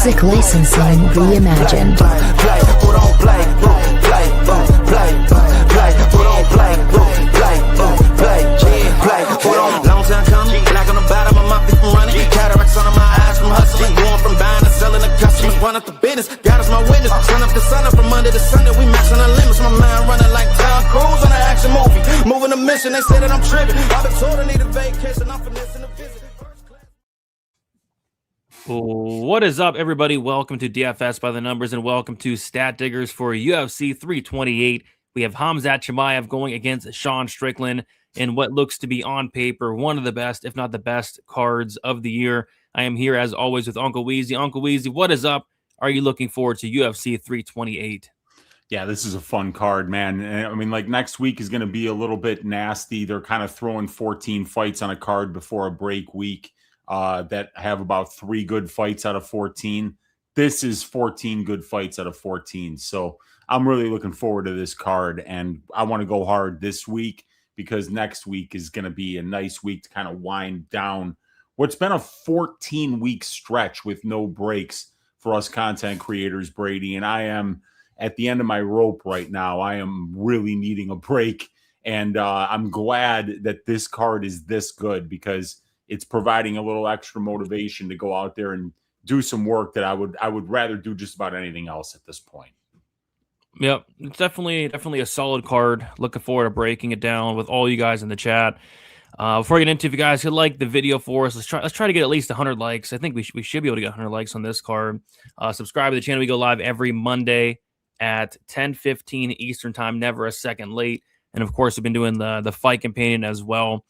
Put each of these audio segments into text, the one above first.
Music licensing reimagined. Long time coming, like on the bottom of my feet from running. Cataracts under my eyes from hustling. Going from buying to selling to customers. Run up the business, God is my witness. Turn up the sun up from under the sun that we matching the limits. My mind running like Tom Cruise on an action movie. Moving the mission, they say that I'm tripping. I've been told I need a vacation, I'm finessing the visit. What is up, everybody? Welcome to DFS by the Numbers and welcome to Stat Diggers for UFC 328. We have Khamzat Chimaev going against Sean Strickland in what looks to be on paper one of the best, if not the best, cards of the year. I am here as always with Uncle Weezy. Uncle Weezy, what is up? Are you looking forward to UFC 328? Yeah, this is a fun card, man. I mean, like next week is going to be a little bit nasty. They're kind of throwing 14 fights on a card before a break week that have about 3 good fights out of 14. This is 14 good fights out of 14. So I'm really looking forward to this card, and I want to go hard this week because next week is going to be a nice week to kind of wind down what's been a 14-week stretch with no breaks for us content creators, Brady. And I am at the end of my rope right now. I am really needing a break, and I'm glad that this card is this good because it's providing a little extra motivation to go out there and do some work that I would rather do just about anything else at this point. Yep, it's definitely a solid card. Looking forward to breaking it down with all you guys in the chat. Before I get into, if you guys could like the video for us, let's try to get at least 100 likes. I think we should be able to get 100 likes on this card. Subscribe to the channel. We go live every Monday at 10:15 Eastern time, never a second late. And of course, we've been doing the fight companion as well.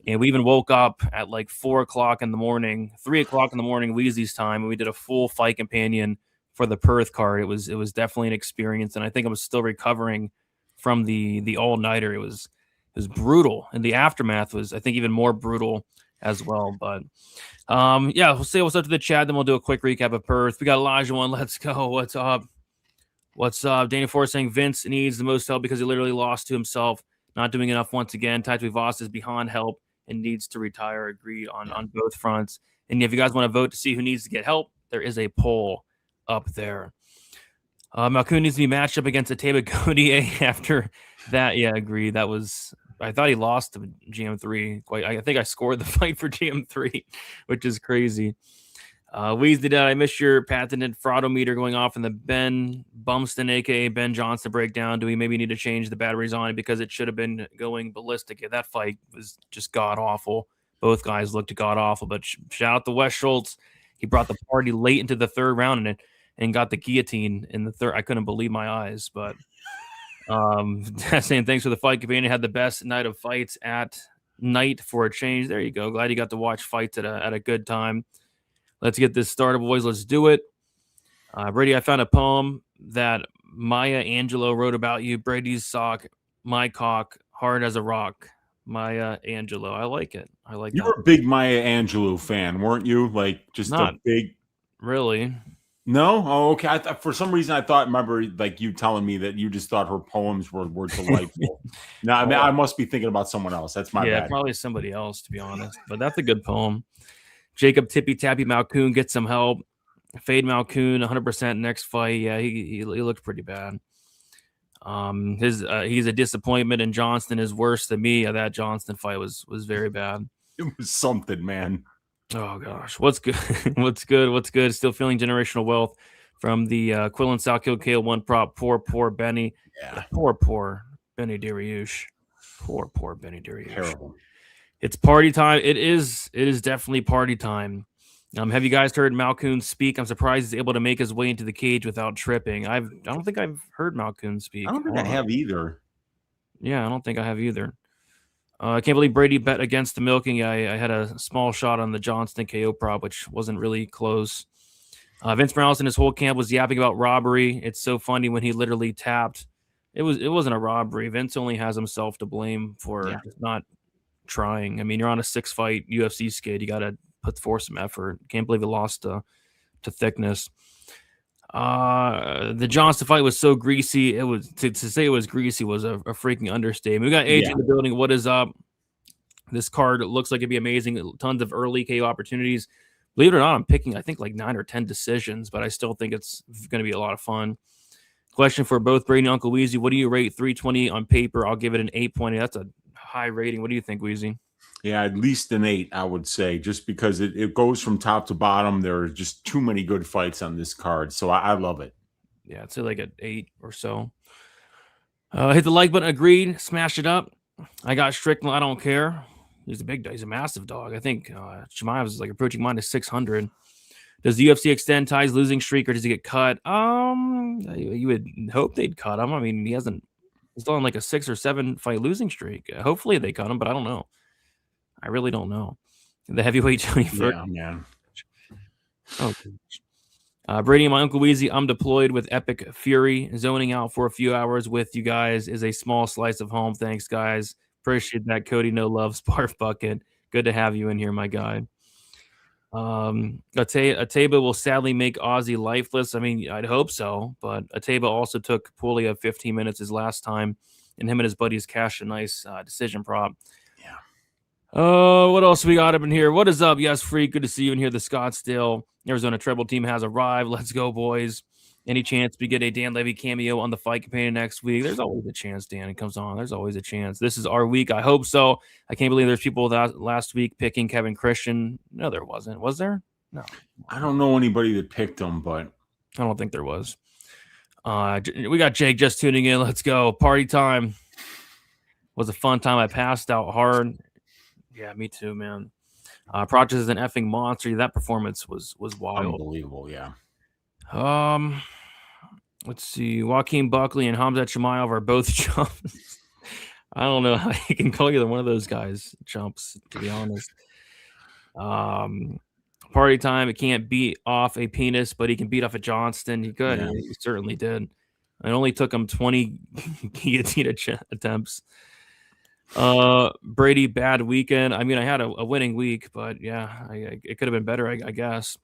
And we even woke up at like 4 o'clock in the morning, 3 o'clock in the morning, Weezy's time, and we did a full fight companion for the Perth card. It was definitely an experience, and I think I was still recovering from the all-nighter. It was brutal, and the aftermath was, I think, even more brutal as well. But yeah, we'll say what's up to the chat, then we'll do a quick recap of Perth. We got Elijah one. Let's go. What's up? What's up? Danny Forrest saying Vince needs the most help because he literally lost to himself, not doing enough once again. Taito Voss is beyond help and needs to retire. Agreed on both fronts. And if you guys want to vote to see who needs to get help, there is a poll up there. Malkoun needs to be matched up against Ateba Godier after that. Yeah, agreed. I thought he lost to GM3. I think I scored the fight for GM3, which is crazy. Weezy, did I miss your patented fraudometer going off in the Ben Bumston, aka Ben Johnson breakdown? Do we maybe need to change the batteries on it because it should have been going ballistic? Yeah, that fight was just god awful. Both guys looked god awful, but shout out to Wes Schultz. He brought the party late into the third round and got the guillotine in the third. I couldn't believe my eyes, but saying thanks for the fight companion. Had the best night of fights at night for a change. There you go. Glad you got to watch fights at a good time. Let's get this started, boys. Let's do it. Brady, I found a poem that Maya Angelou wrote about you. Brady's sock, my cock, hard as a rock. Maya Angelou. I like it. I like You were a big Maya Angelou fan, weren't you? Like, just Not a big... Really? No? Oh, okay. For some reason, remember like you telling me that you just thought her poems were delightful. No, I mean, I must be thinking about someone else. That's my bad. Probably somebody else, to be honest. But that's a good poem. Jacob Tippy Tappy Malkoun get some help. Fade Malkoun 100% next fight. Yeah, he looked pretty bad. He's a disappointment, and Johnston is worse than me. That Johnston fight was very bad. It was something, man. Oh gosh, what's good? What's good? Still feeling generational wealth from the Quillen South Kill KO1 prop. Poor Benny. Yeah. Poor Benny Dariush. Poor Benny Dariush. Terrible. It's party time. It is definitely party time. Have you guys heard Malkoun speak? I'm surprised he's able to make his way into the cage without tripping. I don't think I've heard Malkoun speak. I don't think I have either. Yeah, I don't think I have either. I can't believe Brady bet against the milking. I had a small shot on the Johnston KO prop, which wasn't really close. Vince Morales and his whole camp was yapping about robbery. It's so funny when he literally tapped. It wasn't a robbery. Vince only has himself to blame for not trying. I mean, you're on a 6-fight UFC skid. You got to put forth some effort. Can't believe he lost to thickness. The Johnston fight was so greasy. It was to say it was greasy was a freaking understatement. We got AJ in the building. What is up? This card looks like it'd be amazing. Tons of early KO opportunities. Believe it or not, I'm picking, I think, like 9 or 10 decisions, but I still think it's going to be a lot of fun. Question for both Brady and Uncle Weezy. What do you rate 320 on paper? I'll give it an 8.8. That's a high rating. What do you think, Weezy? Yeah, at least an 8, I would say, just because it goes from top to bottom. There are just too many good fights on this card, so I love it. Yeah, I'd say like an 8 or so. Hit the like button. Agreed. Smash it up. I got Strickland. I don't care. He's a big dog. He's a massive dog. I think Chamay was like approaching minus 600. Does the UFC extend Ty's losing streak, or does he get cut? You would hope they'd cut him. I mean, he's still on like a 6 or 7 fight losing streak. Hopefully they cut him, but I don't know. I really don't know. The heavyweight 21st. Yeah, man. Oh, Brady and my Uncle Weezy, I'm deployed with Epic Fury. Zoning out for a few hours with you guys is a small slice of home. Thanks, guys. Appreciate that, Cody. No love, Sparf Bucket. Good to have you in here, my guy. Ateba will sadly make Ozzy lifeless. I mean, I'd hope so, but Ateba also took Puglia 15 minutes his last time, and him and his buddies cashed a nice decision prop. Yeah. What else we got up in here? What is up? Yes, Freak. Good to see you in here. The Scottsdale Arizona Treble team has arrived. Let's go, boys. Any chance we get a Dan Levy cameo on the Fight Companion next week? There's always a chance Dan comes on. There's always a chance. This is our week. I hope so. I can't believe there's people that last week picking Kevin Christian. No, there wasn't. Was there? No. I don't know anybody that picked him, but I don't think there was. We got Jake just tuning in. Let's go. Party time. Was a fun time. I passed out hard. Yeah, me too, man. Proctor is an effing monster. That performance was wild. Unbelievable, yeah. Let's see. Joaquin Buckley and Hamzat Chimaev are both chumps. I don't know how you can call either one of those guys chumps, to be honest. Party time. It can't beat off a penis, but he can beat off a Johnston. He could. Yeah. He certainly did. It only took him 20 guillotine attempts. Brady, bad weekend. I mean, I had a winning week, but yeah, it could have been better, I guess.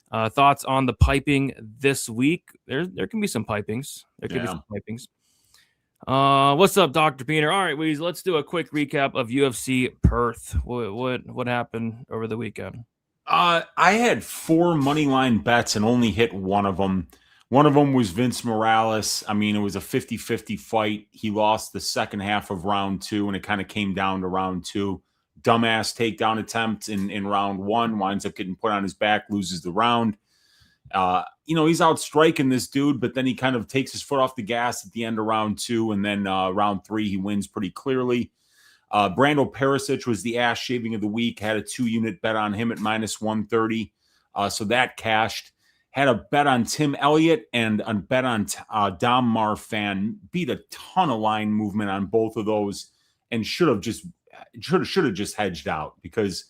Thoughts on the piping this week? There can be some pipings. There could be some pipings. What's up, Dr. Peter? All right, Weez, let's do a quick recap of UFC Perth. What happened over the weekend? I had 4 money line bets and only hit one of them. One of them was Vince Morales. I mean, it was a 50-50 fight. He lost the second half of round 2, and it kind of came down to round 2. Dumbass takedown attempt in round 1, winds up getting put on his back, loses the round. He's out striking this dude, but then he kind of takes his foot off the gas at the end of round 2, and then round 3, he wins pretty clearly. Brando Perisic was the ass shaving of the week, had a 2-unit bet on him at minus 130, so that cashed. Had a bet on Tim Elliott and a bet on Dom Marfan. Beat a ton of line movement on both of those, and should have just hedged out, because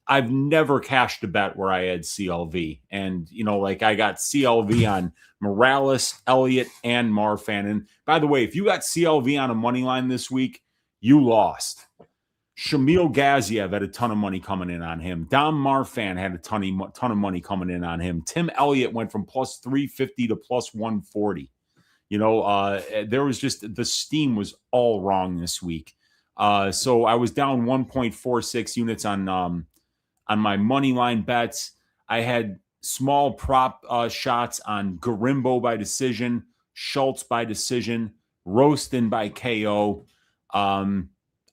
I've never cashed a bet where I had CLV. And I got CLV on Morales, Elliott, and Marfan. And by the way, if you got CLV on a money line this week, you lost. Shamil Gaziev had a ton of money coming in on him. Dom Marfan had a ton of money coming in on him. Tim Elliott went from plus 350 to plus 140. There was just, the steam was all wrong this week. So I was down 1.46 units on my money line bets. I had small prop shots on Garimbo by decision, Schultz by decision, Roaston by KO.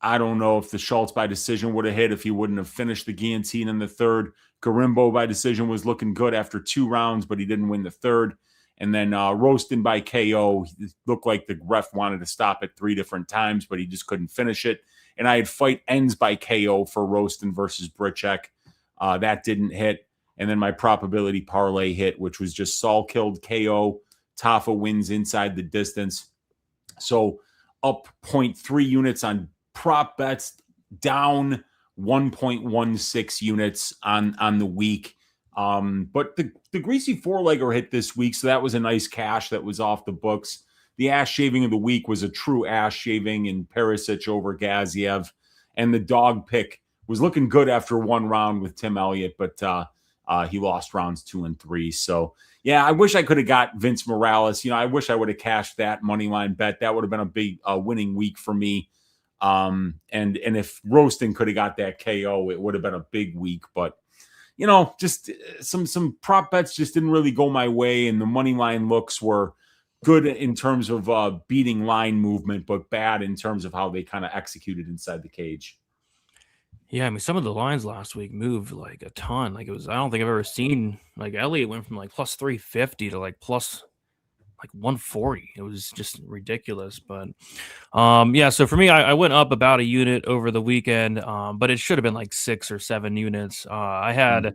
I don't know if the Schultz by decision would have hit if he wouldn't have finished the guillotine in the third. Garimbo by decision was looking good after 2 rounds, but he didn't win the third. And then Roaston by KO, it looked like the ref wanted to stop it 3 different times, but he just couldn't finish it. And I had fight ends by KO for Roaston versus Britchek. That didn't hit. And then my probability parlay hit, which was just Saul killed KO. Tafa wins inside the distance. So up 0.3 units on prop bets, down 1.16 units on the week. But the greasy 4-legger hit this week, so that was a nice cash that was off the books. The ass shaving of the week was a true ass shaving in Perisic over Gaziev, and the dog pick was looking good after 1 round with Tim Elliott, but he lost rounds 2 and 3. So yeah, I wish I could have got Vince Morales. I wish I would have cashed that money line bet. That would have been a big winning week for me. And if Roaston could have got that KO, it would have been a big week. But just some prop bets just didn't really go my way, and the money line looks were good in terms of beating line movement, but bad in terms of how they kind of executed inside the cage. Yeah, I mean, some of the lines last week moved like a ton. Like I don't think I've ever seen like Elliott went from like plus 350 to like plus like 140. It was just ridiculous. But yeah, so for me, I went up about a unit over the weekend, but it should have been like 6 or 7 units. I had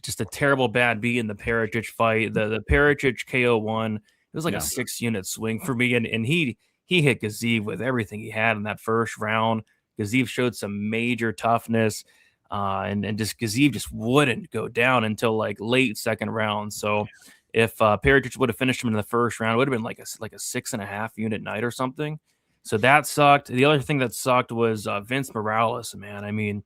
just a terrible bad beat in the Perisic fight. The Perisic KO won. It was like a 6-unit swing for me, and he hit Godier with everything he had in that first round. Godier showed some major toughness, and just Godier just wouldn't go down until like late second round. So if Perisic would have finished him in the first round, it would have been like a 6.5 unit night or something. So that sucked. The other thing that sucked was Vince Morales, man. I mean,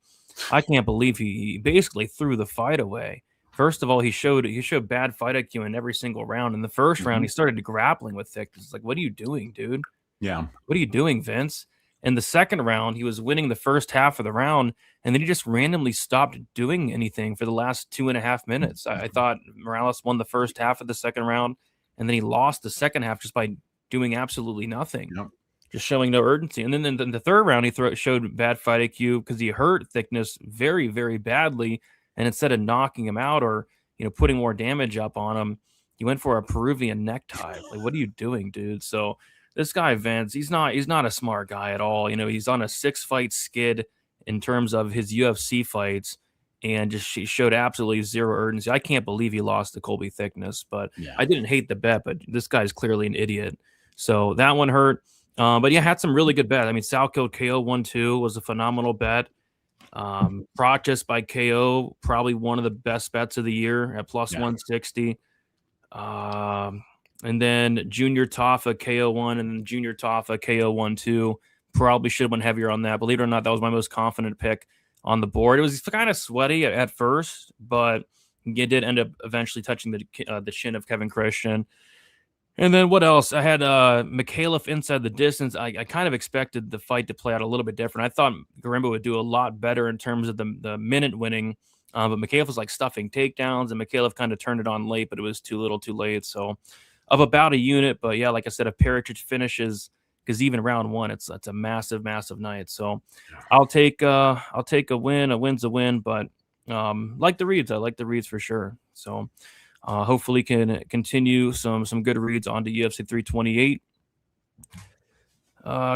I can't believe he basically threw the fight away. First of all, he showed bad fight IQ in every single round. In the first round, he started grappling with thickness. It's like, what are you doing, dude? Yeah. What are you doing, Vince? In the second round, he was winning the first half of the round, and then he just randomly stopped doing anything for the last 2.5 minutes. I thought Morales won the first half of the second round, and then he lost the second half just by doing absolutely nothing, just showing no urgency. And then in the third round, he showed bad fight IQ because he hurt thickness very, very badly. And instead of knocking him out or putting more damage up on him, he went for a Peruvian necktie. Like, what are you doing, dude? So this guy Vince, he's not a smart guy at all. He's on a 6-fight skid in terms of his UFC fights, and he showed absolutely zero urgency. I can't believe he lost to Colby Thickness, but I didn't hate the bet. But this guy's clearly an idiot, so that one hurt. But yeah, had some really good bets. I mean, Salco KO 1-2 was a phenomenal bet. Practice by KO, probably one of the best bets of the year at plus 160. And then Junior Tafa KO1 and then Junior Tafa KO 1-2. Probably should have went heavier on that. Believe it or not, that was my most confident pick on the board. It was kind of sweaty at first, but it did end up eventually touching the chin of Kevin Christian. And then what else? I had Mikhailov inside the distance. I kind of expected the fight to play out a little bit different. I thought Garimba would do a lot better in terms of the minute winning, but Mikhailov was like stuffing takedowns, and Mikhailov kind of turned it on late, but it was too little too late. So of about a unit, but yeah, like I said, if Perisic finishes, because even round one, it's a massive, massive night. So I'll take a win. A win's a win, but like the reads, I like the reads for sure. So hopefully can continue some good reads onto UFC 328.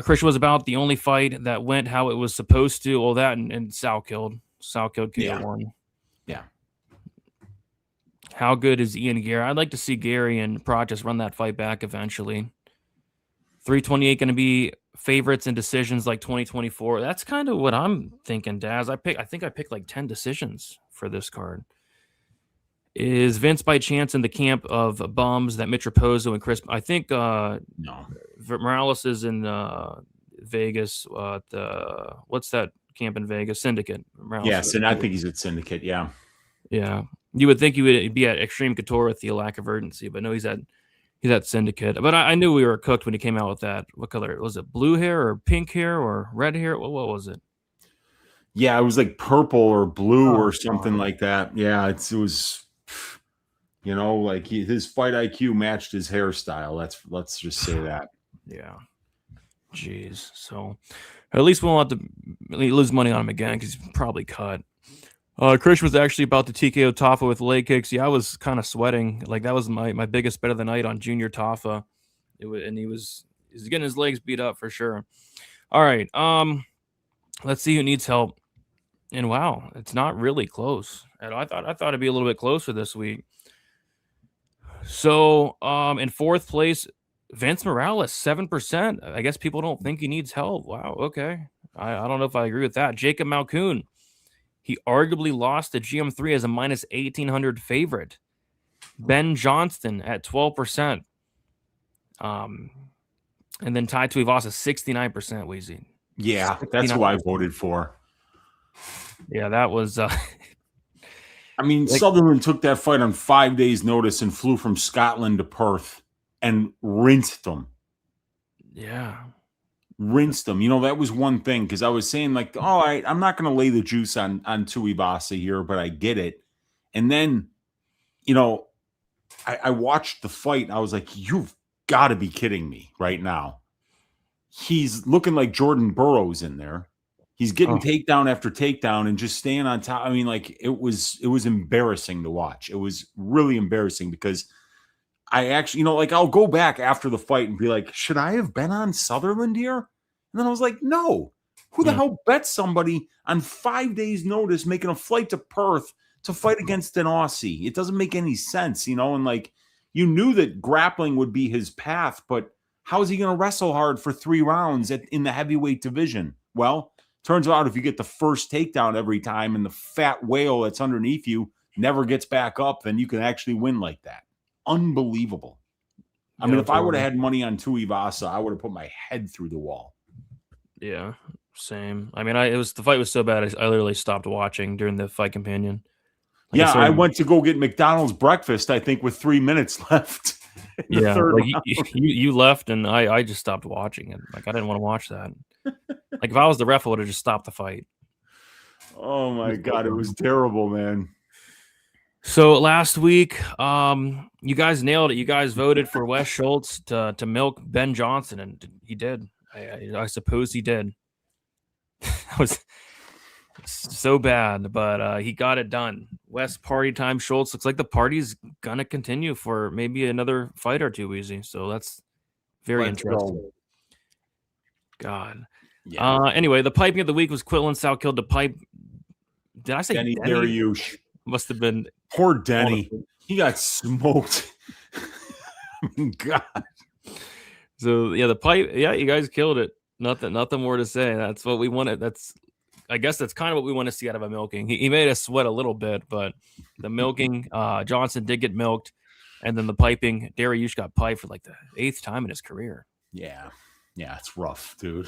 Christian was about the only fight that went how it was supposed to. All that and Sal killed KO1. Yeah. How good is Ian Gary? I'd like to see Gary and Practice run that fight back eventually. 328 going to be favorites and decisions like 2024. That's kind of what I'm thinking, Daz. I think I picked like 10 decisions for this card. Is Vince by chance in the camp of bums that Mitch Raposo and Chris? I think no. Morales is in Vegas. What's that camp in Vegas? Syndicate. Yes, and I think he's at Syndicate. Yeah. Yeah. You would think he would be at Extreme Couture with the lack of urgency, but no, he's at Syndicate. But I knew we were cooked when he came out with that. What color was it? Blue hair or pink hair or red hair? What was it? Yeah, it was like purple or blue or something like that. Yeah, it was. Like his fight IQ matched his hairstyle. Let's just say that. Yeah. Jeez. So at least we won't have to lose money on him again because he's probably cut. Christian was actually about to TKO Tafa with leg kicks. Yeah, I was kind of sweating. Like that was my biggest bet of the night on Junior Tafa. He's getting his legs beat up for sure. All right. Let's see who needs help. And wow, it's not really close. And I thought it'd be a little bit closer this week. So, in fourth place, Vince Morales, 7%. I guess people don't think he needs help. Wow, okay. I don't know if I agree with that. Jacob Malkoon, he arguably lost to GM3 as a minus 1,800 favorite. Ben Johnston at 12%. And then Tai Tuivasa, 69%, Weezy. Yeah, that's who I voted for. Yeah, that was... I mean, Sutherland took that fight on 5 days' notice and flew from Scotland to Perth and rinsed them. Yeah. Rinsed them. That was one thing because I was saying, like, all right, I'm not going to lay the juice on Tuivasa here, but I get it. And then, I watched the fight. And I was like, you've got to be kidding me right now. He's looking like Jordan Burroughs in there. He's getting takedown after takedown and just staying on top. I mean, like it was embarrassing to watch. It was really embarrassing because I actually, I'll go back after the fight and be like, should I have been on Sutherland here? And then I was like, no. Who the hell bet somebody on 5 days' notice making a flight to Perth to fight against an Aussie? It doesn't make any sense, and like you knew that grappling would be his path, but how is he going to wrestle hard for 3 rounds in the heavyweight division? Well, turns out if you get the first takedown every time and the fat whale that's underneath you never gets back up, then you can actually win like that. Unbelievable. I mean, if I would have had money on Tuivasa, I would have put my head through the wall. Yeah, same. I mean, the fight was so bad, I literally stopped watching during the fight companion. Like I went to go get McDonald's breakfast, I think, with 3 minutes left. Yeah, like you left, and I just stopped watching it. Like I didn't want to watch that. Like if I was the ref, I would have just stopped the fight. Oh my God, it was terrible, man. So last week, you guys nailed it. You guys voted for Wes Schultz to milk Ben Johnson, and he did. I suppose he did. That was so bad, but he got it done. Wes party time. Schultz looks like the party's gonna continue for maybe another fight or two, easy. So that's very interesting. Go. God. Yeah. Anyway, the piping of the week was Quitland South killed the pipe. Did I say Denny Dariush? Must have been poor Denny. He got smoked. God. So yeah, the pipe. Yeah, you guys killed it. Nothing more to say. That's what we wanted. I guess that's kind of what we want to see out of a milking. He made us sweat a little bit, but the milking, Johnson did get milked, and then the piping, Dariush got piped for like the 8th time in his career. Yeah, it's rough, dude.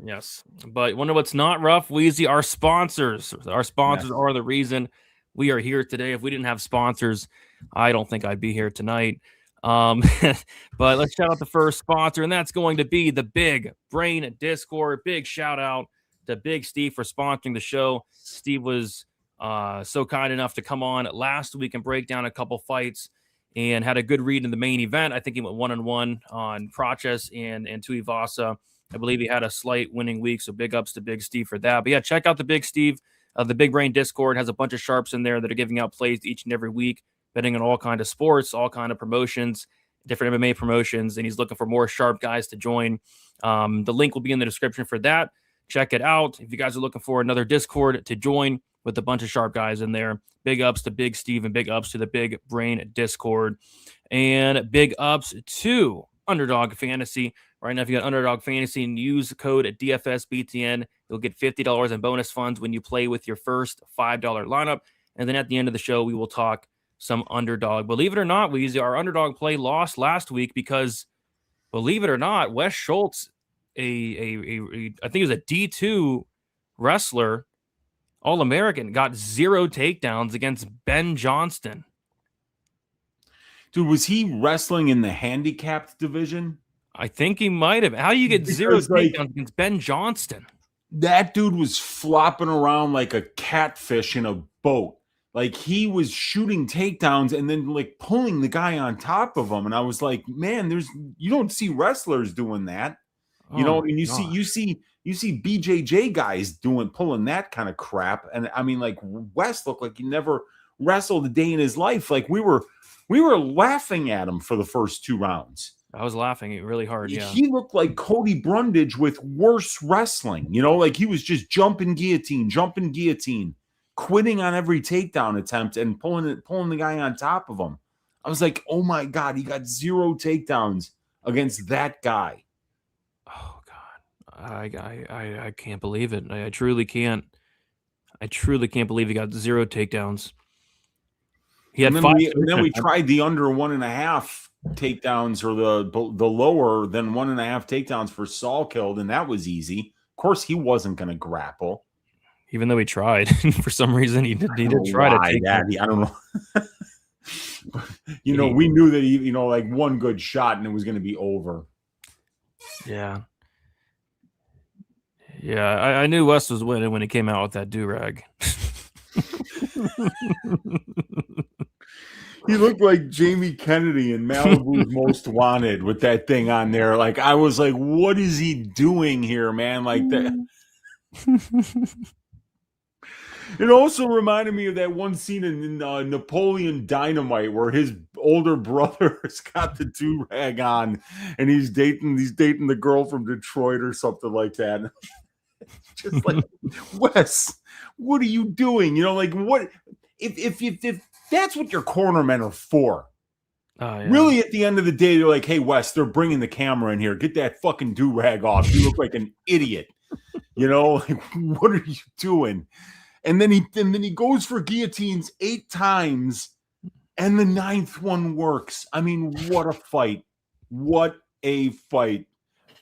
Yes, but wonder what's not rough, Wheezy? Our sponsors. Our sponsors are the reason we are here today. If we didn't have sponsors, I don't think I'd be here tonight. But let's shout out the first sponsor, and that's going to be the Big Brain Discord. Big shout out to Big Steve for sponsoring the show. Steve was so kind enough to come on last week and break down a couple fights and had a good read in the main event. I think he went 1-1 on Proches and Tuivasa. I believe he had a slight winning week, so big ups to Big Steve for that. But yeah, check out the Big Steve. The Big Brain Discord has a bunch of sharps in there that are giving out plays each and every week, betting on all kinds of sports, all kinds of promotions, different MMA promotions, and he's looking for more sharp guys to join. The link will be in the description for that. Check it out. If you guys are looking for another Discord to join with a bunch of sharp guys in there, big ups to Big Steve and big ups to the Big Brain Discord. And big ups to Underdog Fantasy. Right now, if you got Underdog Fantasy and use the code DFSBTN, you'll get $50 in bonus funds when you play with your first $5 lineup. And then at the end of the show, we will talk some underdog. Believe it or not, our underdog play lost last week because, believe it or not, Wes Schultz, I think he was a D2 wrestler, All-American, got 0 takedowns against Ben Johnston. Dude, was he wrestling in the handicapped division? I think he might have. How do you get 0 takedowns against Ben Johnston? That dude was flopping around like a catfish in a boat. Like he was shooting takedowns and then like pulling the guy on top of him. And I was like, man, you don't see wrestlers doing that. And you see BJJ guys pulling that kind of crap. And I mean, like Wes looked like he never wrestled a day in his life. Like we were laughing at him for the first 2 rounds. I was laughing really hard. Yeah, he looked like Cody Brundage with worse wrestling. Like he was just jumping guillotine, quitting on every takedown attempt and pulling the guy on top of him. I was like, oh my God, he got 0 takedowns against that guy. Oh God, I can't believe it. I truly can't. I truly can't believe he got 0 takedowns. He had 5. And then we tried the under 1.5 takedowns or the lower than 1.5 takedowns for Saul killed, and that was easy. Of course, he wasn't going to grapple. Even though he tried, for some reason he did try to take that. I don't know. We knew that he, like one good shot and it was going to be over. Yeah. Yeah, I knew Wes was winning when he came out with that do-rag. He looked like Jamie Kennedy in Malibu's Most Wanted with that thing on there. Like, I was like, what is he doing here, man? Like that. It also reminded me of that one scene in Napoleon Dynamite where his older brother's got the do-rag on and he's dating the girl from Detroit or something like that. Just like, Wes, what are you doing? You know, like, what if that's what your cornermen are for? Oh, yeah. Really, at the end of the day, they're like, hey, Wes, they're bringing the camera in here. Get that fucking do-rag off. You look like an idiot. You know, like, what are you doing? And then he goes for guillotines 8 times, and the 9th one works. I mean, what a fight. What a fight.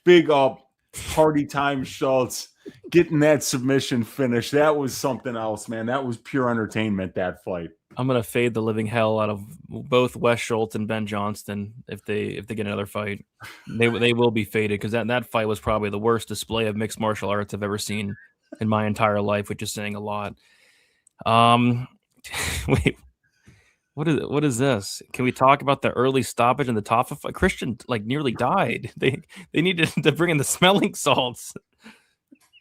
Big up, party time Schultz, getting that submission finish. That was something else, man. That was pure entertainment, that fight. I'm gonna fade the living hell out of both Wes Schultz and Ben Johnston if they get another fight. They will be faded because that fight was probably the worst display of mixed martial arts I've ever seen in my entire life, which is saying a lot. Wait, what is this? Can we talk about the early stoppage in the Tafa fight? Christian like nearly died. They needed to bring in the smelling salts.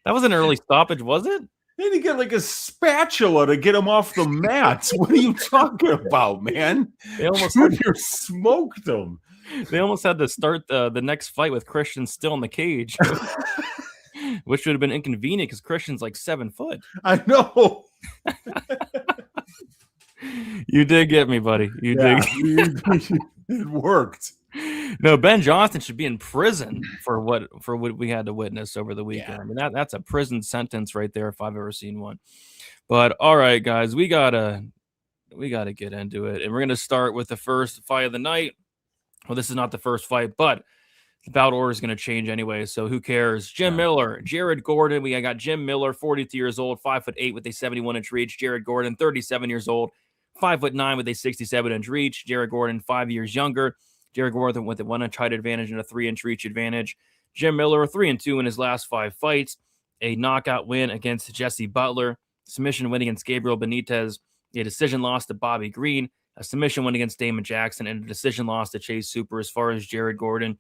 That was an early stoppage, was it? They had to get like a spatula to get him off the mats. What are you talking about, man? They almost smoked him. They almost had to start the next fight with Christian still in the cage, which would have been inconvenient because Christian's like 7 foot. I know. You did get me, buddy. You did. It worked. No, Ben Johnston should be in prison for what we had to witness over the weekend. Yeah. I mean, that's a prison sentence right there if I've ever seen one. But all right, guys, we gotta get into it, and we're gonna start with the first fight of the night. Well, this is not the first fight, but the bout order is going to change anyway, so who cares? Jim Miller, Jared Gordon. We got Jim Miller, 42 years old, 5'8" with a 71-inch reach. Jared Gordon, 37 years old, 5'9" with a 67-inch reach. Jared Gordon, 5 years younger. Jared Gordon with a 1-inch height advantage and a 3-inch reach advantage. Jim Miller, 3-2 in his last 5 fights. A knockout win against Jesse Butler. Submission win against Gabriel Benitez. A decision loss to Bobby Green. A submission win against Damon Jackson. And a decision loss to Chase Super as far as Jared Gordon.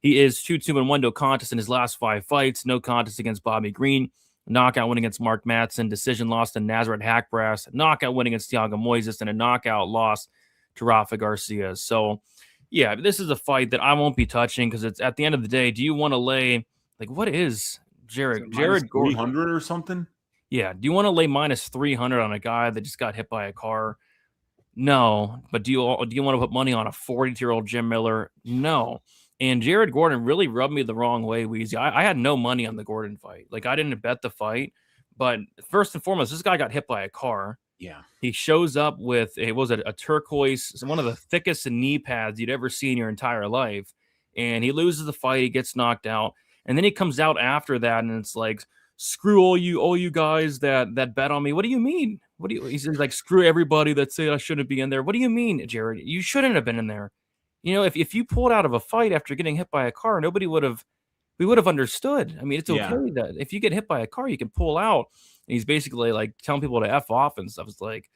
He is 2-2-1 no contest in his last 5 fights. No contest against Bobby Green. Knockout win against Mark Madsen. Decision loss to Nazareth Hackbrass. Knockout win against Thiago Moises. And a knockout loss to Rafa Garcia. So, yeah, this is a fight that I won't be touching because it's at the end of the day. Do you want to lay, like, what is Jared Gordon? 300 or something? Yeah. Do you want to lay minus 300 on a guy that just got hit by a car? No. But do you want to put money on a 42-year-old Jim Miller? No. And Jared Gordon really rubbed me the wrong way, Weezy. I had no money on the Gordon fight. Like, I didn't bet the fight. But first and foremost, this guy got hit by a car. Yeah. He shows up with a turquoise, one of the thickest knee pads you'd ever see in your entire life. And he loses the fight. He gets knocked out. And then he comes out after that, and it's like, screw all you guys that bet on me. What do you mean? He's like, screw everybody that said I shouldn't be in there. What do you mean, Jared? You shouldn't have been in there. You know, if you pulled out of a fight after getting hit by a car, we would have understood. I mean, it's okay that if you get hit by a car, you can pull out. And he's basically like telling people to F off and stuff. It's like,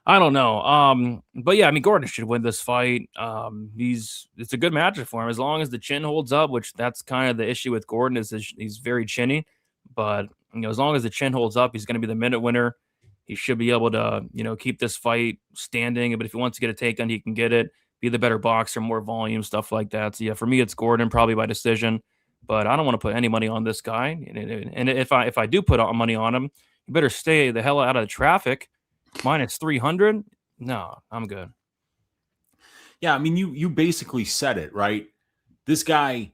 I don't know. But yeah, I mean, Gordon should win this fight. It's a good matchup for him as long as the chin holds up, which that's kind of the issue with Gordon is he's very chinny. But you know, as long as the chin holds up, he's going to be the minute winner. He should be able to, keep this fight standing. But if he wants to get a takedown, he can get it. Be the better boxer, more volume, stuff like that. So yeah, for me, it's Gordon probably by decision. But I don't want to put any money on this guy. And if I do put money on him, you better stay the hell out of the traffic. Minus 300. No, I'm good. Yeah, I mean, you basically said it, right? This guy,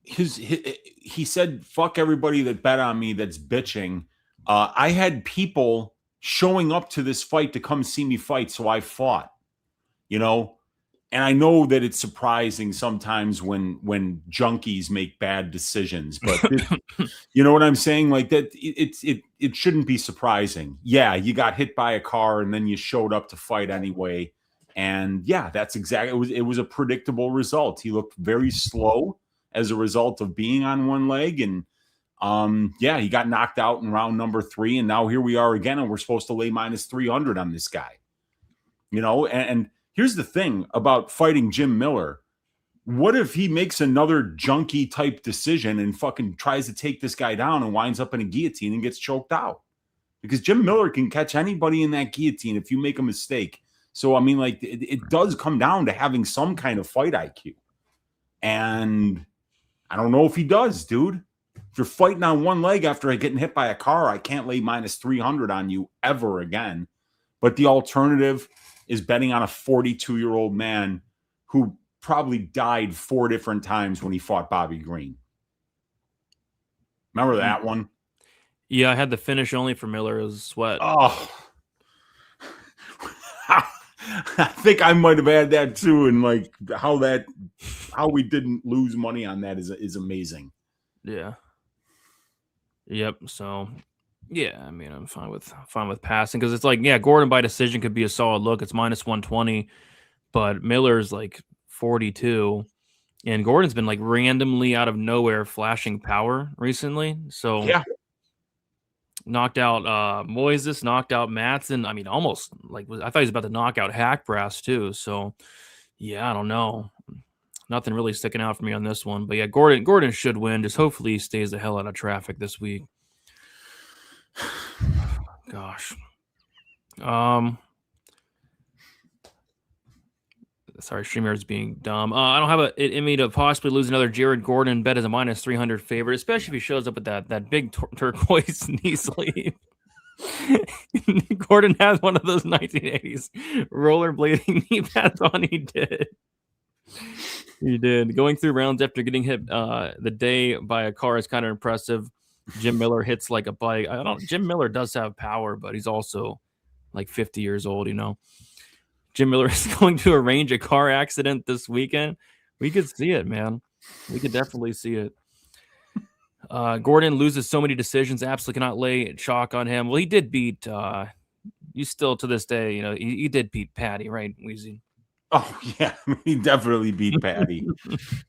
he said, "Fuck everybody that bet on me that's bitching." I had people showing up to this fight to come see me fight, so I fought. And I know that it's surprising sometimes when junkies make bad decisions, but you know what I'm saying? Like that, it shouldn't be surprising. Yeah, you got hit by a car and then you showed up to fight anyway. And yeah, that's exactly, it was a predictable result. He looked very slow as a result of being on one leg. And Yeah, he got knocked out in round number 3, and now here we are again, and we're supposed to lay minus 300 on this guy. You know, and here's the thing about fighting Jim Miller. What if he makes another junkie type decision and fucking tries to take this guy down and winds up in a guillotine and gets choked out? Because Jim Miller can catch anybody in that guillotine if you make a mistake. So, I mean, like, it does come down to having some kind of fight IQ. And I don't know if he does, dude. If you're fighting on one leg after getting hit by a car, I can't lay minus 300 on you ever again. But the alternative is betting on a 42-year-old man who probably died 4 different times when he fought Bobby Green. Remember that one? Yeah, I had the finish only for Miller. It was Sweat. Oh, I think I might have had that too. And like how we didn't lose money on that is amazing. Yeah. Yep. So, yeah, I mean, I'm fine with passing because it's like, yeah, Gordon by decision could be a solid look. It's minus 120, but Miller's like 42, and Gordon's been like randomly out of nowhere flashing power recently. So yeah. Knocked out Moises, knocked out Madsen. I mean, almost like I thought he was about to knock out Hackbrass too. So yeah, I don't know. Nothing really sticking out for me on this one. But yeah, Gordon should win. Just hopefully he stays the hell out of traffic this week. Gosh. Sorry, streamer is being dumb. I don't have it in me to possibly lose another Jared Gordon bet as a minus 300 favorite, especially if he shows up with that big turquoise knee sleeve. Gordon has one of those 1980s rollerblading knee pads on. He did. He did. Going through rounds after getting hit the day by a car is kind of impressive. Jim Miller hits like a bike. Jim Miller does have power, but he's also like 50 years old, you know. Jim Miller is going to arrange a car accident this weekend. We could see it, man. We could definitely see it. Gordon loses so many decisions. Absolutely cannot lay chalk on him. Well, he did beat you still to this day, you know, he did beat Patty, right, Weezy? Oh, yeah. He definitely beat Patty.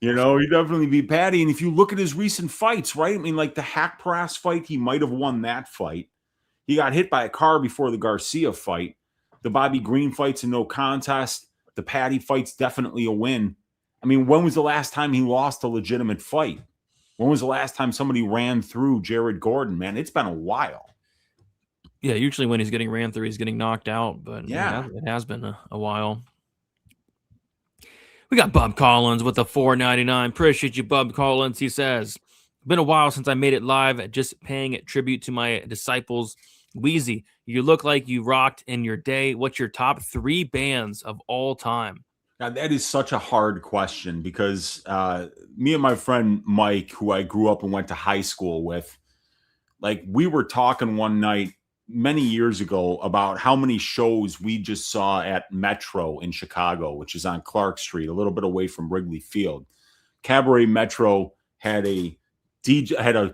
You know, he definitely beat Patty. And if you look at his recent fights, right? I mean, like the Hackbrass fight, he might have won that fight. He got hit by a car before the Garcia fight. The Bobby Green fight's a no contest. The Patty fight's definitely a win. I mean, when was the last time he lost a legitimate fight? When was the last time somebody ran through Jared Gordon, man? It's been a while. Yeah, usually when he's getting ran through, he's getting knocked out. But yeah, it has been a while. We got Bub Collins with a $4.99. Appreciate you, Bub Collins. He says, been a while since I made it live, just paying tribute to my disciples. Wheezy, you look like you rocked in your day. What's your top 3 bands of all time? Now, that is such a hard question because me and my friend Mike, who I grew up and went to high school with, like we were talking one night many years ago about how many shows we just saw at Metro in Chicago, which is on Clark Street, a little bit away from Wrigley Field. Cabaret Metro had a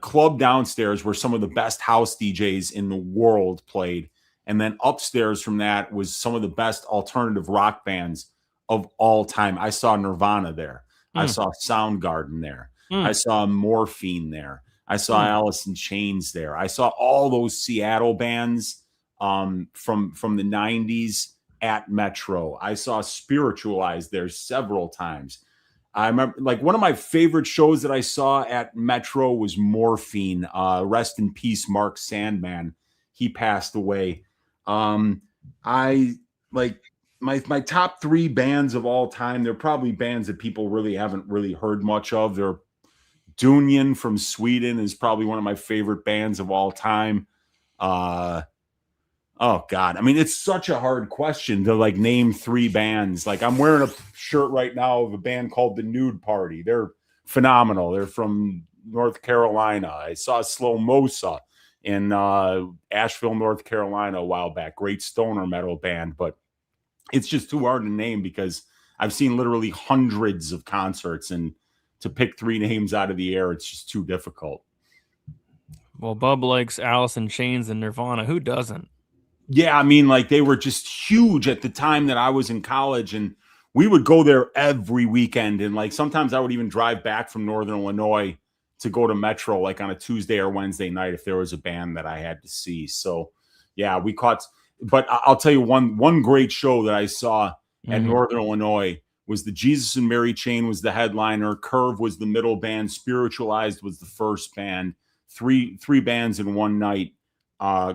club downstairs where some of the best house DJs in the world played. And then upstairs from that was some of the best alternative rock bands of all time. I saw Nirvana there. I saw Soundgarden there. I saw Morphine there. I saw Alice in Chains there. I saw all those Seattle bands from the 90s at Metro. I saw Spiritualized there several times. I remember, like, one of my favorite shows that I saw at Metro was Morphine. Rest in peace, Mark Sandman. He passed away. I like my top 3 bands of all time. They're probably bands that people really haven't really heard much of. They're Dunion from Sweden is probably one of my favorite bands of all time. Oh God. I mean, it's such a hard question to like name 3 bands. Like I'm wearing a shirt right now of a band called The Nude Party. They're phenomenal. They're from North Carolina. I saw Slow Mosa in Asheville, North Carolina a while back. Great stoner metal band, but it's just too hard to name because I've seen literally hundreds of concerts, and to pick 3 names out of the air, it's just too difficult. Well, Bub likes Alice in Chains and Nirvana. Who doesn't? Yeah, I mean, like they were just huge at the time that I was in college, and we would go there every weekend. And like sometimes I would even drive back from Northern Illinois to go to Metro like on a Tuesday or Wednesday night if there was a band that I had to see. So yeah, we caught. But I'll tell you one great show that I saw at Northern Illinois was the Jesus and Mary Chain was the headliner. Curve was the middle band. Spiritualized was the first band. Three bands in one night.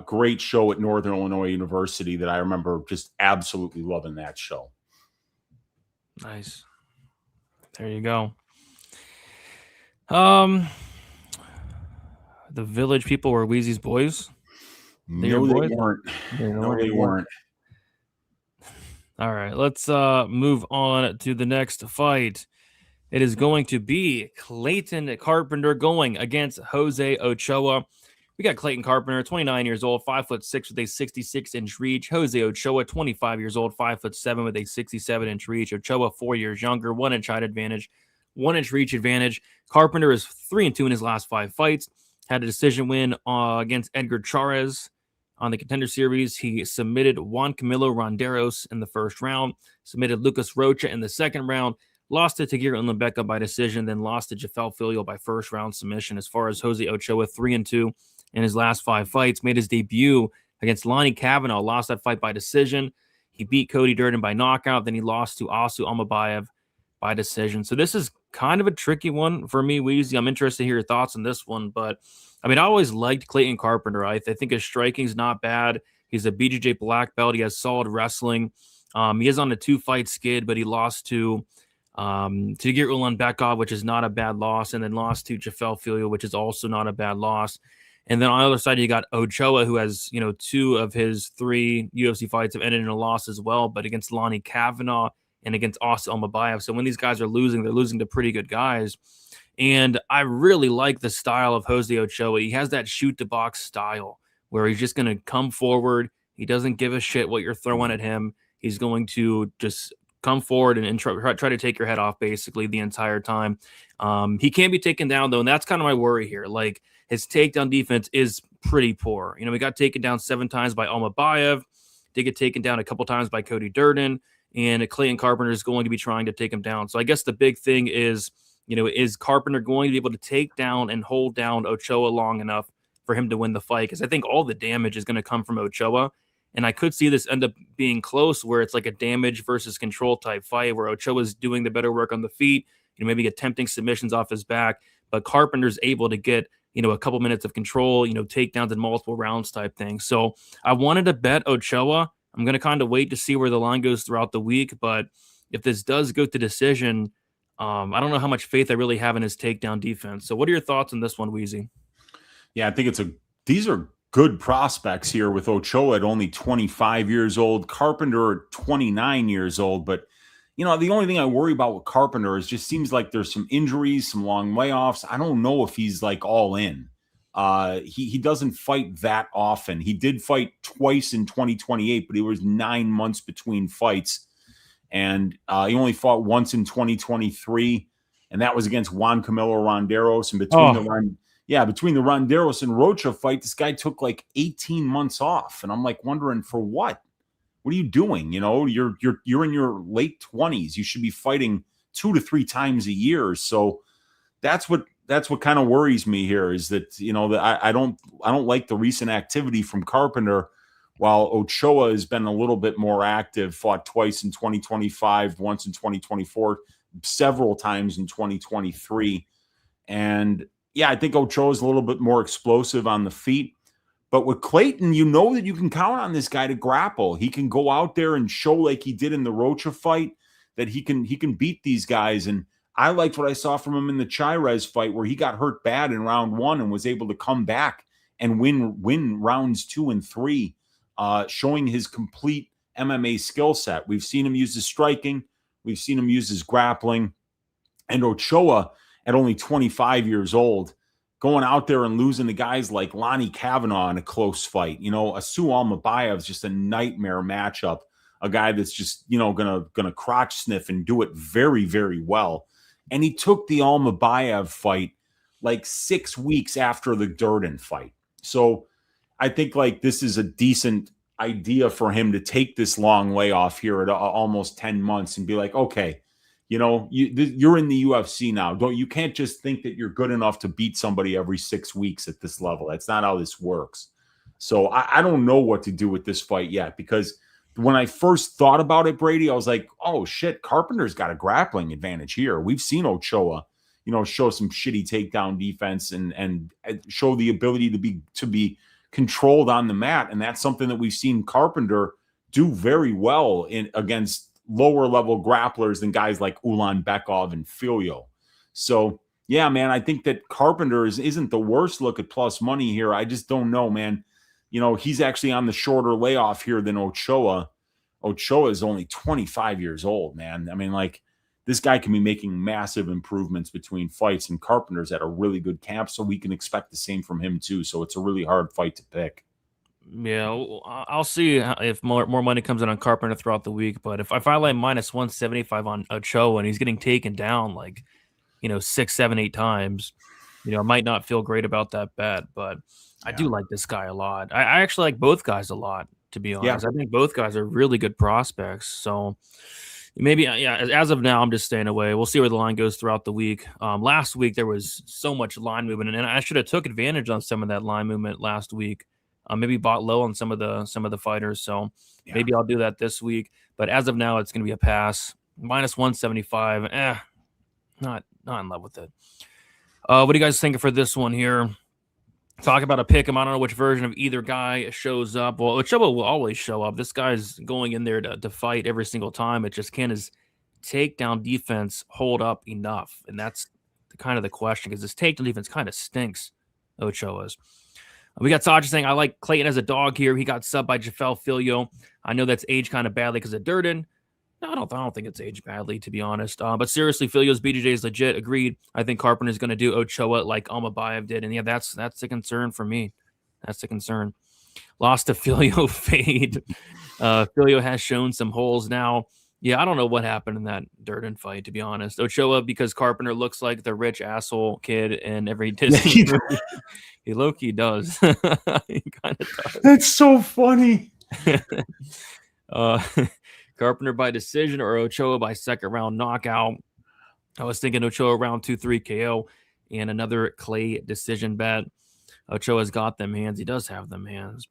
Great show at Northern Illinois University that I remember just absolutely loving that show. Nice. There you go. The Village people were Wheezy's boys. No, they weren't. No, they weren't. All right, let's move on to the next fight. It is going to be Clayton Carpenter going against Jose Ochoa. We got Clayton Carpenter, 29 years old, 5'6" with a 66-inch reach. Jose Ochoa, 25 years old, 5'7" with a 67-inch reach. Ochoa, 4 years younger, 1 inch height advantage, 1 inch reach advantage. Carpenter is 3-2 in his last 5 fights. Had a decision win against Edgar Chairez on the Contender Series. He submitted Juan Camilo Ronderos in the first round, submitted Lucas Rocha in the second round, lost to Tagir and Rebecki by decision, then lost to Jafel Filio by first round submission. As far as Jose Ochoa, 3-2 in his last 5 fights, made his debut against Lonnie Kavanaugh, lost that fight by decision. He beat Cody Durden by knockout, then he lost to Asu Almabayev by decision. So this is kind of a tricky one for me, Weezy. I'm interested to hear your thoughts on this one, but I mean, I always liked Clayton Carpenter. I think his striking's not bad. He's a BJJ black belt. He has solid wrestling. He is on a 2-fight skid, but he lost to Tagir Ulanbekov, which is not a bad loss, and then lost to Jafel Filio, which is also not a bad loss. And then on the other side, you got Ochoa, who has, 2 of his 3 UFC fights have ended in a loss as well, but against Lonnie Kavanaugh and against Aosta Almabayev. So when these guys are losing, they're losing to pretty good guys. And I really like the style of Jose Ochoa. He has that shoot-to-box style where he's just going to come forward. He doesn't give a shit what you're throwing at him. He's going to just come forward and try to take your head off basically the entire time. He can be taken down, though, and that's kind of my worry here. Like, his takedown defense is pretty poor. We got taken down 7 times by Almabayev, did get taken down a couple times by Cody Durden, and Clayton Carpenter is going to be trying to take him down. So I guess the big thing is, is Carpenter going to be able to take down and hold down Ochoa long enough for him to win the fight? Because I think all the damage is going to come from Ochoa. And I could see this end up being close where it's like a damage versus control type fight where Ochoa is doing the better work on the feet, maybe attempting submissions off his back, but Carpenter's able to get, a couple minutes of control, takedowns in multiple rounds type thing. So I wanted to bet Ochoa. I'm going to kind of wait to see where the line goes throughout the week. But if this does go to decision, I don't know how much faith I really have in his takedown defense. So what are your thoughts on this one, Weezy? Yeah, I think these are good prospects here with Ochoa at only 25 years old, Carpenter at 29 years old. But, the only thing I worry about with Carpenter is just seems like there's some injuries, some long layoffs. I don't know if he's like all in. He doesn't fight that often. He did fight twice in 2028, but it was 9 months between fights. And he only fought once in 2023, and that was against Juan Camilo Ronderos. And between the Ronderos and Rocha fight, this guy took like 18 months off. And I'm like wondering for what? What are you doing? You're in your late 20s. You should be fighting 2 to 3 times a year. So that's what kind of worries me here is that, that I don't like the recent activity from Carpenter, while Ochoa has been a little bit more active, fought twice in 2025, once in 2024, several times in 2023. And yeah, I think Ochoa is a little bit more explosive on the feet. But with Clayton, that you can count on this guy to grapple. He can go out there and show like he did in the Rocha fight that he can beat these guys. And I liked what I saw from him in the Chairez fight where he got hurt bad in round 1 and was able to come back and win rounds 2 and 3, showing his complete MMA skill set. We've seen him use his striking. We've seen him use his grappling. And Ochoa, at only 25 years old, going out there and losing to guys like Lonnie Kavanaugh in a close fight. Asu Almabayev is just a nightmare matchup. A guy that's just, gonna crotch sniff and do it very, very well. And he took the Almabayev fight like 6 weeks after the Durden fight. So I think like this is a decent idea for him to take this long layoff here at almost 10 months and be like, okay, You're in the UFC now. You can't just think that you're good enough to beat somebody every 6 weeks at this level. That's not how this works. So I don't know what to do with this fight yet, because when I first thought about it, Brady, I was like, oh shit, Carpenter's got a grappling advantage here. We've seen Ochoa, show some shitty takedown defense and show the ability to be controlled on the mat. And that's something that we've seen Carpenter do very well against lower level grapplers than guys like Ulanbekov and Tulio. So yeah, man, I think that Carpenter isn't the worst look at plus money here. I just don't know, man. He's actually on the shorter layoff here than Ochoa. Ochoa is only 25 years old, man. I mean, like, this guy can be making massive improvements between fights, and Carpenter's at a really good camp, so we can expect the same from him too. So it's a really hard fight to pick. Yeah, I'll see if more money comes in on Carpenter throughout the week. But if I lay minus 175 on Ochoa and he's getting taken down like, 6, 7, 8 times, I might not feel great about that bet. But I do like this guy a lot. I actually like both guys a lot, to be honest. I think both guys are really good prospects. So maybe, as of now, I'm just staying away. We'll see where the line goes throughout the week. Last week, there was so much line movement, and I should have took advantage on some of that line movement last week. Maybe bought low on some of the fighters. So maybe I'll do that this week. But as of now, it's going to be a pass. Minus 175. Not in love with it. What do you guys think for this one here? Talk about a pick 'em. I don't know which version of either guy shows up. Well, Ochoa will always show up. This guy's going in there to fight every single time. It just can his takedown defense hold up enough? And that's kind of the question, because his takedown defense kind of stinks, Ochoa's. We got Sajid saying, I like Clayton as a dog here. He got subbed by Jafel Filio. I know that's aged kind of badly because of Durden. No, I don't think it's aged badly, to be honest. But seriously, Filio's BJJ is legit. Agreed. I think Carpenter is going to do Ochoa like Almabayev did. And yeah, that's the concern for me. That's the concern. Lost to Filio fade. Filio has shown some holes now. Yeah, I don't know what happened in that Durden fight, to be honest. Ochoa, because Carpenter looks like the rich asshole kid in every Disney movie. He low-key does. He kind of does. That's so funny. Carpenter by decision or Ochoa by second round knockout. I was thinking Ochoa round 2-3 KO and another Clay decision bet. Ochoa's got them hands. He does have them hands.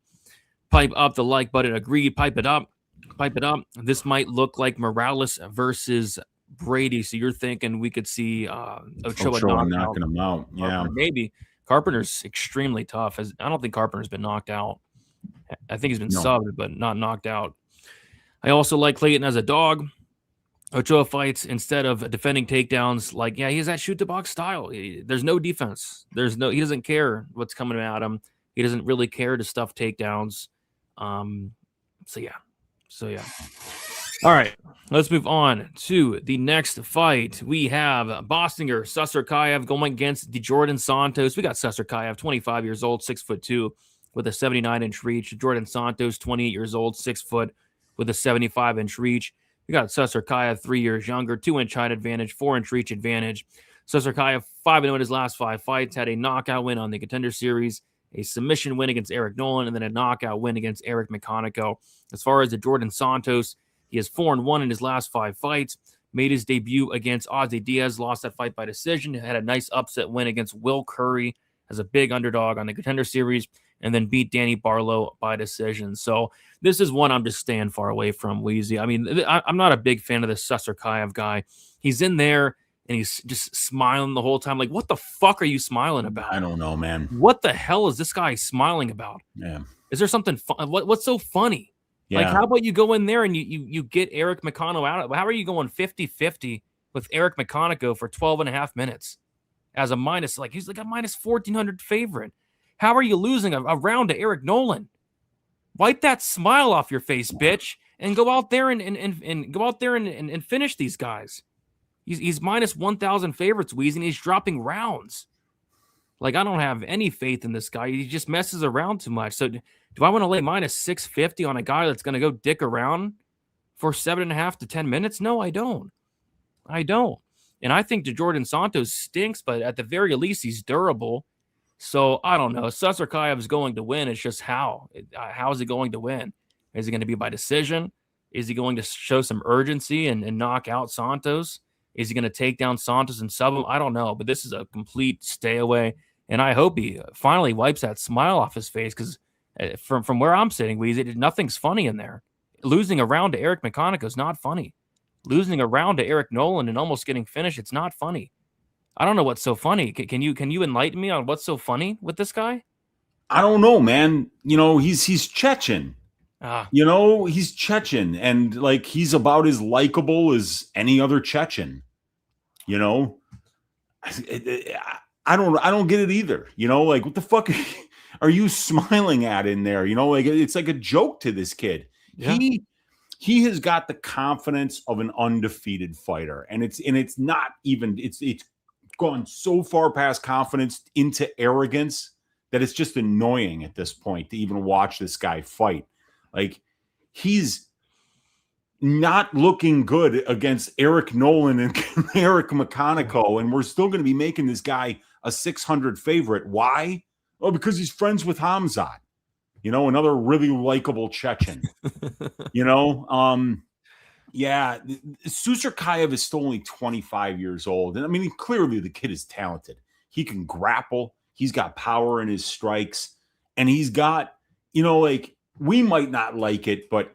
Pipe up the like button. Agreed. Pipe it up. Pipe it up. This might look like Morales versus Brady. So you're thinking we could see Ochoa knocking him out. Yeah. Maybe. Carpenter's extremely tough. I don't think Carpenter's been knocked out. I think he's been subbed, but not knocked out. I also like Clayton as a dog. Ochoa fights instead of defending takedowns. Like, he has that shoot the box style. There's no defense. He doesn't care what's coming at him. He doesn't really care to stuff takedowns. So yeah. All right, let's move on to the next fight. We have Bostinger, Cesar Kayv going against Jordan Santos. We got Cesar Kayv, 25 years old, 6'2", with a 79-inch reach. Jordan Santos, 28 years old, 6 foot, with a 75-inch reach. We got Cesar Kayv, 3 years younger, 2-inch height advantage, 4-inch reach advantage. Cesar Kayv, 5-0 in his last 5 fights, had a knockout win on the Contender Series, a submission win against Eric Nolan, and then a knockout win against Eric Meconico. As far as the Jordan Santos, he has 4-1 in his last 5 fights, made his debut against Ozzy Diaz, lost that fight by decision, had a nice upset win against Will Curry as a big underdog on the Contender Series, and then beat Danny Barlow by decision. So this is one I'm just staying far away from, Weezy. I mean, I'm not a big fan of this Cesar Kayv guy. He's in there, and he's just smiling the whole time. Like, what the fuck are you smiling about? I don't know, man. What the hell is this guy smiling about? Yeah. Is there something fun? What's so funny? Yeah. Like, how about you go in there and you get Eric Meconico out? How are you going 50-50 with Eric Meconico for 12.5 minutes as a minus? Like, he's like a minus 1,400 favorite. How are you losing a round to Eric Nolan? Wipe that smile off your face, bitch, and go out there and go out there and finish these guys. He's minus 1,000 favorites, Weezy, and he's dropping rounds. Like, I don't have any faith in this guy. He just messes around too much. So do I want to lay minus 650 on a guy that's going to go dick around for 7.5 to 10 minutes? No, I don't. And I think Jordan Santos stinks, but at the very least, he's durable. So I don't know. Cesar Kayv is going to win. It's just how. How is he going to win? Is he going to be by decision? Is he going to show some urgency and knock out Santos? Is he going to take down Santos and sub him? I don't know, but this is a complete stay away. And I hope he finally wipes that smile off his face because from where I'm sitting, Weezy, nothing's funny in there. Losing a round to Eric McConaughey is not funny. Losing a round to Eric Nolan and almost getting finished, it's not funny. I don't know what's so funny. Can you enlighten me on what's so funny with this guy? I don't know, man. He's Chechen. He's Chechen, and like he's about as likable as any other Chechen. I don't get it either. Like what the fuck are you smiling at in there? Like it's like a joke to this kid. Yeah. He has got the confidence of an undefeated fighter, and it's not even it's gone so far past confidence into arrogance that it's just annoying at this point to even watch this guy fight. Like he's not looking good against Eric Nolan and Eric McConaughey, and we're still going to be making this guy a 600 favorite. Why? Oh, because he's friends with Hamzat, another really likable Chechen. Yeah, Cesar Kayv is still only 25 years old, and I mean, clearly the kid is talented. He can grapple. He's got power in his strikes, and he's got, like we might not like it, but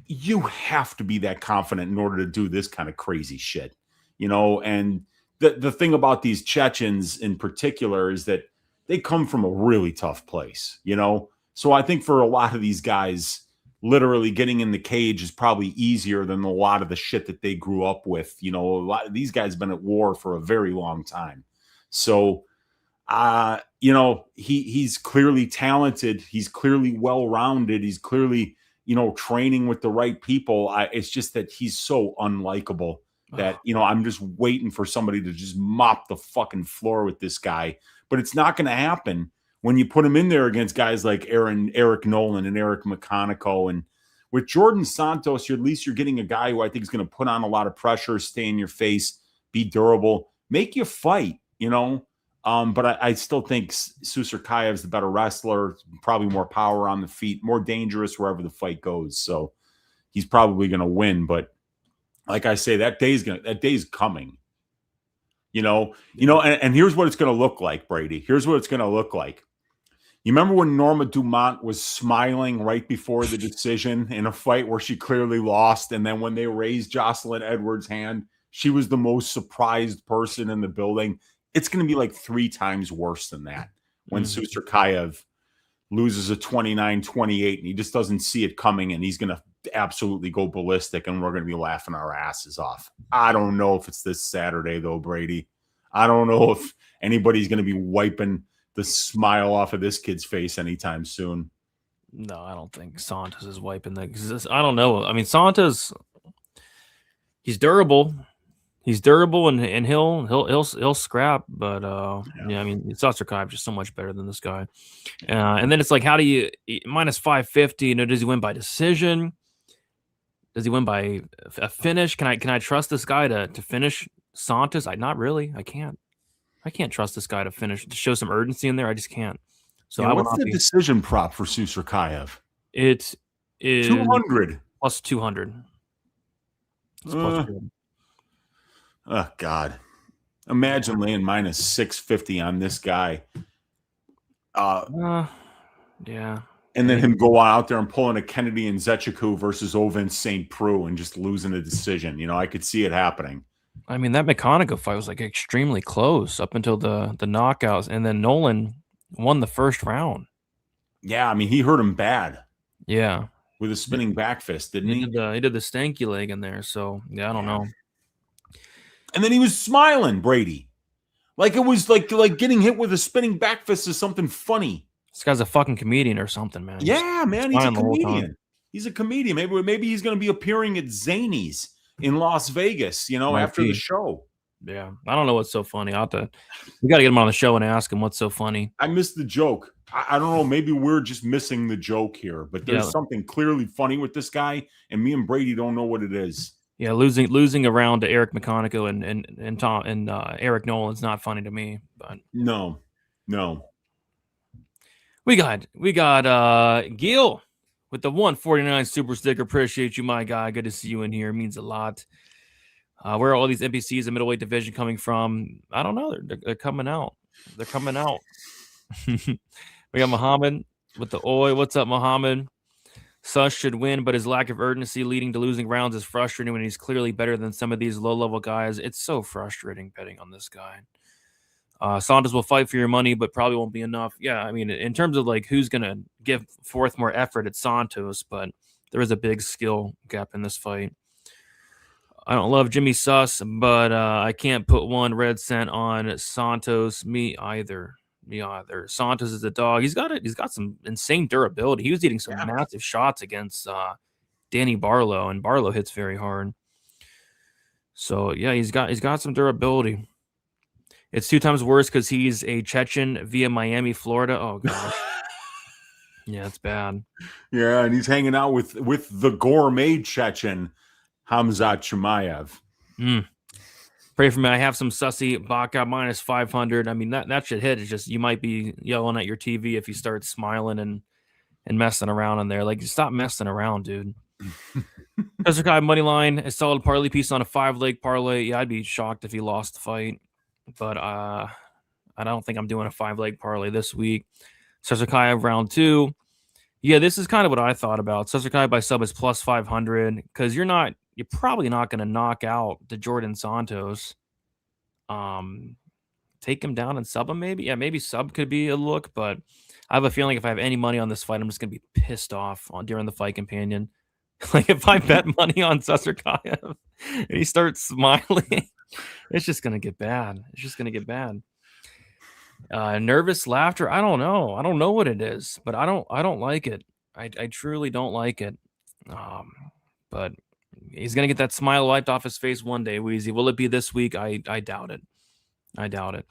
you have to be that confident in order to do this kind of crazy shit, and the thing about these Chechens in particular is that they come from a really tough place, so I think for a lot of these guys, literally getting in the cage is probably easier than a lot of the shit that they grew up with. A lot of these guys have been at war for a very long time. So, he's clearly talented. He's clearly well-rounded. He's clearly, training with the right people. It's just that he's so unlikable that, I'm just waiting for somebody to just mop the fucking floor with this guy. But it's not going to happen when you put him in there against guys like Eric Nolan and Eric McConaughey. And with Jordan Santos, at least you're getting a guy who I think is going to put on a lot of pressure, stay in your face, be durable, make you fight, But I still think Cesar Kayv is the better wrestler, probably more power on the feet, more dangerous wherever the fight goes. So he's probably going to win. But like I say, that day's coming. And here's what it's going to look like, Brady. Here's what it's going to look like. You remember when Norma Dumont was smiling right before the decision in a fight where she clearly lost, and then when they raised Jocelyn Edwards' hand, she was the most surprised person in the building? It's going to be like 3 times worse than that when Cesar Kayv loses a 29-28 and he just doesn't see it coming, and he's going to absolutely go ballistic, and we're going to be laughing our asses off. I don't know if it's this Saturday, though, Brady. I don't know if anybody's going to be wiping the smile off of this kid's face anytime soon. No, I don't think Santos is wiping that. I don't know. I mean, Santos, he's durable. He's durable, and he'll scrap. But yeah, I mean, Cesar Kayv just so much better than this guy. And then it's like, how do you minus 550? Does he win by decision? Does he win by a finish? Can I trust this guy to finish Santos? Not really. I can't trust this guy to finish, to show some urgency in there. I just can't. So yeah, what's the decision prop for Cesar Kayv? It is 200 plus 200. It's plus 200. Oh God! Imagine laying minus 650 on this guy. Yeah. And then him go out there and pulling a Kennedy and Zechiku versus Ovin St. Preux and just losing a decision. I could see it happening. I mean, that McConaughey fight was like extremely close up until the knockouts, and then Nolan won the first round. Yeah, I mean, he hurt him bad. Yeah, with a spinning back fist, didn't he? He did the stanky leg in there. So yeah, I don't know. And then he was smiling, Brady, like it was like getting hit with a spinning back fist is something funny. This guy's a fucking comedian or something, man. Yeah, man, he's a comedian. He's a comedian. Maybe he's going to be appearing at Zany's in Las Vegas, after the show. Yeah, I don't know what's so funny. We got to get him on the show and ask him what's so funny. I missed the joke. I don't know. Maybe we're just missing the joke here, but there's something clearly funny with this guy, and me and Brady don't know what it is. Yeah, losing a round to Eric McConaughey and Tom and Eric Nolan's not funny to me. But no. We got Gil with the 149 super sticker. Appreciate you, my guy. Good to see you in here. It means a lot. Where are all these NPCs in middleweight division coming from? I don't know. They're coming out. They're coming out. We got Muhammad with the Oi. What's up, Muhammad? Sus should win, but his lack of urgency leading to losing rounds is frustrating when he's clearly better than some of these low-level guys. It's so frustrating betting on this guy. Santos will fight for your money, but probably won't be enough. Yeah, I mean, in terms of like who's going to give forth more effort, it's Santos, but there is a big skill gap in this fight. I don't love Jimmy Sus, but I can't put one red cent on Santos. Me either. Santos is a dog. He's got some insane durability. He was eating some massive shots against Danny Barlow, and Barlow hits very hard. So yeah, he's got some durability. It's 2 times worse because he's a Chechen via Miami, Florida. Oh god. Yeah, it's bad. Yeah, and he's hanging out with the gourmet Chechen, Hamzat Chimaev. Pray for me. I have some sussy Baka minus 500. I mean, that should hit. It's just you might be yelling at your TV if you start smiling and messing around in there. Like, stop messing around, dude. Cesar Kai money line, a solid parlay piece on a 5-leg parlay. Yeah, I'd be shocked if he lost the fight, but I don't think I'm doing a 5-leg parlay this week. Cesar Kai round 2. Yeah, this is kind of what I thought about. Cesar Kai by sub is plus 500 because you're probably not going to knock out the Jordan Santos. Take him down and sub him maybe. Yeah, maybe sub could be a look, but I have a feeling if I have any money on this fight, I'm just going to be pissed off during the fight companion. Like if I bet money on Cesar Kayev and he starts smiling, it's just going to get bad. It's just going to get bad. Nervous laughter. I don't know. I don't know what it is, but I don't like it. I truly don't like it. But he's going to get that smile wiped off his face one day, Wheezy. Will it be this week? I doubt it. I doubt it.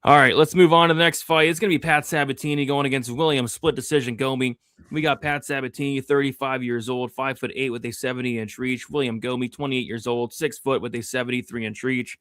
All right, let's move on to the next fight. It's going to be Pat Sabatini going against William, split decision Gomi. We got Pat Sabatini, 35 years old, 5'8" with a 70-inch reach. William Gomi, 28 years old, 6 foot with a 73-inch reach.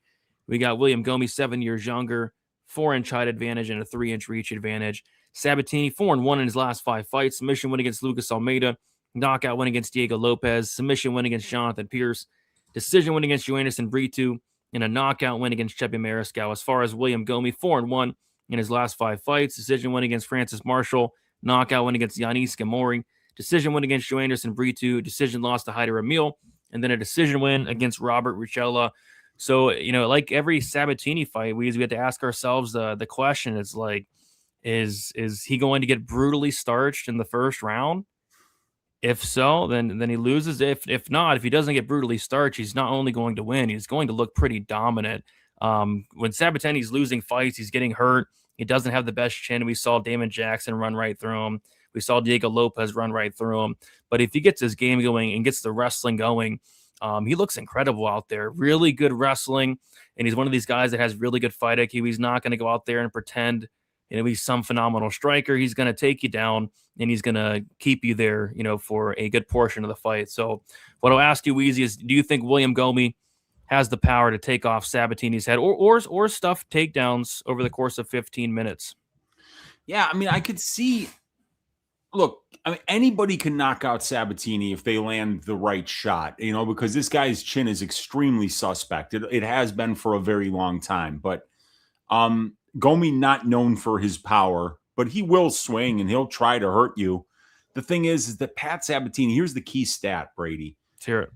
We got William Gomi, 7 years younger, 4-inch height advantage and a 3-inch reach advantage. Sabatini, 4-1 in his last 5 fights. Submission win against Lucas Almeida. Knockout win against Diego Lopez. Submission win against Jonathan Pierce. Decision win against Joanderson Brito. And a knockout win against Chepe Mariscal. As far as William Gomi, 4-1 in his last 5 fights. Decision win against Francis Marshall. Knockout win against Yanis Gamori. Decision win against Joanderson Brito. Decision loss to Hyder Emil. And then a decision win against Robert Ruchella. So, like every Sabatini fight, we have to ask ourselves the question. It's like, is he going to get brutally starched in the first round? If so, then he loses. If not, if he doesn't get brutally starched, he's not only going to win, he's going to look pretty dominant. When Sabatini's losing fights, he's getting hurt. He doesn't have the best chin. We saw Damon Jackson run right through him. We saw Diego Lopez run right through him. But if he gets his game going and gets the wrestling going, he looks incredible out there. Really good wrestling. And he's one of these guys that has really good fight IQ. He's not going to go out there and pretend he's some phenomenal striker. He's going to take you down and he's going to keep you there, for a good portion of the fight. So what I'll ask you, Weezy, is do you think William Gomi has the power to take off Sabatini's head or stuff takedowns over the course of 15 minutes? Yeah, I mean, I could see. Look, I mean, anybody can knock out Sabatini if they land the right shot, because this guy's chin is extremely suspect. It has been for a very long time. But Gomi not known for his power, but he will swing and he'll try to hurt you. The thing is that Pat Sabatini, here's the key stat, Brady. Let's hear it.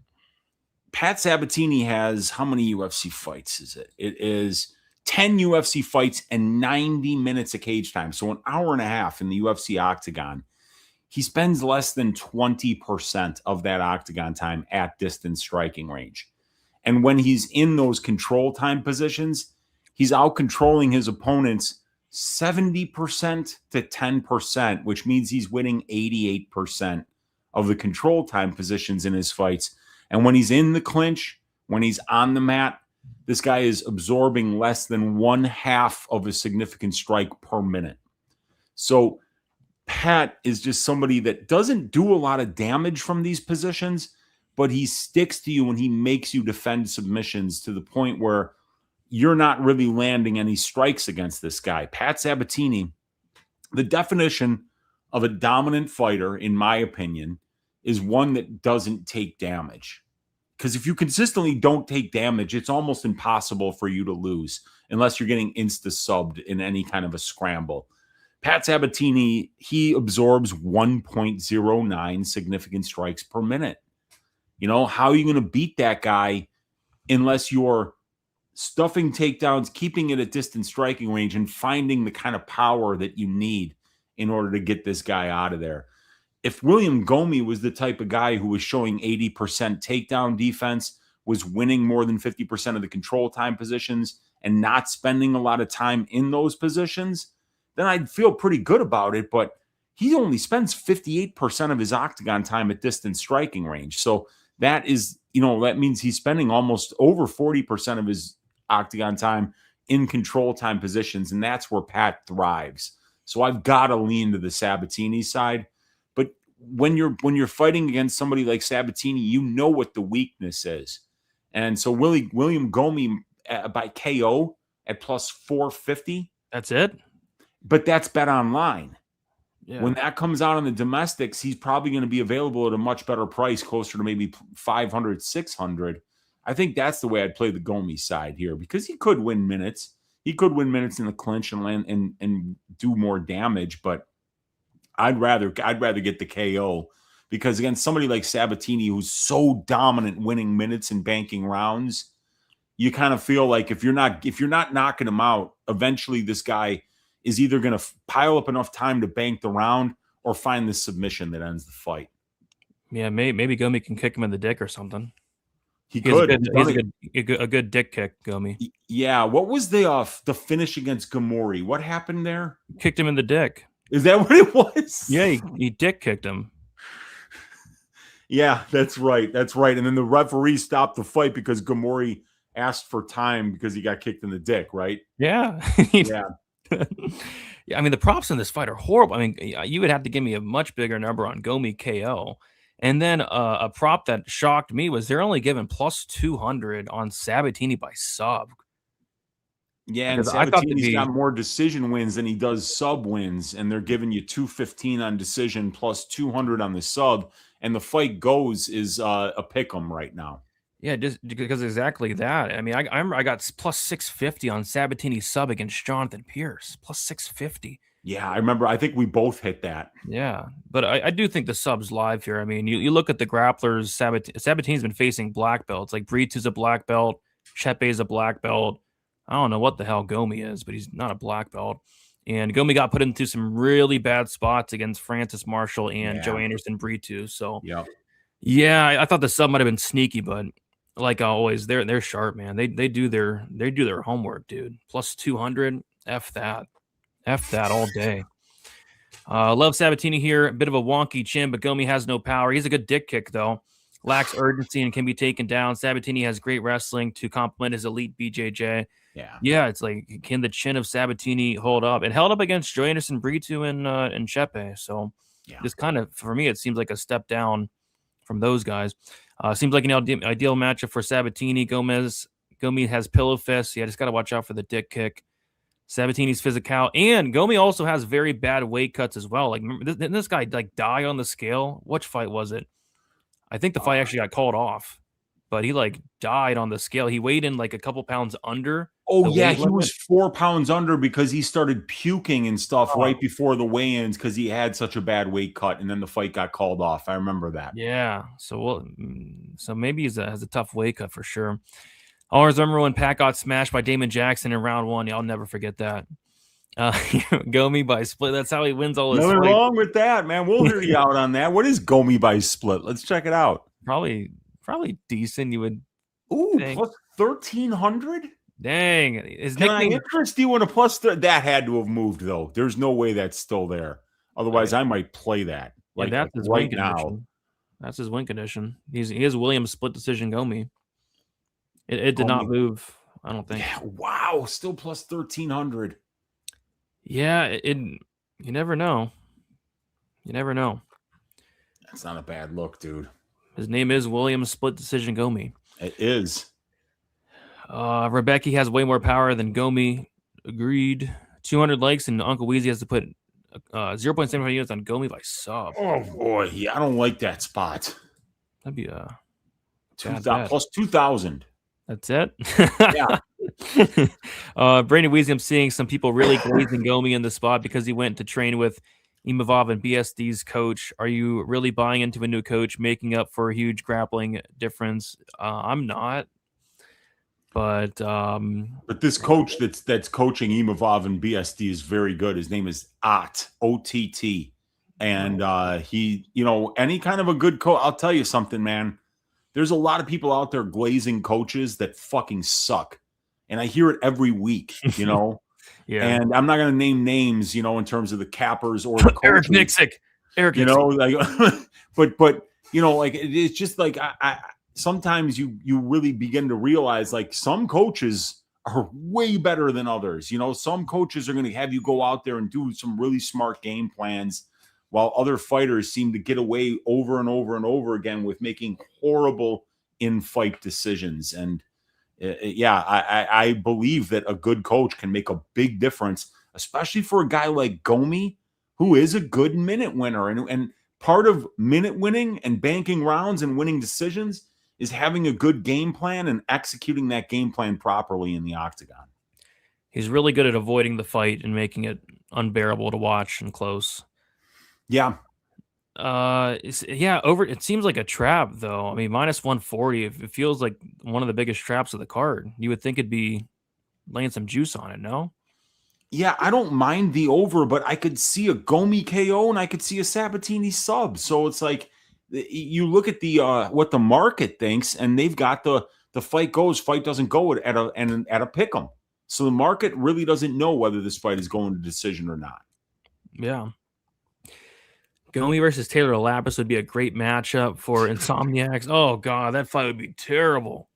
Pat Sabatini has, how many UFC fights is it? It is 10 UFC fights and 90 minutes of cage time. So an hour and a half in the UFC octagon. He spends less than 20% of that octagon time at distance striking range. And when he's in those control time positions, he's out controlling his opponents 70% to 10%, which means he's winning 88% of the control time positions in his fights. And when he's in the clinch, when he's on the mat, this guy is absorbing less than 1/2 of a significant strike per minute. So Pat is just somebody that doesn't do a lot of damage from these positions, but he sticks to you and he makes you defend submissions to the point where you're not really landing any strikes against this guy. Pat Sabatini, the definition of a dominant fighter, in my opinion, is one that doesn't take damage. because if you consistently don't take damage, it's almost impossible for you to lose unless you're getting insta-subbed in any kind of a scramble. Pat Sabatini, he absorbs 1.09 significant strikes per minute. You know, how are you going to beat that guy unless you're stuffing takedowns, keeping it at distant striking range, and finding the kind of power that you need in order to get this guy out of there? If William Gomis was the type of guy who was showing 80% takedown defense, was winning more than 50% of the control time positions, and not spending a lot of time in those positions, then I'd feel pretty good about it. But he only spends 58% of his octagon time at distant striking range. So that is, you know, that means he's spending almost over 40% of his octagon time in control time positions, and that's where Pat thrives. So I've got to lean to the Sabatini side. But when you're fighting against somebody like Sabatini, you know what the weakness is. And so William Gomis by KO at plus 450. That's it. But that's bet online. Yeah. When that comes out on the domestics, he's probably going to be available at a much better price, closer to maybe 500, 600. I think that's the way I'd play the Gomis side here, because he could win minutes. He could win minutes in the clinch and land and do more damage, but I'd rather get the KO, because against somebody like Sabatini, who's so dominant winning minutes and banking rounds, you kind of feel like if you're not knocking him out, eventually this guy is either going to pile up enough time to bank the round or find the submission that ends the fight. Yeah, maybe Gomis can kick him in the dick or something. He could. He's a good dick kick, Gomis. Yeah. What was the finish against Gamori? What happened there? Kicked him in the dick. Is that what it was? Yeah, he dick kicked him. Yeah, that's right. That's right. And then the referee stopped the fight because Gamori asked for time because he got kicked in the dick, right? Yeah. Yeah. Yeah, I mean, the props in this fight are horrible. I mean, you would have to give me a much bigger number on Gomis KO. And then a prop that shocked me was they're only giving plus 200 on Sabatini by sub. Yeah, and Sabatini's got more decision wins than he does sub wins, and they're giving you 215 on decision plus 200 on the sub, and the fight goes is a pick 'em right now. Yeah, just because exactly that. I mean, I remember I got plus 650 on Sabatini sub against Jonathan Pierce, plus 650. Yeah, I remember. I think we both hit that. Yeah, but I do think the sub's live here. I mean, you look at the grapplers. Sabatini's been facing black belts. Like Brito's a black belt, Chepe's a black belt. I don't know what the hell Gomis is, but he's not a black belt. And Gomis got put into some really bad spots against Francis Marshall and Joe Anderson Brito. So yeah, I thought the sub might have been sneaky, but like always, they're sharp, man. They do their homework, dude. Plus 200, F that all day. Love Sabatini here. A bit of a wonky chin, but Gomis has no power. He's a good dick kick, though. Lacks urgency and can be taken down. Sabatini has great wrestling to complement his elite BJJ. Yeah, it's like, can the chin of Sabatini hold up? It held up against Joe Anderson Brito and Chepe. So just kind of, for me, it seems like a step down from those guys. Seems like an ideal matchup for Sabatini. Gomis has pillow fists. Yeah, just got to watch out for the dick kick. Sabatini's physical, and Gomis also has very bad weight cuts as well. Like, remember, didn't this guy like die on the scale? Which fight was it? I think the fight actually got called off, but he like died on the scale. He weighed in like a couple pounds under. Oh yeah, he was 4 pounds under because he started puking and stuff right before the weigh-ins because he had such a bad weight cut, and then the fight got called off. I remember that. Yeah, so maybe he has a tough weight cut for sure. I always remember when Pat got smashed by Damon Jackson in round 1. I'll never forget that. Gomis by split. That's how he wins all his Nothing wrong with that, man. We'll hear you out on that. What is Gomis by split? Let's check it out. Probably decent. You would. Ooh, plus 1,300? Dang. Can I interest you in a plus? That had to have moved, though. There's no way that's still there. Otherwise, I might play that. Like that's his right win now. Condition. That's his win condition. He is Williams split decision Gomis. It did not move, I don't think. Yeah, wow, still plus 1,300. Yeah, you never know. You never know. That's not a bad look, dude. His name is William Split Decision Gomis. It is. Rebecki has way more power than Gomis. Agreed. 200 likes, and Uncle Weezy has to put 0.75 units on Gomis by sub. Oh boy, yeah, I don't like that spot. That'd be plus 2,000. That's it. Yeah. Brady Weezy, I'm seeing some people really glazing Gomi in the spot because he went to train with Imavov and BSD's coach. Are you really buying into a new coach making up for a huge grappling difference? I'm not. But this coach that's coaching Imavov and BSD is very good. His name is OTT. And he, any kind of a good coach, I'll tell you something, man. There's a lot of people out there glazing coaches that fucking suck. And I hear it every week, Yeah. And I'm not going to name names, in terms of the cappers or the coaches. Eric Nixick. But it's just like I sometimes you really begin to realize like some coaches are way better than others. Some coaches are going to have you go out there and do some really smart game plans, while other fighters seem to get away over and over and over again with making horrible in-fight decisions. And I believe that a good coach can make a big difference, especially for a guy like Gomi, who is a good minute winner. And part of minute winning and banking rounds and winning decisions is having a good game plan and executing that game plan properly in the octagon. He's really good at avoiding the fight and making it unbearable to watch and close. Yeah. It seems like a trap though. I mean, minus 140, it feels like one of the biggest traps of the card. You would think it'd be laying some juice on it, no? Yeah, I don't mind the over, but I could see a Gomi KO and I could see a Sabatini sub. So it's like you look at the what the market thinks, and they've got the fight doesn't go at a pick 'em. So the market really doesn't know whether this fight is going to decision or not. Yeah. Gomi versus Taylor Lapis would be a great matchup for Insomniacs. Oh god, that fight would be terrible.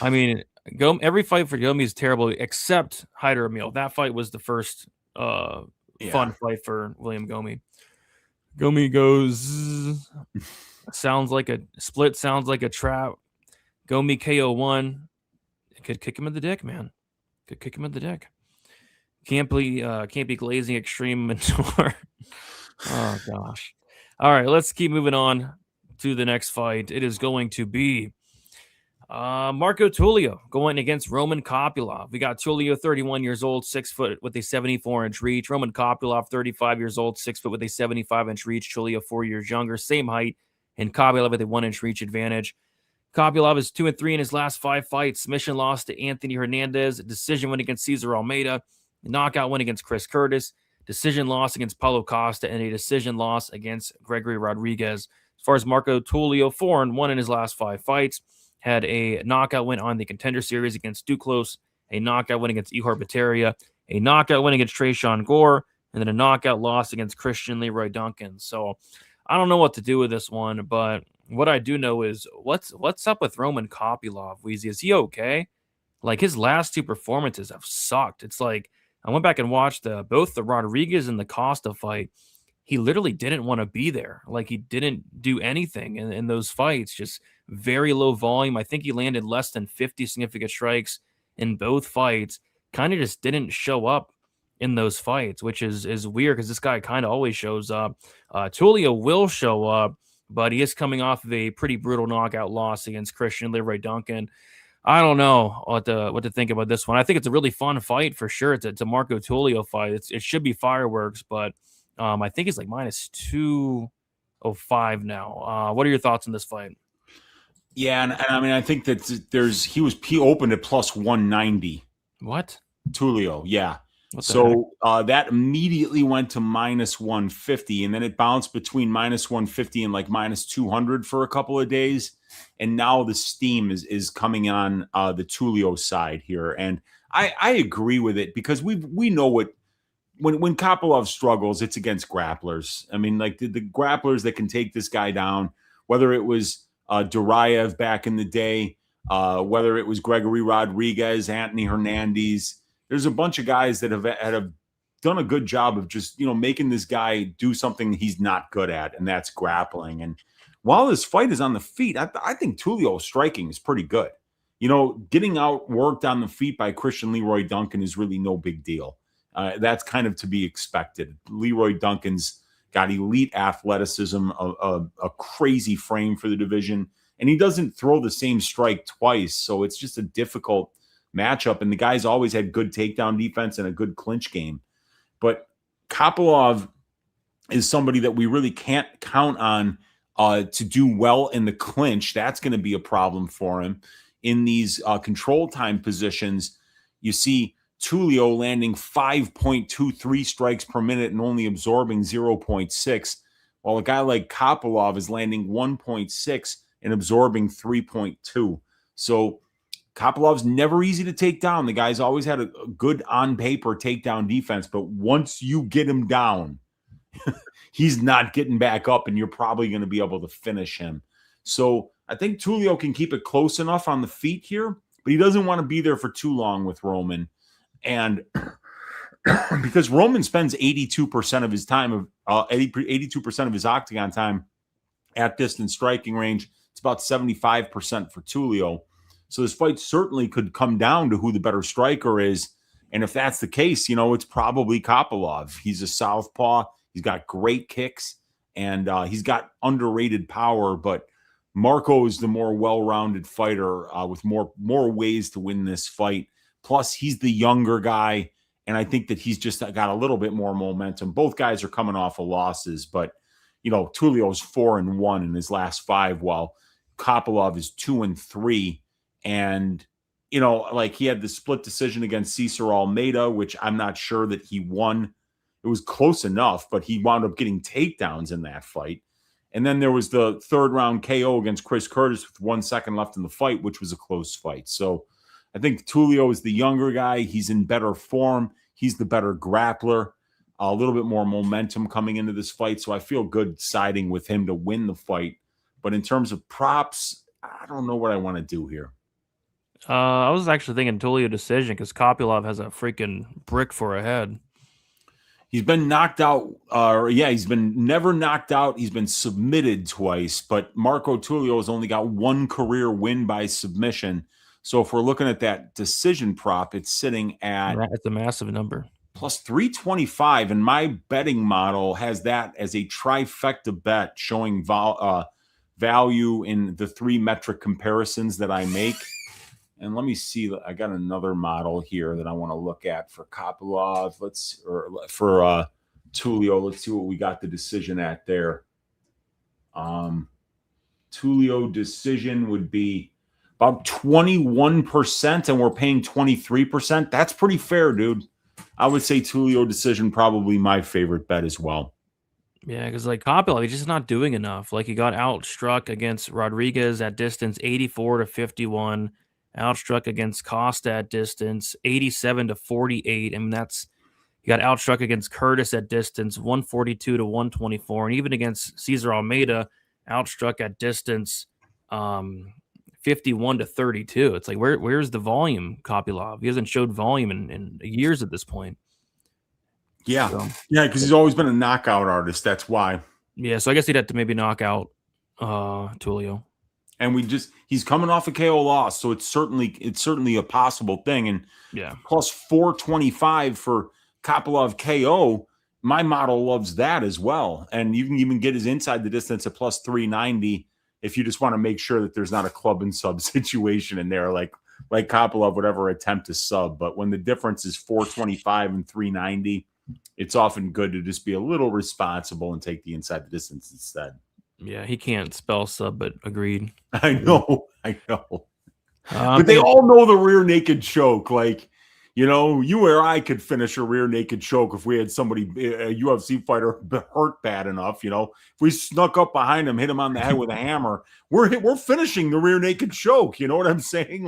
I mean, every fight for Gomi is terrible except Hyder Emil. That fight was the first fun fight for William Gomi. Gomi goes sounds like a split, sounds like a trap. Gomi KO1. It could kick him in the dick, man. Could kick him in the dick. Can't be glazing extreme mentor. Oh gosh. All right, let's keep moving on to the next fight. It is going to be Marco Tulio going against Roman Kopylov. We got Tulio, 31 years old, 6 foot with a 74-inch reach. Roman Kopylov, 35 years old, 6 foot with a 75-inch reach. Tulio, 4 years younger, same height, and Kopylov with a 1-inch reach advantage. Kopylov is 2-3 in his last 5 fights. Submission loss to Anthony Hernandez, decision win against Cesar Almeida, knockout win against Chris Curtis, decision loss against Paulo Costa, and a decision loss against Gregory Rodriguez. As far as Marco Tulio, 4-1 in his last 5 fights. Had a knockout win on the Contender Series against Duclos, a knockout win against Ihor Bateria, a knockout win against Trayshawn Gore, and then a knockout loss against Christian Leroy Duncan. So I don't know what to do with this one, but what I do know is what's up with Roman Kopylov, Weezy? Is he okay? Like, his last 2 performances have sucked. It's like, I went back and watched both the Rodriguez and the Costa fight. He literally didn't want to be there. Like, he didn't do anything in those fights. Just very low volume. I think he landed less than 50 significant strikes in both fights. Kind of just didn't show up in those fights, which is weird because this guy kind of always shows up. Tulio will show up, but he is coming off of a pretty brutal knockout loss against Christian Leroy Duncan. I don't know what to think about this one. I think it's a really fun fight for sure. It's a Marco Tulio fight. It should be fireworks, but I think it's like minus 205 now. What are your thoughts on this fight? Yeah, and I mean, I think that he opened at plus 190. What? Tulio, yeah. So that immediately went to minus 150, and then it bounced between minus 150 and like minus 200 for a couple of days. And now the steam is coming on the Tulio side here. And I agree with it because we know when Kopylov struggles, it's against grapplers. I mean, like the grapplers that can take this guy down, whether it was Duraev back in the day, whether it was Gregory Rodriguez, Anthony Hernandez. There's a bunch of guys that have done a good job of just, making this guy do something he's not good at, and that's grappling. And while this fight is on the feet, I think Tulio's striking is pretty good. Getting outworked on the feet by Christian Leroy Duncan is really no big deal. That's kind of to be expected. Leroy Duncan's got elite athleticism, a crazy frame for the division, and he doesn't throw the same strike twice. So it's just a difficult matchup. And the guy's always had good takedown defense and a good clinch game. But Kopylov is somebody that we really can't count on to do well in the clinch. That's going to be a problem for him. In these control time positions, you see Tulio landing 5.23 strikes per minute and only absorbing 0.6, while a guy like Kopylov is landing 1.6 and absorbing 3.2. So Kopylov's never easy to take down. The guy's always had a good on-paper takedown defense, but once you get him down, he's not getting back up, and you're probably going to be able to finish him. So I think Tulio can keep it close enough on the feet here, but he doesn't want to be there for too long with Roman. And because Roman spends 82% of his time, 82% of his octagon time at distance striking range, it's about 75% for Tulio. So this fight certainly could come down to who the better striker is. And if that's the case, it's probably Kopylov. He's a southpaw. He's got great kicks, and he's got underrated power. But Marco is the more well-rounded fighter with more ways to win this fight. Plus, he's the younger guy, and I think that he's just got a little bit more momentum. Both guys are coming off of losses, but Tulio's 4-1 in his last 5, while Kopylov is 2-3. And he had the split decision against Cesar Almeida, which I'm not sure that he won. It was close enough, but he wound up getting takedowns in that fight. And then there was the 3rd round KO against Chris Curtis with 1 second left in the fight, which was a close fight. So I think Tulio is the younger guy. He's in better form. He's the better grappler. A little bit more momentum coming into this fight. So I feel good siding with him to win the fight. But in terms of props, I don't know what I want to do here. I was actually thinking Tulio decision because Kopylov has a freaking brick for a head. He's been knocked out. He's been never knocked out. He's been submitted twice, but Marco Tulio has only got 1 career win by submission. So if we're looking at that decision prop, it's sitting at it's a massive number. Plus 325. And my betting model has that as a trifecta bet, showing value in the 3 metric comparisons that I make. And let me see. I got another model here that I want to look at for Kopylov. For Tulio. Let's see what we got the decision at there. Tulio decision would be about 21%, and we're paying 23%. That's pretty fair, dude. I would say Tulio decision probably my favorite bet as well. Yeah, because Kopylov, he's just not doing enough. He got outstruck against Rodriguez at distance 84-51. Outstruck against Costa at distance 87-48. I mean, he got outstruck against Curtis at distance 142-124, and even against Cesar Almeida, outstruck at distance 51-32. It's where's the volume, Kopylov? He hasn't showed volume in years at this point. Yeah, because he's always been a knockout artist. That's why. Yeah, so I guess he'd have to maybe knock out Tulio. And he's coming off a KO loss, so it's certainly a possible thing. And plus 425 for Kopylov KO. My model loves that as well. And you can even get his inside the distance at plus 390 if you just want to make sure that there's not a club and sub situation in there, like Kopylov would ever attempt to sub. But when the difference is 425 and 390, it's often good to just be a little responsible and take the inside the distance instead. Yeah, he can't spell sub, but agreed. I know. But they all know the rear naked choke. You or I could finish a rear naked choke if we had somebody, a UFC fighter, hurt bad enough. If we snuck up behind him, hit him on the head with a hammer, we're finishing the rear naked choke. You know what I'm saying?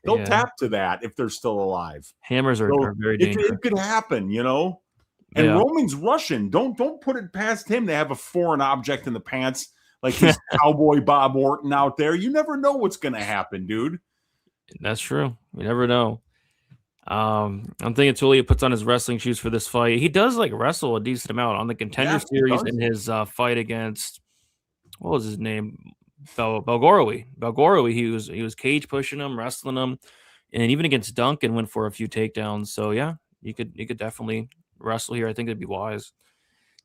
They'll tap to that if they're still alive. Hammers are very dangerous. It could happen, And Roman's Russian. Don't put it past him to have a foreign object in the pants like his cowboy Bob Orton out there. You never know what's going to happen, dude. That's true. You never know. I'm thinking Tulio puts on his wrestling shoes for this fight. He does wrestle a decent amount on the Contender Series in his fight against, what was his name? Belgorowi. He was cage pushing him, wrestling him, and even against Duncan went for a few takedowns. So yeah, you could definitely wrestle here. I think it'd be wise.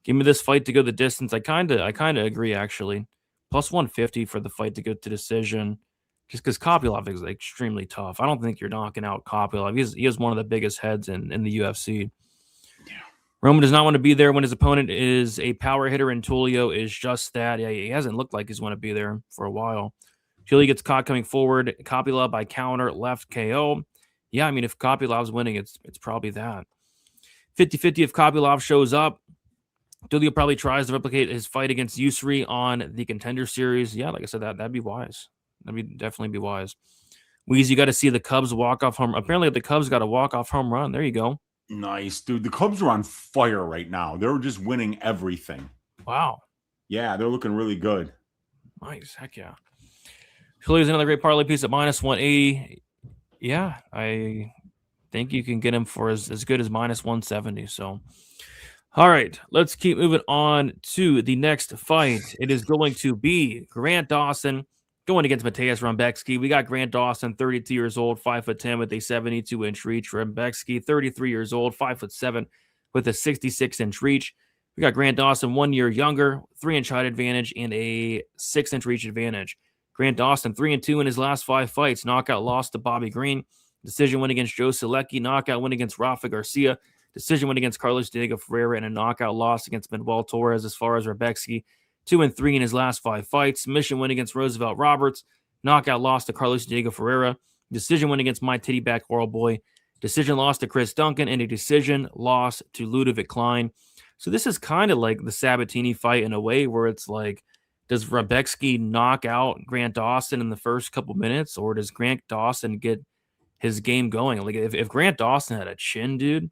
Give me this fight to go the distance. I kind of agree, actually. Plus 150 for the fight to go to decision. Just because Kopylov is extremely tough. I don't think you're knocking out Kopylov. He is one of the biggest heads in the UFC. Yeah. Roman does not want to be there when his opponent is a power hitter, and Tulio is just that. Yeah, he hasn't looked like he's going to be there for a while. Tulio gets caught coming forward. Kopylov by counter, left KO. Yeah, I mean, if Kopylov's winning, it's probably that. 50-50 if Kopylov shows up. Tulio probably tries to replicate his fight against Usry on the Contender Series. Yeah, like I said, that'd be wise. That'd definitely be wise. Weezy, you got to see the Cubs walk off home. Apparently, the Cubs got a walk off home run. There you go. Nice, dude. The Cubs are on fire right now. They're just winning everything. Wow. Yeah, they're looking really good. Nice. Heck yeah. Tulio's another great parlay piece at minus 180. Yeah, I think you can get him for as good as minus 170. So, all right, let's keep moving on to the next fight. It is going to be Grant Dawson going against Mateusz Rebecki. We got Grant Dawson, 32 years old, 5'10" with a 72-inch reach. Rebecki, 33 years old, 5'7" with a 66-inch reach. We got Grant Dawson 1 year younger, 3-inch height advantage, and a 6-inch reach advantage. Grant Dawson 3-2 in his last 5 fights. Knockout loss to Bobby Green. Decision win against Joe Selecki. Knockout win against Rafa Garcia. Decision win against Carlos Diego Ferreira, and a knockout loss against Manuel Torres. As far as Rebecki, 2-3 in his last 5 fights. Submission win against Roosevelt Roberts. Knockout loss to Carlos Diego Ferreira. Decision win against My Titty Back Oral Boy. Decision loss to Chris Duncan, and a decision loss to Ludovic Klein. So this is kind of like the Sabatini fight in a way, where it's like, does Rebecki knock out Grant Dawson in the first couple minutes, or does Grant Dawson get his game going? Like, if Grant Dawson had a chin, dude,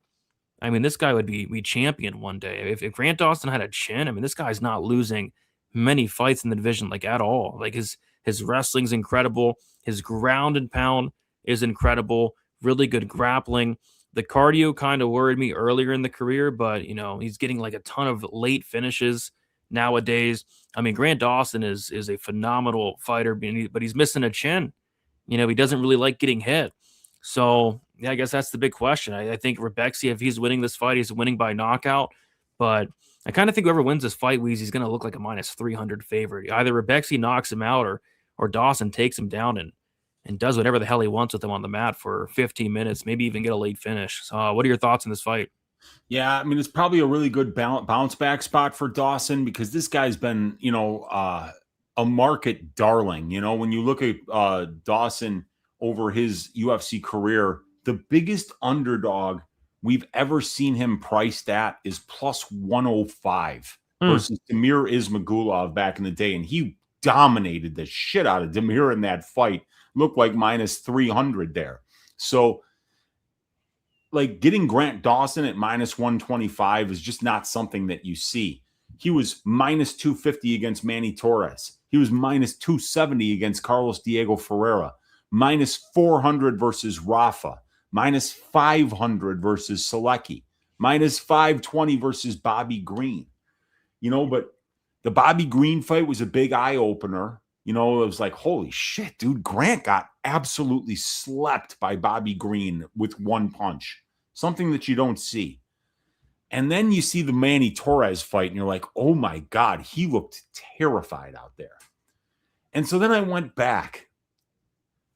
I mean, this guy would be champion one day. If Grant Dawson had a chin, I mean, this guy's not losing many fights in the division, like, at all. Like, his wrestling's incredible. His ground and pound is incredible. Really good grappling. The cardio kind of worried me earlier in the career, but, you know, he's getting like a ton of late finishes nowadays. I mean, Grant Dawson is a phenomenal fighter, but he's missing a chin. You know, he doesn't really like getting hit. So, yeah, I guess that's the big question. I think Rebecki, if he's winning this fight, he's winning by knockout. But I kind of think whoever wins this fight, Weezy's going to look like a minus 300 favorite. Either Rebecki knocks him out, or Dawson takes him down and does whatever the hell he wants with him on the mat for 15 minutes, maybe even get a late finish. So, what are your thoughts on this fight? Yeah, I mean, it's probably a really good bounce back spot for Dawson, because this guy's been, you know, a market darling. You know, when you look at Dawson over his UFC career, the biggest underdog we've ever seen him priced at is plus 105 versus Damir Ismagulov back in the day. And he dominated the shit out of Damir in that fight. Looked like minus 300 there. So, like, getting Grant Dawson at minus 125 is just not something that you see. He was minus 250 against Manny Torres. He was minus 270 against Carlos Diego Ferreira. Minus 400 versus Rafa. Minus 500 versus Selecki. Minus 520 versus Bobby Green. You know, but the Bobby Green fight was a big eye-opener. You know, it was like, holy shit, dude, Grant got absolutely slept by Bobby Green with one punch. Something that you don't see. And then you see the Manny Torres fight, and you're like, oh my God, he looked terrified out there. And so then I went back,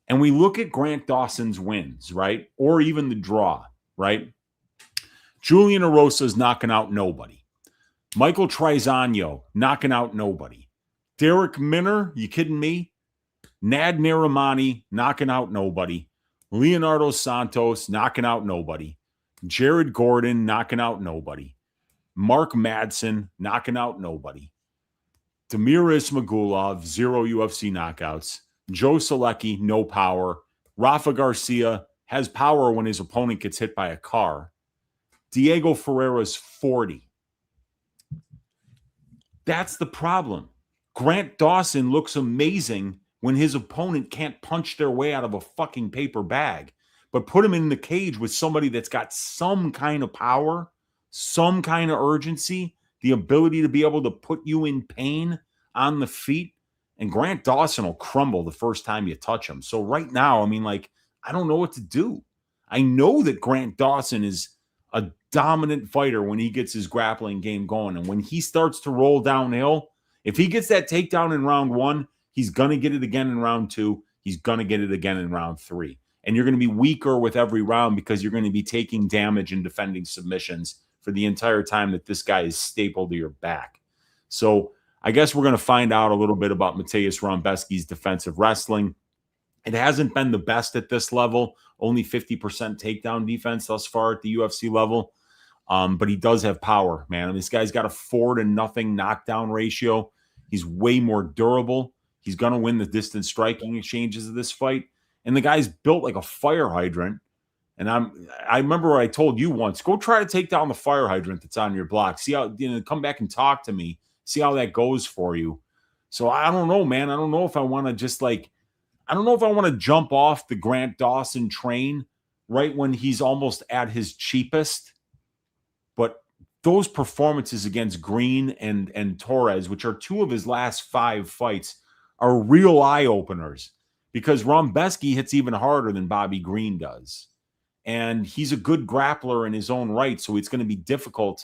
and we look at Grant Dawson's wins, right? Or even the draw, right? Julian Erosa's knocking out nobody. Michael Trizano knocking out nobody. Derek Minner, you kidding me? Nad Narimani knocking out nobody. Leonardo Santos knocking out nobody. Jared Gordon knocking out nobody. Mark Madsen knocking out nobody. Damir Ismagulov, 0 UFC knockouts. Joe Selecki, no power. Rafa Garcia has power when his opponent gets hit by a car. Diego Ferreira's 40. That's the problem. Grant Dawson looks amazing when his opponent can't punch their way out of a fucking paper bag. But put him in the cage with somebody that's got some kind of power, some kind of urgency, the ability to be able to put you in pain on the feet, and Grant Dawson will crumble the first time you touch him. So right now, I mean, like, I don't know what to do. I know that Grant Dawson is a dominant fighter when he gets his grappling game going. And when he starts to roll downhill, If he gets that takedown in round 1, he's going to get it again in round 2. He's going to get it again in round 3. And you're going to be weaker with every round because you're going to be taking damage and defending submissions for the entire time that this guy is stapled to your back. So I guess we're going to find out a little bit about Mateusz Rebecki's defensive wrestling. It hasn't been the best at this level, only 50% takedown defense thus far at the UFC level. But he does have power, man. And this guy's got a 4-0 knockdown ratio. He's way more durable. He's going to win the distance striking exchanges of this fight. And the guy's built like a fire hydrant. And I remember what I told you once, go try to take down the fire hydrant that's on your block. See how, come back and talk to me. See how that goes for you. So I don't know, man. I don't know if I want to jump off the Grant Dawson train right when he's almost at his cheapest. But those performances against Green and Torres, which are 2 of his last 5 fights, are real eye-openers because Rebecki hits even harder than Bobby Green does. And he's a good grappler in his own right, so it's going to be difficult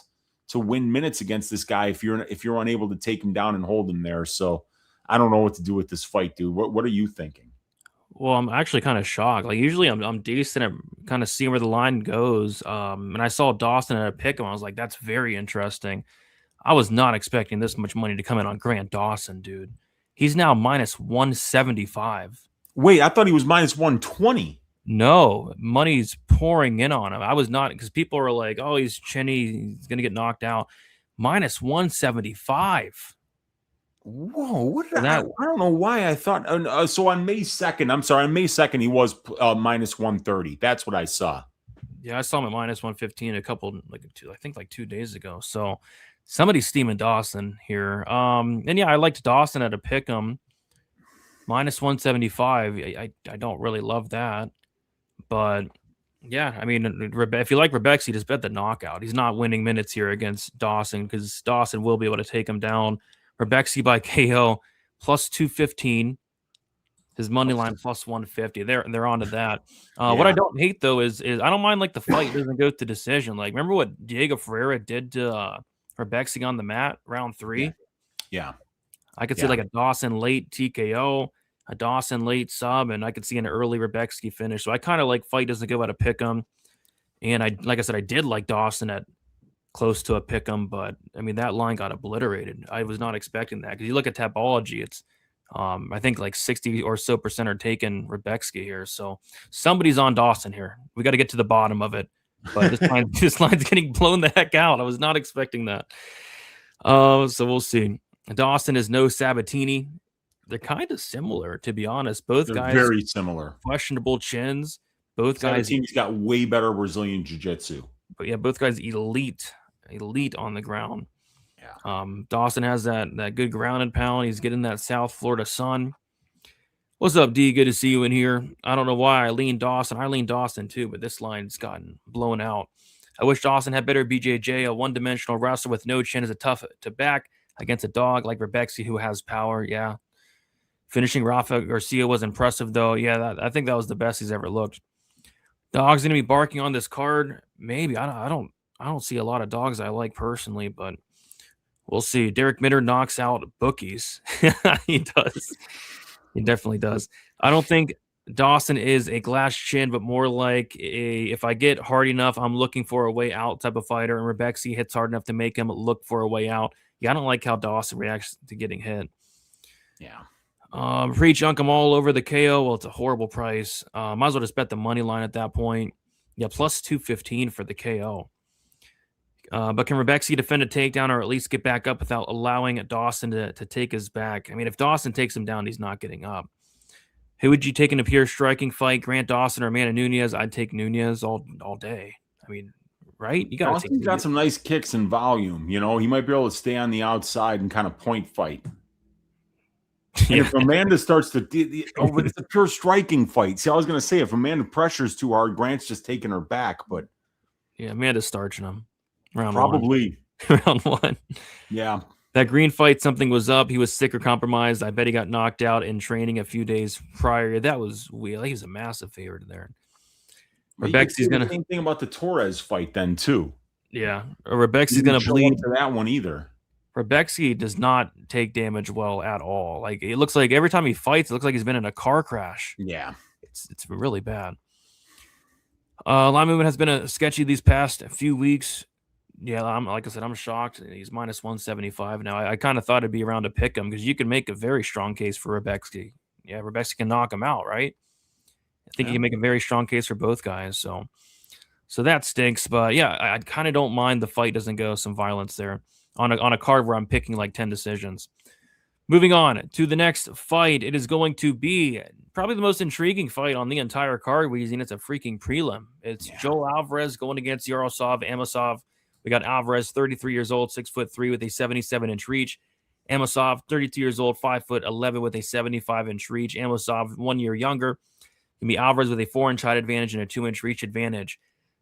to win minutes against this guy if you're unable to take him down and hold him there. So I don't know what to do with this fight, dude. What are you thinking? Well, I'm actually kind of shocked. Like usually I'm decent at kind of seeing where the line goes. And I saw Dawson at a pick him. I was like, that's very interesting. I was not expecting this much money to come in on Grant Dawson, dude. He's now minus 175. Wait, I thought he was minus 120. No, money's pouring in on him. I was not, because people are like, oh, he's chinny, he's going to get knocked out. Minus 175. Whoa, I don't know why I thought. So on May 2nd, he was minus 130. That's what I saw. Yeah, I saw him at minus 115 I think 2 days ago. So somebody's steaming Dawson here. And yeah, I liked Dawson at a pick 'em. Minus 175. I don't really love that. But yeah, I mean, if you like Rebecki, just bet the knockout. He's not winning minutes here against Dawson because Dawson will be able to take him down. Rebecki by KO plus 215. His money line plus 150. They're onto that. What I don't hate though is I don't mind like the fight doesn't go to decision. Like remember what Diego Ferreira did to Rebecki on the mat round 3? Yeah. I could see like a Dawson late TKO, a Dawson late sub, and I could see an early Rebecki finish. So I kind of like fight doesn't go out of pick 'em. And I did like Dawson at close to a pick 'em, but I mean that line got obliterated. I was not expecting that because you look at Tapology, it's I think like 60 or so % are taking Rebecki here. So somebody's on Dawson here. We got to get to the bottom of it. But this line's getting blown the heck out. I was not expecting that. So we'll see. Dawson is no Sabatini. They're kind of similar, to be honest. Both guys very similar. Questionable chins. Both guys. Sabatini's got way better Brazilian jiu-jitsu. But yeah, both guys elite on the ground. Yeah. Dawson has that good ground and pound. He's getting that South Florida sun. What's up, D? Good to see you in here. I don't know why I lean Dawson. I lean Dawson too, but this line's gotten blown out. I wish Dawson had better BJJ. A one-dimensional wrestler with no chin is a tough to back against a dog like Rebecki who has power. Yeah. Finishing Rafa Garcia was impressive though. Yeah, I think that was the best he's ever looked. Dog's gonna be barking on this card. Maybe I don't see a lot of dogs I like personally, but we'll see. Derek Mitter knocks out bookies. He does. He definitely does. I don't think Dawson is a glass chin, but more like if I get hard enough, I'm looking for a way out type of fighter, and Rebecki hits hard enough to make him look for a way out. Yeah, I don't like how Dawson reacts to getting hit. Yeah. Pre-junk him all over the KO. Well, it's a horrible price. Might as well just bet the money line at that point. Yeah, plus 215 for the KO. But can Rebecki defend a takedown or at least get back up without allowing Dawson to take his back? I mean, if Dawson takes him down, he's not getting up. Who would you take in a pure striking fight, Grant Dawson or Amanda Nunes? I'd take Nunes all day. I mean, right? You got Dawson's got some nice kicks and volume. You know, he might be able to stay on the outside and kind of point fight. And if Amanda starts to, but it's a pure striking fight. See, I was going to say if Amanda pressures too hard, Grant's just taking her back. But yeah, Amanda's starching him. Probably round 1. Yeah, that Green fight, something was up. He was sick or compromised. I bet he got knocked out in training a few days prior. That was weird. He was a massive favorite there. Rebecki's gonna same thing about the Torres fight then too. Yeah, Rebecki's gonna bleed to that one either. Rebecki does not take damage well at all. Like, it looks like every time he fights, it looks like he's been in a car crash. Yeah. It's really bad. Line movement has been sketchy these past few weeks. Yeah, like I said, I'm shocked. He's minus 175 now. I kind of thought it'd be around to pick him because you can make a very strong case for Rebecki. Yeah, Rebecki can knock him out, right? I think you can make a very strong case for both guys. So that stinks. But yeah, I kind of don't mind the fight doesn't go some violence there on a card where I'm picking like 10 decisions. Moving on to the next fight, it is going to be probably the most intriguing fight on the entire card. It's a freaking prelim. It's Joel Alvarez going against Yaroslav Amosav. We got Alvarez, 33 years old, 6'3" with a 77-inch reach. Amosav, 32 years old, 5'11" with a 75-inch reach. Amosav, 1 year younger. Can be Alvarez with a 4-inch height advantage and a 2-inch reach advantage.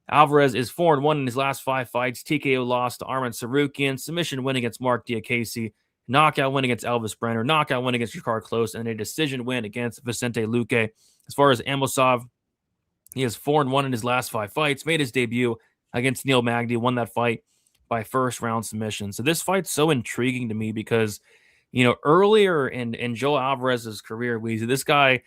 Alvarez is 4-1 in his last 5 fights. TKO loss to Arman Sarukian. Submission win against Mark Diakese. Knockout win against Elvis Brenner. Knockout win against Ricard Close. And a decision win against Vicente Luque. As far as Amosav, he is 4-1 in his last 5 fights. Made his debut against Neil Magny. Won that fight by first-round submission. So this fight's so intriguing to me because, earlier in Joel Alvarez's career, this guy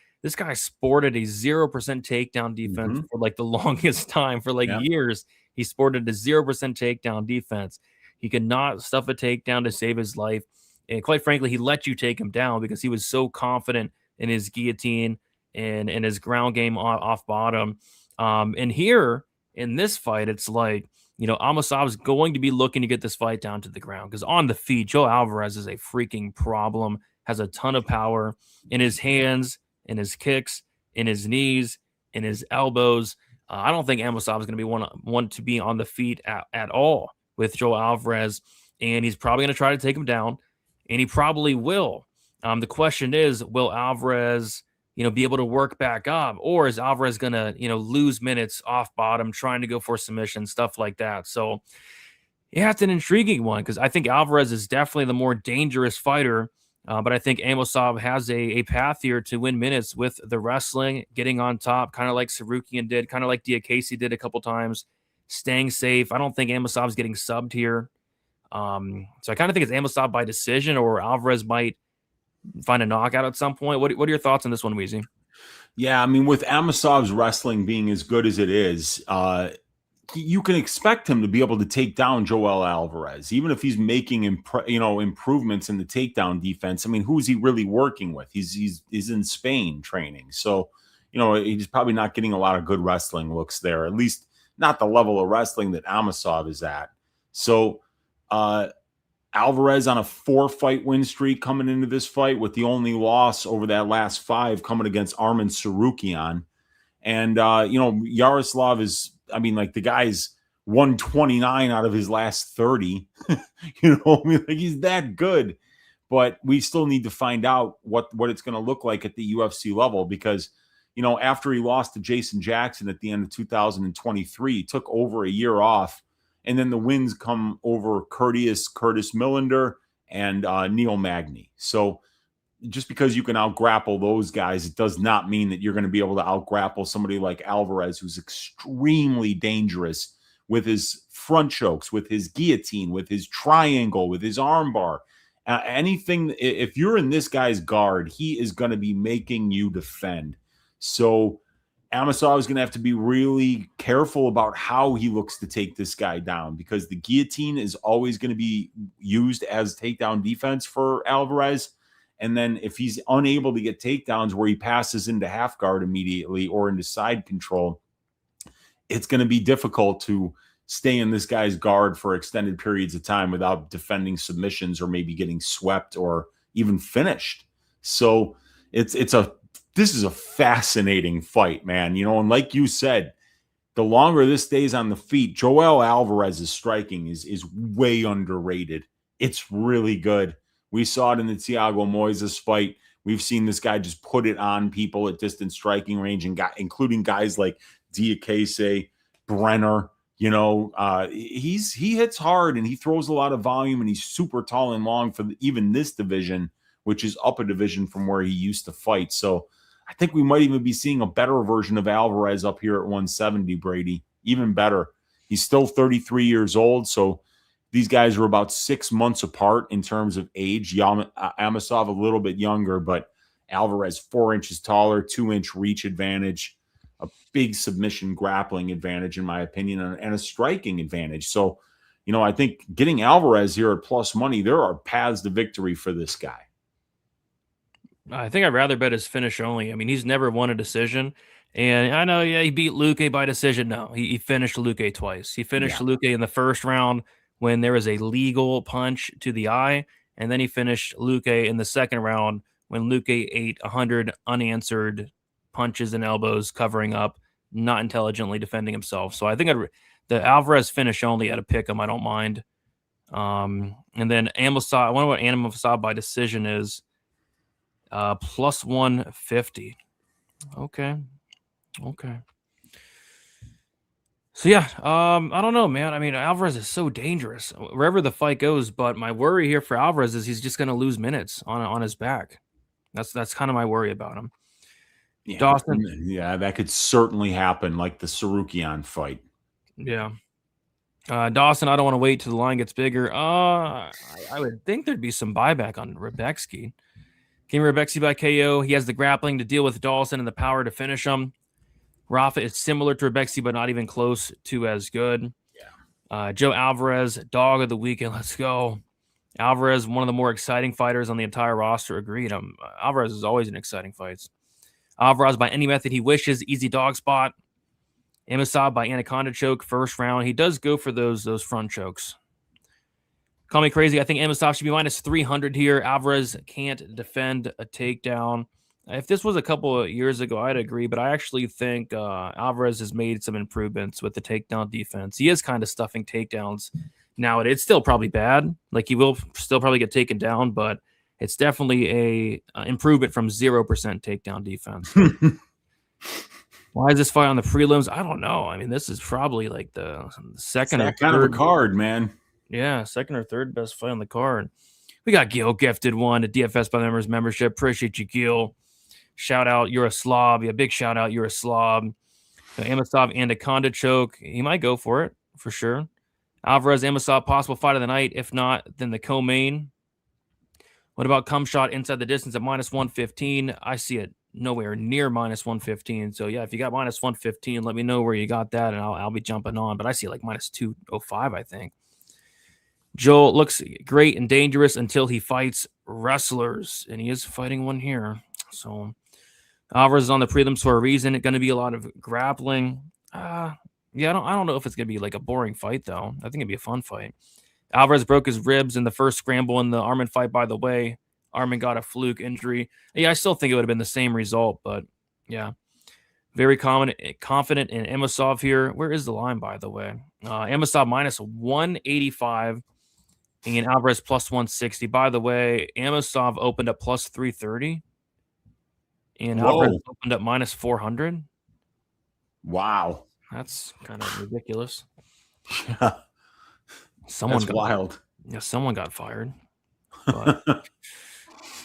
sported a 0% takedown defense for like the longest time. For years, he sported a 0% takedown defense. He could not stuff a takedown to save his life. And quite frankly, he let you take him down because he was so confident in his guillotine and in his ground game off bottom. And here in this fight, it's like, Amosav's going to be looking to get this fight down to the ground because on the feet, Joe Alvarez is a freaking problem, has a ton of power in his hands, in his kicks, in his knees, in his elbows. I don't think Amosav is going to be one to be on the feet at all with Joe Alvarez, and he's probably going to try to take him down, and he probably will. The question is, will Alvarez, be able to work back up, or is Alvarez going to, lose minutes off bottom, trying to go for submission, stuff like that? So, yeah, it's an intriguing one because I think Alvarez is definitely the more dangerous fighter, but I think Amosav has a path here to win minutes with the wrestling, getting on top, kind of like Sarukian did, kind of like Diakese did a couple times, staying safe. I don't think Amosav's getting subbed here. So I kind of think it's Amosav by decision, or Alvarez might find a knockout at some point. What are your thoughts on this one, Weezy? Yeah, I mean, with Amosav's wrestling being as good as it is, you can expect him to be able to take down Joel Alvarez, even if he's making improvements in the takedown defense. I mean, who is he really working with? He's in Spain training, so he's probably not getting a lot of good wrestling looks there. At least not the level of wrestling that Amosav is at. So Alvarez on a 4-fight win streak coming into this fight, with the only loss over that last 5 coming against Arman Sarukian. And, Yaroslav is, the guy's 129 out of his last 30. He's that good. But we still need to find out what it's going to look like at the UFC level because, after he lost to Jason Jackson at the end of 2023, he took over a year off. And then the wins come over Curtis Millender and Neil Magny. So just because you can out-grapple those guys, it does not mean that you're going to be able to out-grapple somebody like Alvarez, who's extremely dangerous with his front chokes, with his guillotine, with his triangle, with his armbar. Anything, if you're in this guy's guard, he is going to be making you defend. So Amosav is going to have to be really careful about how he looks to take this guy down because the guillotine is always going to be used as takedown defense for Alvarez. And then if he's unable to get takedowns where he passes into half guard immediately or into side control, it's going to be difficult to stay in this guy's guard for extended periods of time without defending submissions or maybe getting swept or even finished. So this is a fascinating fight, man. And like you said, the longer this stays on the feet, Joel Alvarez's striking is way underrated. It's really good. We saw it in the Thiago Moises fight. We've seen this guy just put it on people at distance striking range, and including guys like Diakese, Brenner. He hits hard and he throws a lot of volume, and he's super tall and long for even this division, which is up a division from where he used to fight. So I think we might even be seeing a better version of Alvarez up here at 170, Brady. Even better. He's still 33 years old, so These guys were about 6 months apart in terms of age. Amosav a little bit younger, but Alvarez 4 inches taller, 2-inch reach advantage, a big submission grappling advantage, in my opinion, and a striking advantage. So, I think getting Alvarez here at plus money, there are paths to victory for this guy. I think I'd rather bet his finish only. I mean, he's never won a decision. And I know, he beat Luque by decision. No, he finished Luque twice. He finished Luque in the first round when there was a legal punch to the eye. And then he finished Luque in the second round when Luque ate 100 unanswered punches and elbows, covering up, not intelligently defending himself. So I think the Alvarez finish only at a pick him, I don't mind. And then Amosav, I wonder what Amosav by decision is. Plus 150. Okay. So yeah, I don't know, man. I mean, Alvarez is so dangerous wherever the fight goes. But my worry here for Alvarez is he's just going to lose minutes on his back. That's kind of my worry about him. Yeah, Dawson. Yeah, that could certainly happen, like the Sarukian fight. Yeah. Dawson, I don't want to wait till the line gets bigger. I would think there'd be some buyback on Rebecki. Came Rebecki by KO. He has the grappling to deal with Dawson and the power to finish him. Rafa is similar to Rebecki, but not even close to as good. Yeah. Joe Alvarez, dog of the weekend. Let's go. Alvarez, one of the more exciting fighters on the entire roster. Agreed. Alvarez is always in exciting fights. Alvarez by any method he wishes. Easy dog spot. Amosav by anaconda choke. First round. He does go for those front chokes. Call me crazy. I think Amosav should be minus 300 here. Alvarez can't defend a takedown. If this was a couple of years ago, I'd agree, but I actually think Alvarez has made some improvements with the takedown defense. He is kind of stuffing takedowns now. It's still probably bad. Like, he will still probably get taken down, but it's definitely a improvement from 0% takedown defense. Why is this fight on the prelims? I don't know. I mean, this is probably like the second or kind of a card, man. Yeah, second or third best fight on the card. We got Gil gifted one to DFS by members membership. Appreciate you, Gil. Shout out, you're a slob. Yeah, big shout out, you're a slob. Amosav anaconda choke. He might go for it, for sure. Alvarez, Amosav, possible fight of the night. If not, then the co-main. What about cum shot inside the distance at minus 115? I see it nowhere near minus 115. So, yeah, if you got minus 115, let me know where you got that, and I'll be jumping on. But I see like minus 205, I think. Joel looks great and dangerous until he fights wrestlers, and he is fighting one here. So Alvarez is on the prelims for a reason. It's going to be a lot of grappling. I don't know if it's going to be like a boring fight, though. I think it'd be a fun fight. Alvarez broke his ribs in the first scramble in the Armin fight, by the way. Armin got a fluke injury. Yeah, I still think it would have been the same result, but yeah. Very confident in Amosav here. Where is the line, by the way? Amosav minus 185 and Alvarez plus 160. By the way, Amosav opened up plus 330 and Alvarez opened up minus 400. Wow. That's kind of ridiculous. Yeah. That's wild. Yeah, someone got fired. But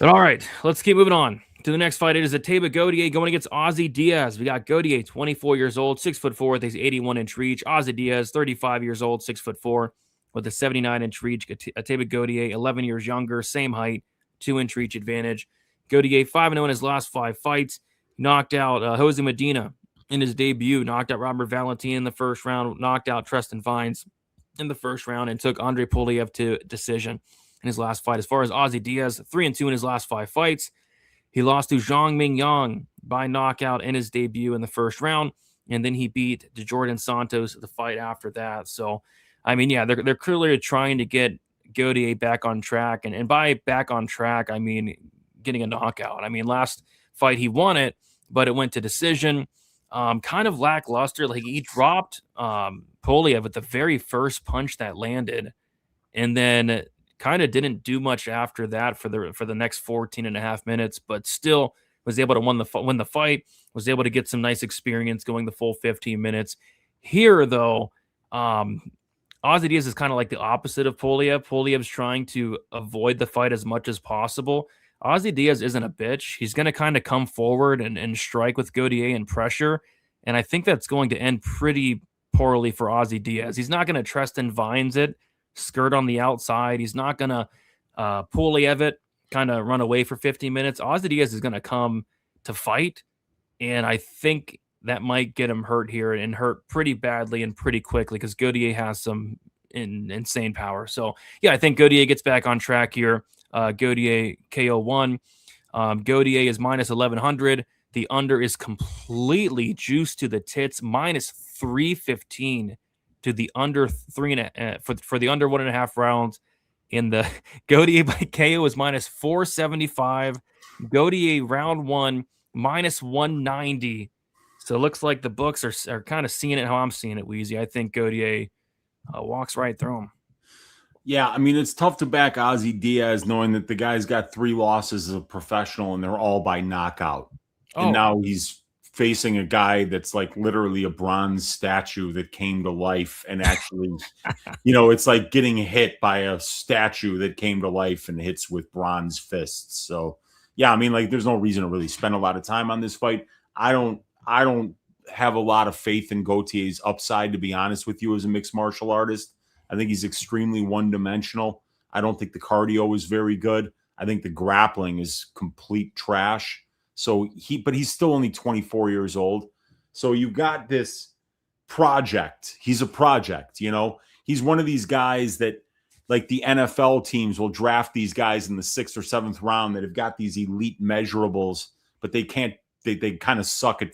all right, let's keep moving on to the next fight. It is Ateba Godier going against Ozzy Diaz. We got Godier, 24 years old, 6'4", with his 81-inch reach. Ozzy Diaz, 35 years old, 6'4", with a 79-inch reach. Ateba Godier, 11 years younger, same height, 2-inch reach advantage. Godier 5-0 in his last 5 fights. Knocked out Jose Medina in his debut. Knocked out Robert Valentin in the first round. Knocked out Tristan Vines in the first round, and took Andre Poliev to decision in his last fight. As far as Ozzy Diaz, 3-2 in his last 5 fights. He lost to Zhang Mingyang by knockout in his debut in the first round, and then he beat Jordan Santos the fight after that. So, I mean, yeah, they're clearly trying to get Godier back on track, and by back on track, I mean getting a knockout. I mean, last fight he won it, but it went to decision. Kind of lackluster. Like, he dropped Poliev with the very first punch that landed, and then kind of didn't do much after that for the next 14 and a half minutes, but still was able to win the fight, was able to get some nice experience going the full 15 minutes. Here, though, Ozzy Diaz is kind of like the opposite of Poliev. Poliev's trying to avoid the fight as much as possible. Ozzy Diaz isn't a bitch. He's going to kind of come forward and strike with Godier and pressure, and I think that's going to end pretty poorly for Ozzy Diaz. He's not going to Tristan Vines it skirt on the outside. He's not going to pull Leavitt, kind of run away for 50 minutes. Ozzy Diaz is going to come to fight, and I think that might get him hurt here and hurt pretty badly and pretty quickly because Godier has some insane power. So, yeah, I think Godier gets back on track here. Godier KO1. Godier is minus 1,100. The under is completely juiced to the tits, minus 315 to the under for the under 1.5 rounds. In the Godier by KO is minus 475. Godier round 1 minus 190. So it looks like the books are kind of seeing it how I'm seeing it, Weezy. I think Godier walks right through him. Yeah, I mean, it's tough to back Ozzy Diaz knowing that the guy's got 3 losses as a professional and they're all by knockout. And now he's facing a guy that's like literally a bronze statue that came to life and actually, it's like getting hit by a statue that came to life and hits with bronze fists. So, yeah, I mean, like, there's no reason to really spend a lot of time on this fight. I don't have a lot of faith in Gautier's upside, to be honest with you, as a mixed martial artist. I think he's extremely one-dimensional. I don't think the cardio is very good. I think the grappling is complete trash. So but he's still only 24 years old. So you've got this project. He's a project, He's one of these guys that, like, the NFL teams will draft these guys in the 6th or 7th round that have got these elite measurables, but they can't. They kind of suck at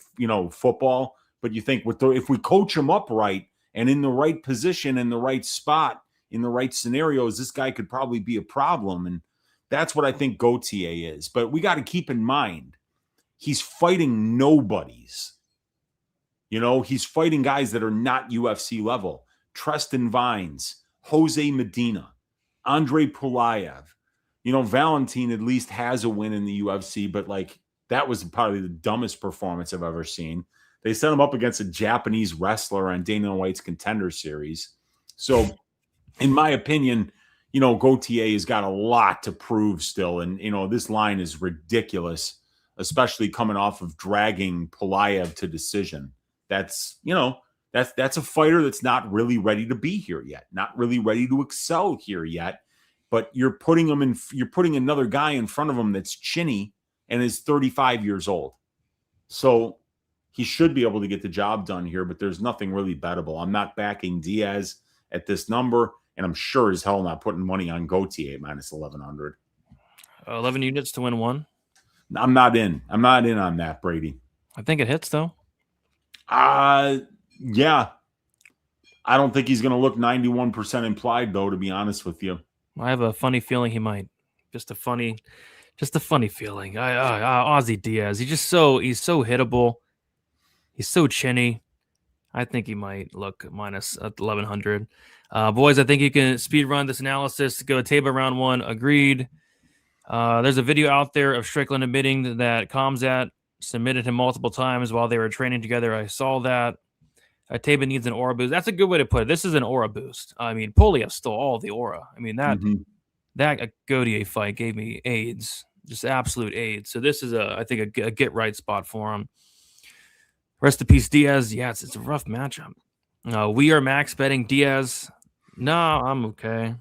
football. But you think if we coach him up right and in the right position, in the right spot, in the right scenarios, this guy could probably be a problem. And that's what I think Gautier is. But we got to keep in mind, he's fighting nobodies. He's fighting guys that are not UFC level. Tristan Vines, Jose Medina, Andre Pulayev. Valentin at least has a win in the UFC, but like, that was probably the dumbest performance I've ever seen. They set him up against a Japanese wrestler on Dana White's Contender Series. So, in my opinion, Gautier has got a lot to prove still. And, this line is ridiculous, especially coming off of dragging Pulayev to decision. That's a fighter that's not really ready to be here yet, not really ready to excel here yet. But you're putting another guy in front of him that's chinny and is 35 years old. So he should be able to get the job done here, but there's nothing really bettable. I'm not backing Diaz at this number, and I'm sure as hell not putting money on Gautier at minus 1,100. 11 units to win 1. I'm not in on that, Brady. I think it hits, though. Yeah. I don't think he's going to look 91% implied, though, to be honest with you. I have a funny feeling he might. Just a funny feeling. Ozzy Diaz. He's so hittable. He's so chinny. I think he might look minus 1,100. Boys, I think you can speed run this analysis. Go Taba round 1. Agreed. There's a video out there of Strickland admitting that Khamzat submitted him multiple times while they were training together. I saw that. Taba needs an aura boost. That's a good way to put it. This is an aura boost. I mean, Poliev stole all the aura. I mean, that Godier fight gave me AIDS, just absolute AIDS. So this is, I think, a get right spot for him. Rest in peace, Diaz. Yeah, it's a rough matchup. We are max betting Diaz. No, I'm okay.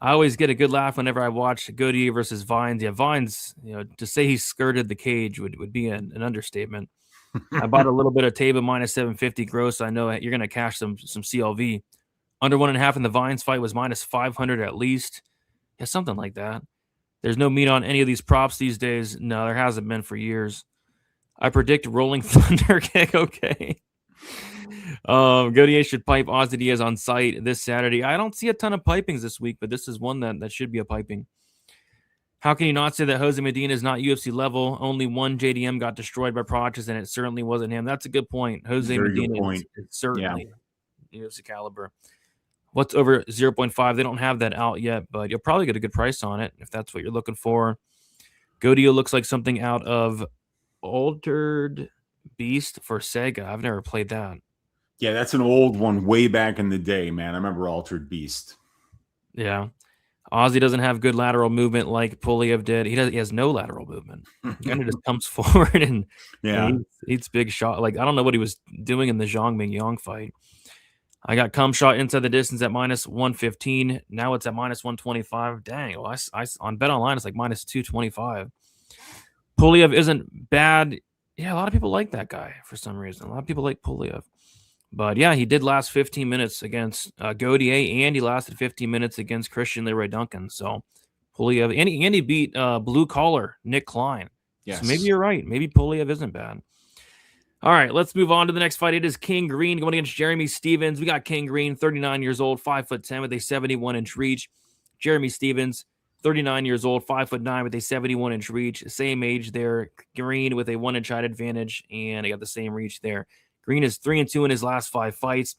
I always get a good laugh whenever I watch Godier versus Vines. Yeah, Vines, to say he skirted the cage would be an understatement. I bought a little bit of Taba minus 750 gross. I know you're going to cash some CLV. Under 1.5 in the Vines fight was minus 500 at least. Yeah, something like that. There's no meat on any of these props these days. No, there hasn't been for years. I predict Rolling Thunder kick. Okay. Godier should pipe Ozzy Diaz on site this Saturday. I don't see a ton of pipings this week, but this is one that should be a piping. How can you not say that Jose Medina is not UFC level? Only one JDM got destroyed by Proches, and it certainly wasn't him. That's a good point. Jose Medina is certainly UFC caliber. What's over 0.5? They don't have that out yet, but you'll probably get a good price on it if that's what you're looking for. Godier looks like something out of Altered Beast for Sega. I've never played that. Yeah, that's an old one way back in the day, man. I remember Altered Beast. Yeah. Ozzy doesn't have good lateral movement like Poliev did. He has no lateral movement. He kind of just comes forward and eats big shot. Like, I don't know what he was doing in the Zhang Mingyang fight. I got cum shot inside the distance at minus 115. Now it's at minus 125. Dang. Well, I on Bet Online, it's like minus 225. Puliev isn't bad. Yeah, a lot of people like that guy for some reason. A lot of people like Puliev. But yeah, he did last 15 minutes against Godier, and he lasted 15 minutes against Christian Leroy Duncan. So Puliev, and he beat blue collar Nick Klein. Yes. So maybe you're right. Maybe Puliev isn't bad. All right, let's move on to the next fight. It is King Green going against Jeremy Stephens. We got King Green, 39 years old, 5'10" with a 71-inch reach. Jeremy Stephens, 39 years old, 5'9" with a 71-inch reach. Same age there. Green with a 1-inch height advantage, and I got the same reach there. Green is 3-2 in his last 5 fights.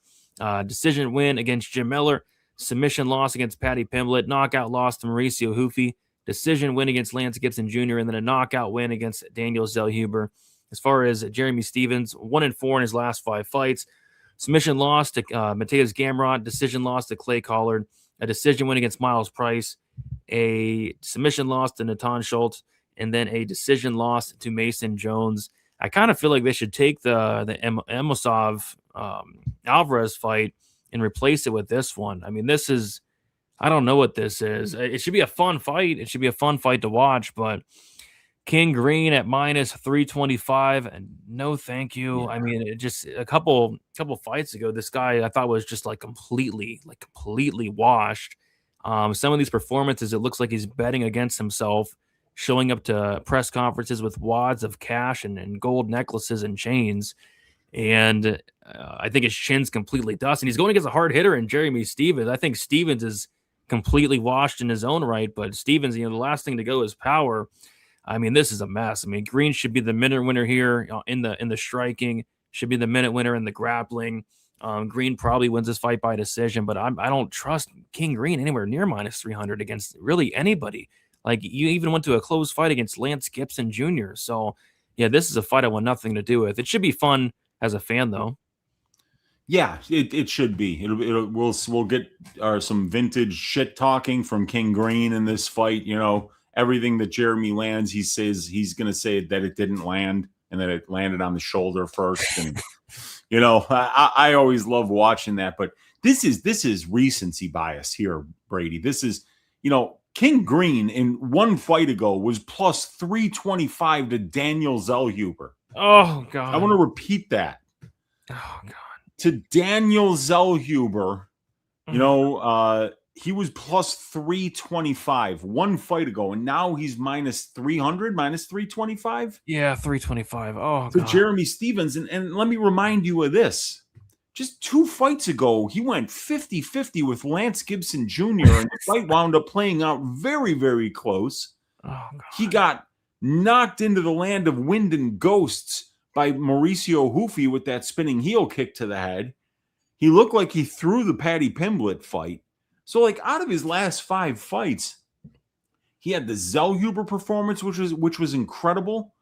Decision win against Jim Miller. Submission loss against Paddy Pimblett. Knockout loss to Mauricio Hoofy. Decision win against Lance Gibson Jr. And then a knockout win against Daniel Zellhuber. As far as Jeremy Stephens, 1-4 in his last 5 fights. Submission loss to Mateus Gamrot. Decision loss to Clay Collard. A decision win against Miles Price. A submission loss to Natan Schultz. And then a decision loss to Mason Jones. I kind of feel like they should take the Amosav Alvarez fight and replace it with this one. I mean, this is, I don't know what this is. It should be a fun fight. It should be a fun fight to watch, but King Green at minus 325, and no thank you. I mean, it just a couple fights ago, this guy I thought was just completely washed. Some of these performances, it looks like he's betting against himself, showing up to press conferences with wads of cash and gold necklaces and chains. And I think his chin's completely dust. And he's going against a hard hitter in Jeremy Stephens. I think Stephens is completely washed in his own right, but Stephens, the last thing to go is power. I mean, this is a mess. I mean, Green should be the minute winner here in the striking, should be the minute winner in the grappling. Green probably wins this fight by decision, but I don't trust King Green anywhere near minus 300 against really anybody. Like, you even went to a close fight against Lance Gibson Jr. So, yeah, this is a fight I want nothing to do with. It should be fun as a fan, though. Yeah, it should be. We'll get some vintage shit talking from King Green in this fight. Everything that Jeremy lands, he says he's going to say that it didn't land and that it landed on the shoulder first. And I always love watching that. But this is recency bias here, Brady. This is King Green in one fight ago was plus 325 to Daniel Zellhuber. Oh God! I want to repeat that. Oh God! To Daniel Zellhuber, he was plus 325 one fight ago, and now he's minus 300, minus 325. Yeah, 325. Oh, to Jeremy Stephens. And let me remind you of this. Just 2 fights ago, he went 50-50 with Lance Gibson Jr., and the fight wound up playing out very, very close. Oh, God. He got knocked into the land of wind and ghosts by Mauricio Hoofy with that spinning heel kick to the head. He looked like he threw the Paddy Pimblett fight. So, out of his last 5 fights, he had the Zellhuber performance, which was incredible,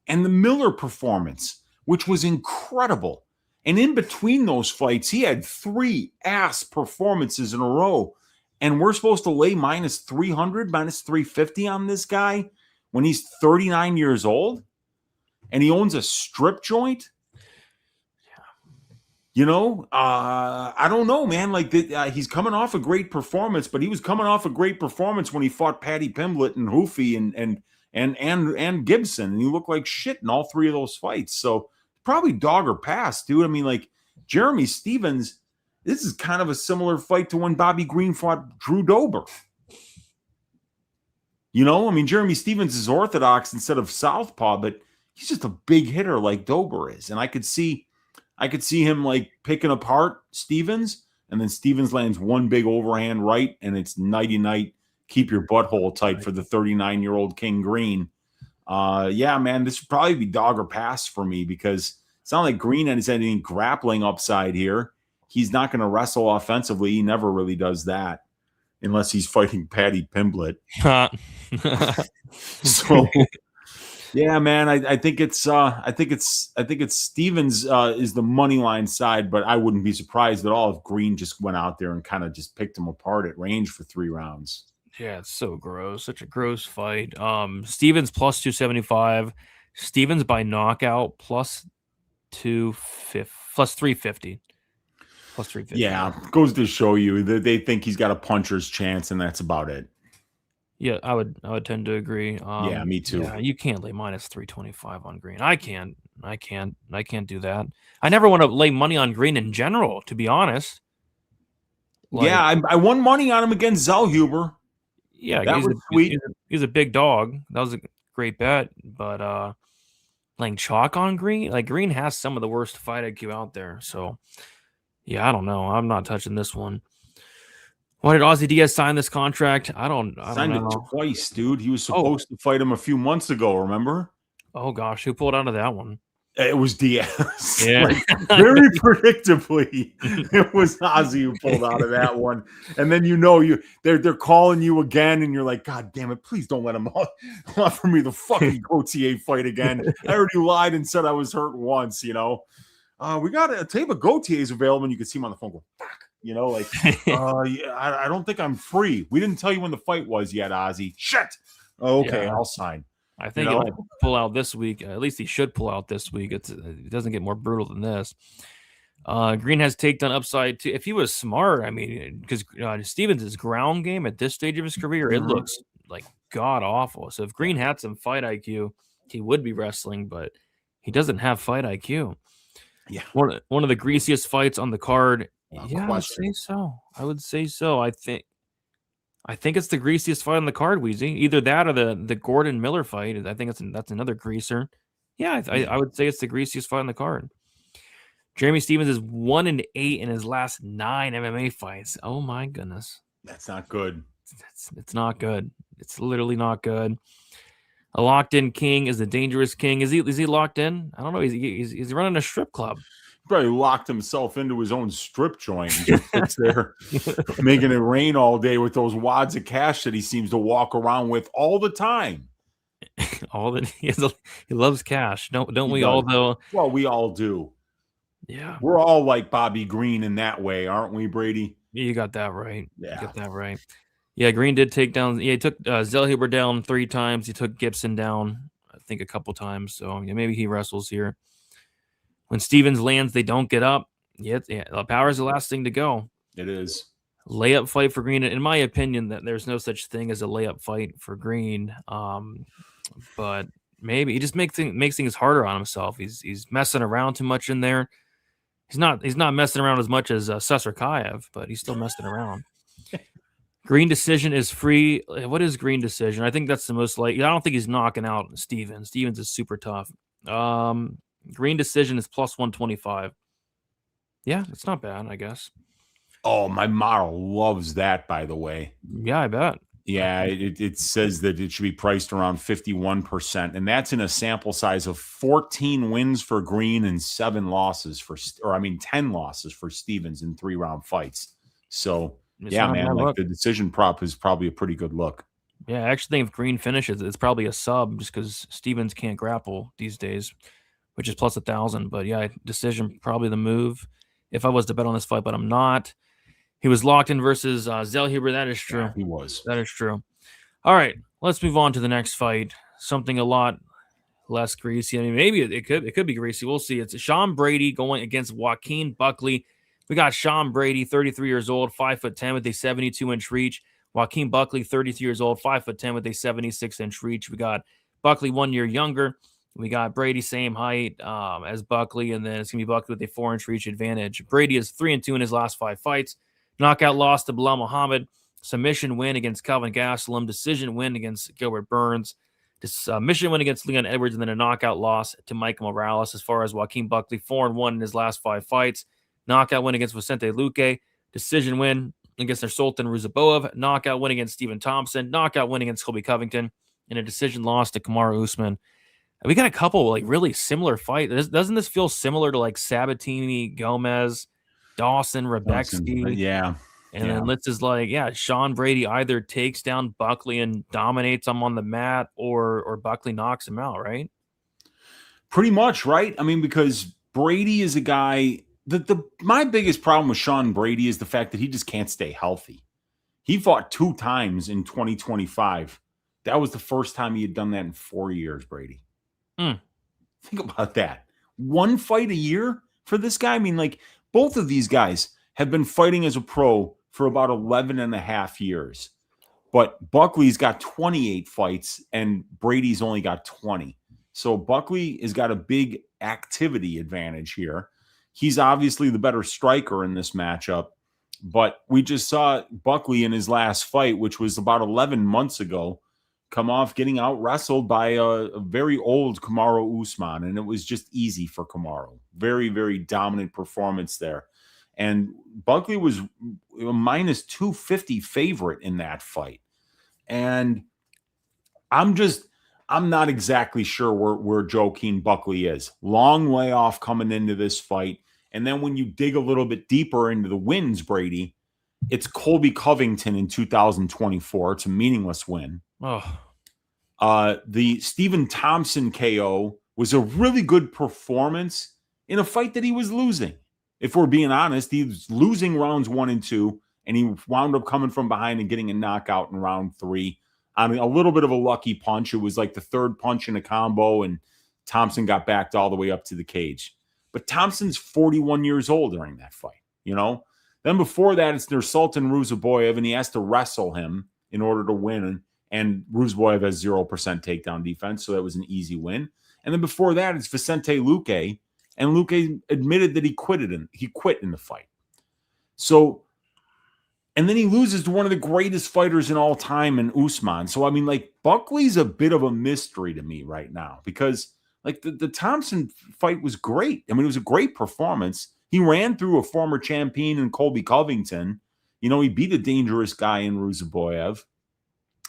and the Miller performance, which was incredible. And in between those fights, he had 3 ass performances in a row. And we're supposed to lay minus 300, minus 350 on this guy when he's 39 years old and he owns a strip joint? I don't know, man. He's coming off a great performance, but he was coming off a great performance when he fought Paddy Pimblett and Hoofy and Gibson, and he looked like shit in all 3 of those fights. So probably dog or pass, dude. I mean, Jeremy Stephens, this is kind of a similar fight to when Bobby Green fought Drew Dober. Jeremy Stephens is orthodox instead of southpaw, but he's just a big hitter like Dober is, and I could see him picking apart Stephens, and then Stephens lands one big overhand right, and it's nighty-night. Keep your butthole tight for the 39-year-old King Green. Yeah, man, this would probably be dog or pass for me because it's not like Green has any grappling upside here. He's not going to wrestle offensively. He never really does that unless he's fighting Paddy Pimblett. So. Yeah, man, I think it's Stephens is the money line side, but I wouldn't be surprised at all if Green just went out there and kind of just picked him apart at range for 3 rounds. Yeah, it's so gross. Such a gross fight. Stephens plus 275. Stephens by knockout plus 350. plus 350. Yeah, goes to show you that they think he's got a puncher's chance, and that's about it. Yeah, I would tend to agree. Yeah, me too. Yeah, you can't lay minus 325 on Green. I can't do that. I never want to lay money on Green in general, to be honest. Yeah, I won money on him against Zellhuber. Yeah, that was sweet. He's a big dog. That was a great bet, but laying chalk on Green, like Green has some of the worst fight IQ out there. So yeah, I don't know. I'm not touching this one. Why did Ozzy Diaz sign this contract? I don't Signed know. it twice, dude. He was supposed to fight him a few months ago, remember? Oh gosh, who pulled out of that one? It was Diaz. Yeah. Very predictably, it was Ozzy who pulled out of that one. And then they're calling you again, and you're like, God damn it, please don't let him offer me the fucking Gauthier fight again. I already lied and said I was hurt once, We got a tape of Gautier's available, and you can see him on the phone go, fuck. Yeah, I don't think I'm free. We didn't tell you when the fight was yet, Ozzy. Shit. Oh, okay, yeah. I'll sign. I think he'll pull out this week. At least he should pull out this week. It doesn't get more brutal than this. Green has takedown upside too. If he was smart, I mean, because Stevens' ground game at this stage of his career, it looks like god awful. So if Green had some fight IQ, he would be wrestling, but he doesn't have fight IQ. Yeah, one of the greasiest fights on the card. Yeah, I would say so. I think it's the greasiest fight on the card, Weezy. Either that or the Gordon Miller fight. I think that's another greaser. Yeah, I would say it's the greasiest fight on the card. Jeremy Stevens is 1-8 in his last 9 MMA fights. Oh my goodness, that's not good. It's not good. It's literally not good. A locked-in king is a dangerous king. Is he locked in? I don't know. He's running a strip club. Probably locked himself into his own strip joint. He just sits there making it rain all day with those wads of cash that he seems to walk around with all the time. He loves cash. Don't we all though? Well, we all do. Yeah. We're all like Bobby Green in that way, aren't we, Brady? You got that right. Yeah. You got that right. Yeah, Green did take down. Yeah, he took Zellhuber down 3 times. He took Gibson down, I think, a couple times. So yeah, maybe he wrestles here. When Stevens lands, they don't get up. Yeah, power is the last thing to go. It is. Layup fight for Green. In my opinion, that there's no such thing as a layup fight for Green. But maybe he just makes things harder on himself. He's messing around too much in there. He's not messing around as much as Cesar Kayv, but he's still messing around. Green decision is free. What is Green decision? I think that's the most likely. I don't think he's knocking out Stevens. Stevens is super tough. Green decision is plus 125. Yeah, it's not bad, I guess. Oh, my model loves that, by the way. Yeah, I bet. Yeah, it says that it should be priced around 51%, and that's in a sample size of 14 wins for Green and 10 losses for Stevens in 3-round fights. So, yeah, man, like the decision prop is probably a pretty good look. Yeah, I actually think if Green finishes, it's probably a sub just because Stevens can't grapple these days, which is plus 1,000. But yeah, decision probably the move if I was to bet on this fight, but I'm not. He was locked in versus Zellhuber. That is true. Yeah, he was. That is true. All right, let's move on to the next fight. Something a lot less greasy. I mean, maybe it could be greasy. We'll see. It's Sean Brady going against Joaquin Buckley. We got Sean Brady, 33 years old, 5'10" with a 72-inch reach. Joaquin Buckley, 33 years old, 5'10" with a 76-inch reach. We got Buckley 1 year younger. We got Brady same height as Buckley, and then it's gonna be Buckley with a 4-inch reach advantage. Brady is 3-2 in his last 5 fights. Knockout loss to Bilal Muhammad. Submission win against Calvin Gastelum. Decision win against Gilbert Burns. Submission win against Leon Edwards, and then a knockout loss to Michael Morales. As far as Joaquin Buckley, 4-1 in his last 5 fights. Knockout win against Vicente Luque. Decision win against Sultan Ruzaboev. Knockout win against Stephen Thompson. Knockout win against Colby Covington. And a decision loss to Kamaru Usman. We got a couple like really similar fights. Doesn't this feel similar to like Sabatini, Gomez, Dawson, Rebecki? Yeah. And then Litz is like, Sean Brady either takes down Buckley and dominates him on the mat or Buckley knocks him out, right? Pretty much, right? I mean, because Brady is a guy my biggest problem with Sean Brady is the fact that he just can't stay healthy. He fought 2 times in 2025. That was the first time he had done that in 4 years, Brady. Think about that. 1 fight a year for this guy. I mean, like, both of these guys have been fighting as a pro for about 11 and a half years. But Buckley's got 28 fights and Brady's only got 20. So Buckley has got a big activity advantage here. He's obviously the better striker in this matchup, but we just saw Buckley in his last fight, which was about 11 months ago, come off getting out wrestled by a very old Kamaru Usman, and it was just easy for Kamaru. Very, very dominant performance there. And Buckley was a minus 250 favorite in that fight. And I'm not exactly sure where Joaquin Buckley is. Long way off coming into this fight. And then when you dig a little bit deeper into the wins, Brady, it's Colby Covington in 2024. It's a meaningless win. The Stephen Thompson KO was a really good performance in a fight that he was losing. If we're being honest, he was losing rounds 1 and 2, and he wound up coming from behind and getting a knockout in round 3. I mean, a little bit of a lucky punch. It was like the third punch in a combo, and Thompson got backed all the way up to the cage. But Thompson's 41 years old during that fight, you know? Then before that, it's Nursultan Ruziboyev, and he has to wrestle him in order to win. And Ruziboyev has 0% takedown defense, so that was an easy win. And then before that, it's Vicente Luque, and Luque admitted that he quit in the fight. So, and then he loses to one of the greatest fighters in all time in Usman. So, I mean, like, Buckley's a bit of a mystery to me right now because, like, the Thompson fight was great. I mean, it was a great performance. He ran through a former champion in Colby Covington. You know, he beat a dangerous guy in Ruziboyev.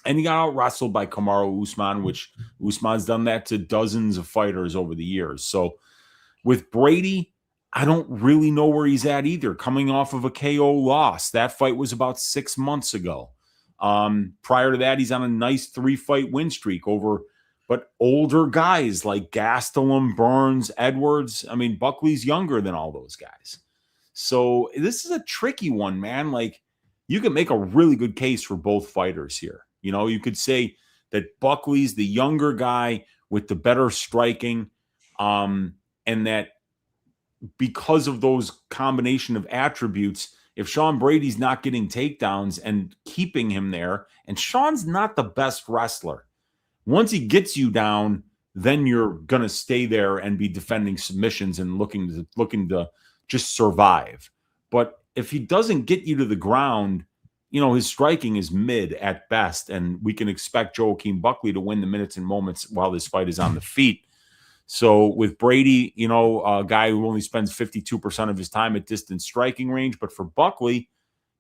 And he got out wrestled by Kamaru Usman, which Usman's done that to dozens of fighters over the years. So with Brady, I don't really know where he's at either. Coming off of a KO loss. That fight was about 6 months ago. Prior to that, he's on a nice 3-fight win streak over but older guys like Gastelum, Burns, Edwards. I mean, Buckley's younger than all those guys. So this is a tricky one, man. Like, you can make a really good case for both fighters here. You know, you could say that Buckley's the younger guy with the better striking, and that because of those combination of attributes, if Sean Brady's not getting takedowns and keeping him there, and Sean's not the best wrestler. Once he gets you down, then you're going to stay there and be defending submissions and looking to just survive. But if he doesn't get you to the ground, you know, his striking is mid at best, and we can expect Joaquin Buckley to win the minutes and moments while this fight is on the feet. So with Brady, you know, a guy who only spends 52% of his time at distance striking range, but for Buckley,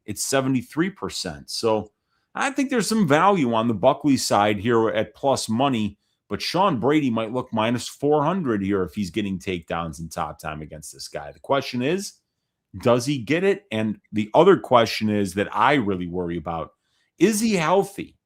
it's 73%. So I think there's some value on the Buckley side here at plus money, but Sean Brady might look minus 400 here if he's getting takedowns in top time against this guy. The question is, does he get it? And the other question is that I really worry about, is he healthy?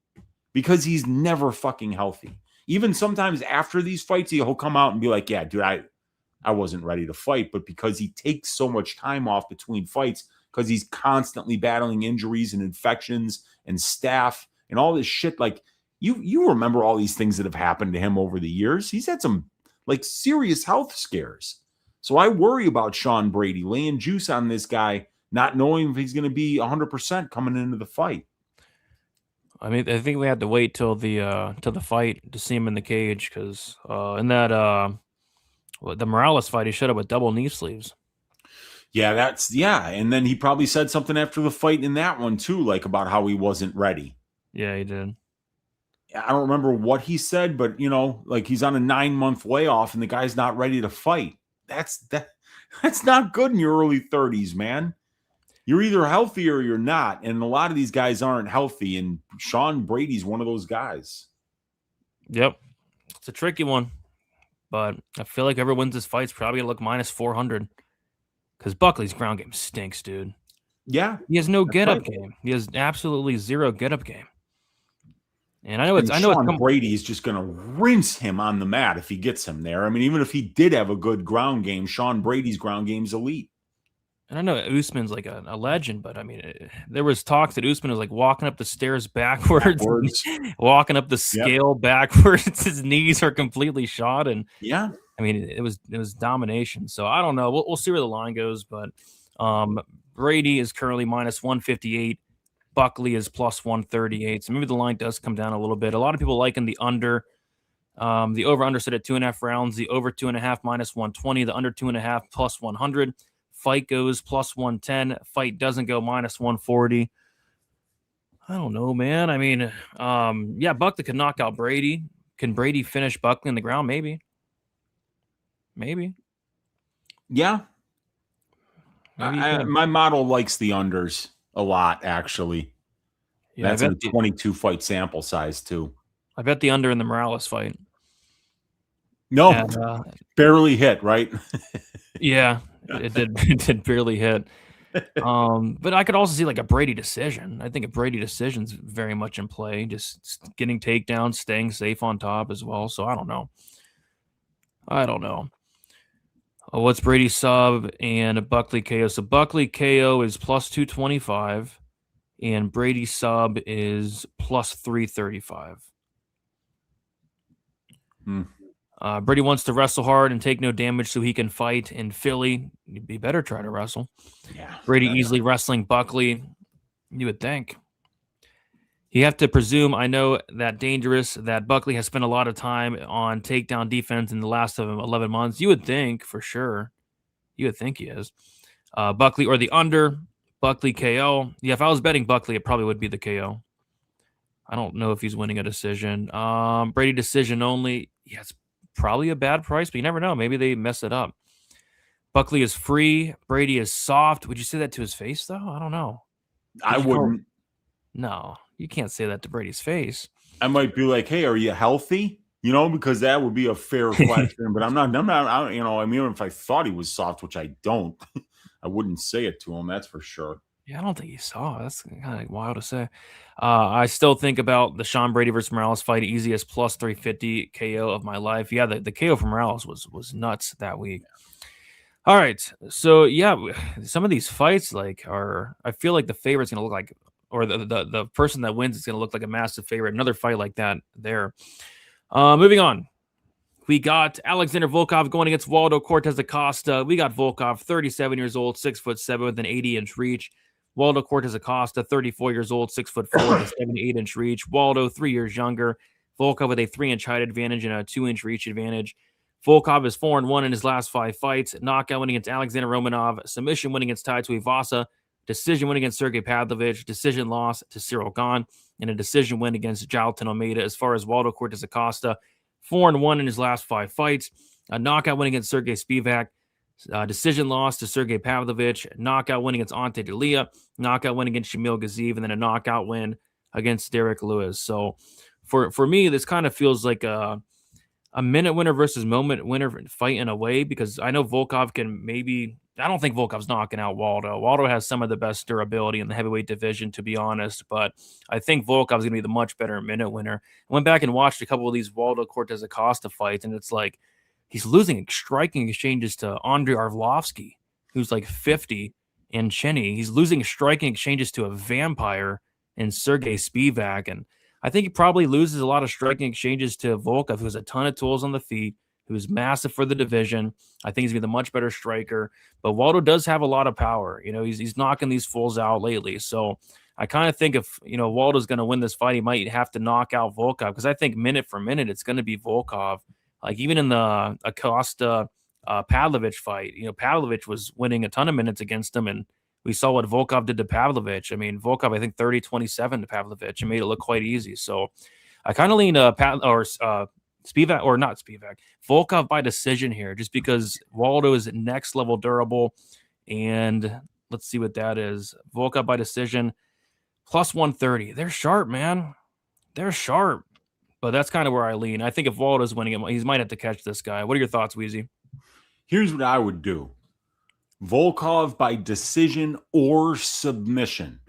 Because he's never fucking healthy. Even sometimes after these fights, he'll come out and be like, yeah, dude, I wasn't ready to fight. But because he takes so much time off between fights, because he's constantly battling injuries and infections and staph and all this shit, like, you remember all these things that have happened to him over the years. He's had some, like, serious health scares. So I worry about Sean Brady laying juice on this guy, not knowing if he's going to be 100% coming into the fight. I mean, I think we had to wait till the fight to see him in the cage because in that the Morales fight, he showed up with double knee sleeves. Yeah, and then he probably said something after the fight in that one too, like about how he wasn't ready. Yeah, he did. I don't remember what he said, but you know, like he's on a 9-month layoff and the guy's not ready to fight. That's not good in your early 30s, man. You're either healthy or you're not. And a lot of these guys aren't healthy. And Sean Brady's one of those guys. Yep. It's a tricky one. But I feel like whoever wins this fight's probably going to look minus 400. Because Buckley's ground game stinks, dude. Yeah. He has no get-up game. He has absolutely zero get-up game. And Sean Brady is just going to rinse him on the mat if he gets him there. I mean, even if he did have a good ground game, Sean Brady's ground game's elite. And I know Usman's like a legend, but I mean, there was talks that Usman was like walking up the stairs backwards. Walking up the scale backwards. His knees are completely shot, and yeah, I mean, it was domination. So I don't know. We'll see where the line goes, but Brady is currently minus 158. Buckley is plus 138. So maybe the line does come down a little bit. A lot of people liking the under. The over-under set at 2.5 rounds. The over 2.5 minus 120. The under 2.5 plus 100. Fight goes plus 110. Fight doesn't go minus 140. I don't know, man. I mean, Buckley could knock out Brady. Can Brady finish Buckley in the ground? Maybe. Yeah. My model likes the unders a lot, actually. Yeah, that's a 22 fight sample size, too. I bet the under in the Morales fight. No, barely hit, right? Yeah, it did barely hit. But I could also see like a Brady decision. I think a Brady decision's very much in play, just getting takedowns, staying safe on top as well. So I don't know. What's Brady sub and Buckley KO? So Buckley KO is plus 225 and Brady sub is plus 335. Brady wants to wrestle hard and take no damage so he can fight in Philly. He better try to wrestle. Yeah, Brady easily wrestling Buckley. You would think. You have to presume, I know that dangerous, that Buckley has spent a lot of time on takedown defense in the last 11 months. You would think, for sure. You would think he is. Buckley or the under. Buckley KO. Yeah, if I was betting Buckley, it probably would be the KO. I don't know if he's winning a decision. Brady decision only. Yeah, it's probably a bad price, but you never know. Maybe they mess it up. Buckley is free. Brady is soft. Would you say that to his face, though? I don't know. I wouldn't. No, you can't say that to Brady's face. I might be like, hey, are you healthy? Because that would be a fair question, but I'm not, if I thought he was soft, which I don't, I wouldn't say it to him. That's for sure. Yeah, I don't think he saw. That's kind of wild to say. I still think about the Sean Brady versus Morales fight, easiest plus 350 KO of my life. Yeah, the KO from Morales was nuts that week. All right, so yeah, some of these fights I feel like the favorite's gonna look like, or the person that wins is gonna look like a massive favorite. Another fight like that there. Moving on. We got Alexander Volkov going against Waldo Cortez Aosta. We got Volkov, 37 years old, 6'7" with an 80-inch reach. Waldo Cortez Aosta, 34 years old, 6'4" with a 78-inch reach. Waldo, 3 years younger. Volkov with a 3-inch height advantage and a 2-inch reach advantage. Volkov is 4-1 in his last 5 fights. Knockout win against Alexander Romanov. Submission win against Tai Tuivasa. Decision win against Sergey Pavlovich. Decision loss to Cyril Gahn. And a decision win against Jailton Almeida. As far as Waldo Cortez Aosta, 4-1 in his last 5 fights. A knockout win against Sergey Spivak. Decision loss to Sergey Pavlovich. Knockout win against Ante Delia. Knockout win against Shamil Gaziv. And then a knockout win against Derek Lewis. So for me, this kind of feels like a minute winner versus moment winner fight in a way, because I know Volkov can maybe... I don't think Volkov's knocking out Waldo. Waldo has some of the best durability in the heavyweight division, to be honest, but I think Volkov's going to be the much better minute winner. I went back and watched a couple of these Waldo Cortez Aosta fights, and it's like he's losing striking exchanges to Andrei Arlovsky, who's like 50, and Cheney. He's losing striking exchanges to a vampire in Sergey Spivak, and I think he probably loses a lot of striking exchanges to Volkov, who has a ton of tools on the feet, who's massive for the division. I think he's going to be the much better striker. But Waldo does have a lot of power. He's knocking these fools out lately. So I kind of think if, Waldo's going to win this fight, he might have to knock out Volkov, because I think minute for minute, it's going to be Volkov. Like even in the Aosta Pavlovich fight, Pavlovich was winning a ton of minutes against him, and we saw what Volkov did to Pavlovich. I mean, Volkov, I think 30-27 to Pavlovich, and made it look quite easy. So I kind of lean Spivak, or not Spivak, Volkov by decision here, just because Waldo is next level durable. And let's see what that is. Volkov by decision, plus 130. They're sharp, man. They're sharp. But that's kind of where I lean. I think if Waldo's winning it, he might have to catch this guy. What are your thoughts, Weezy? Here's what I would do. Volkov by decision or submission.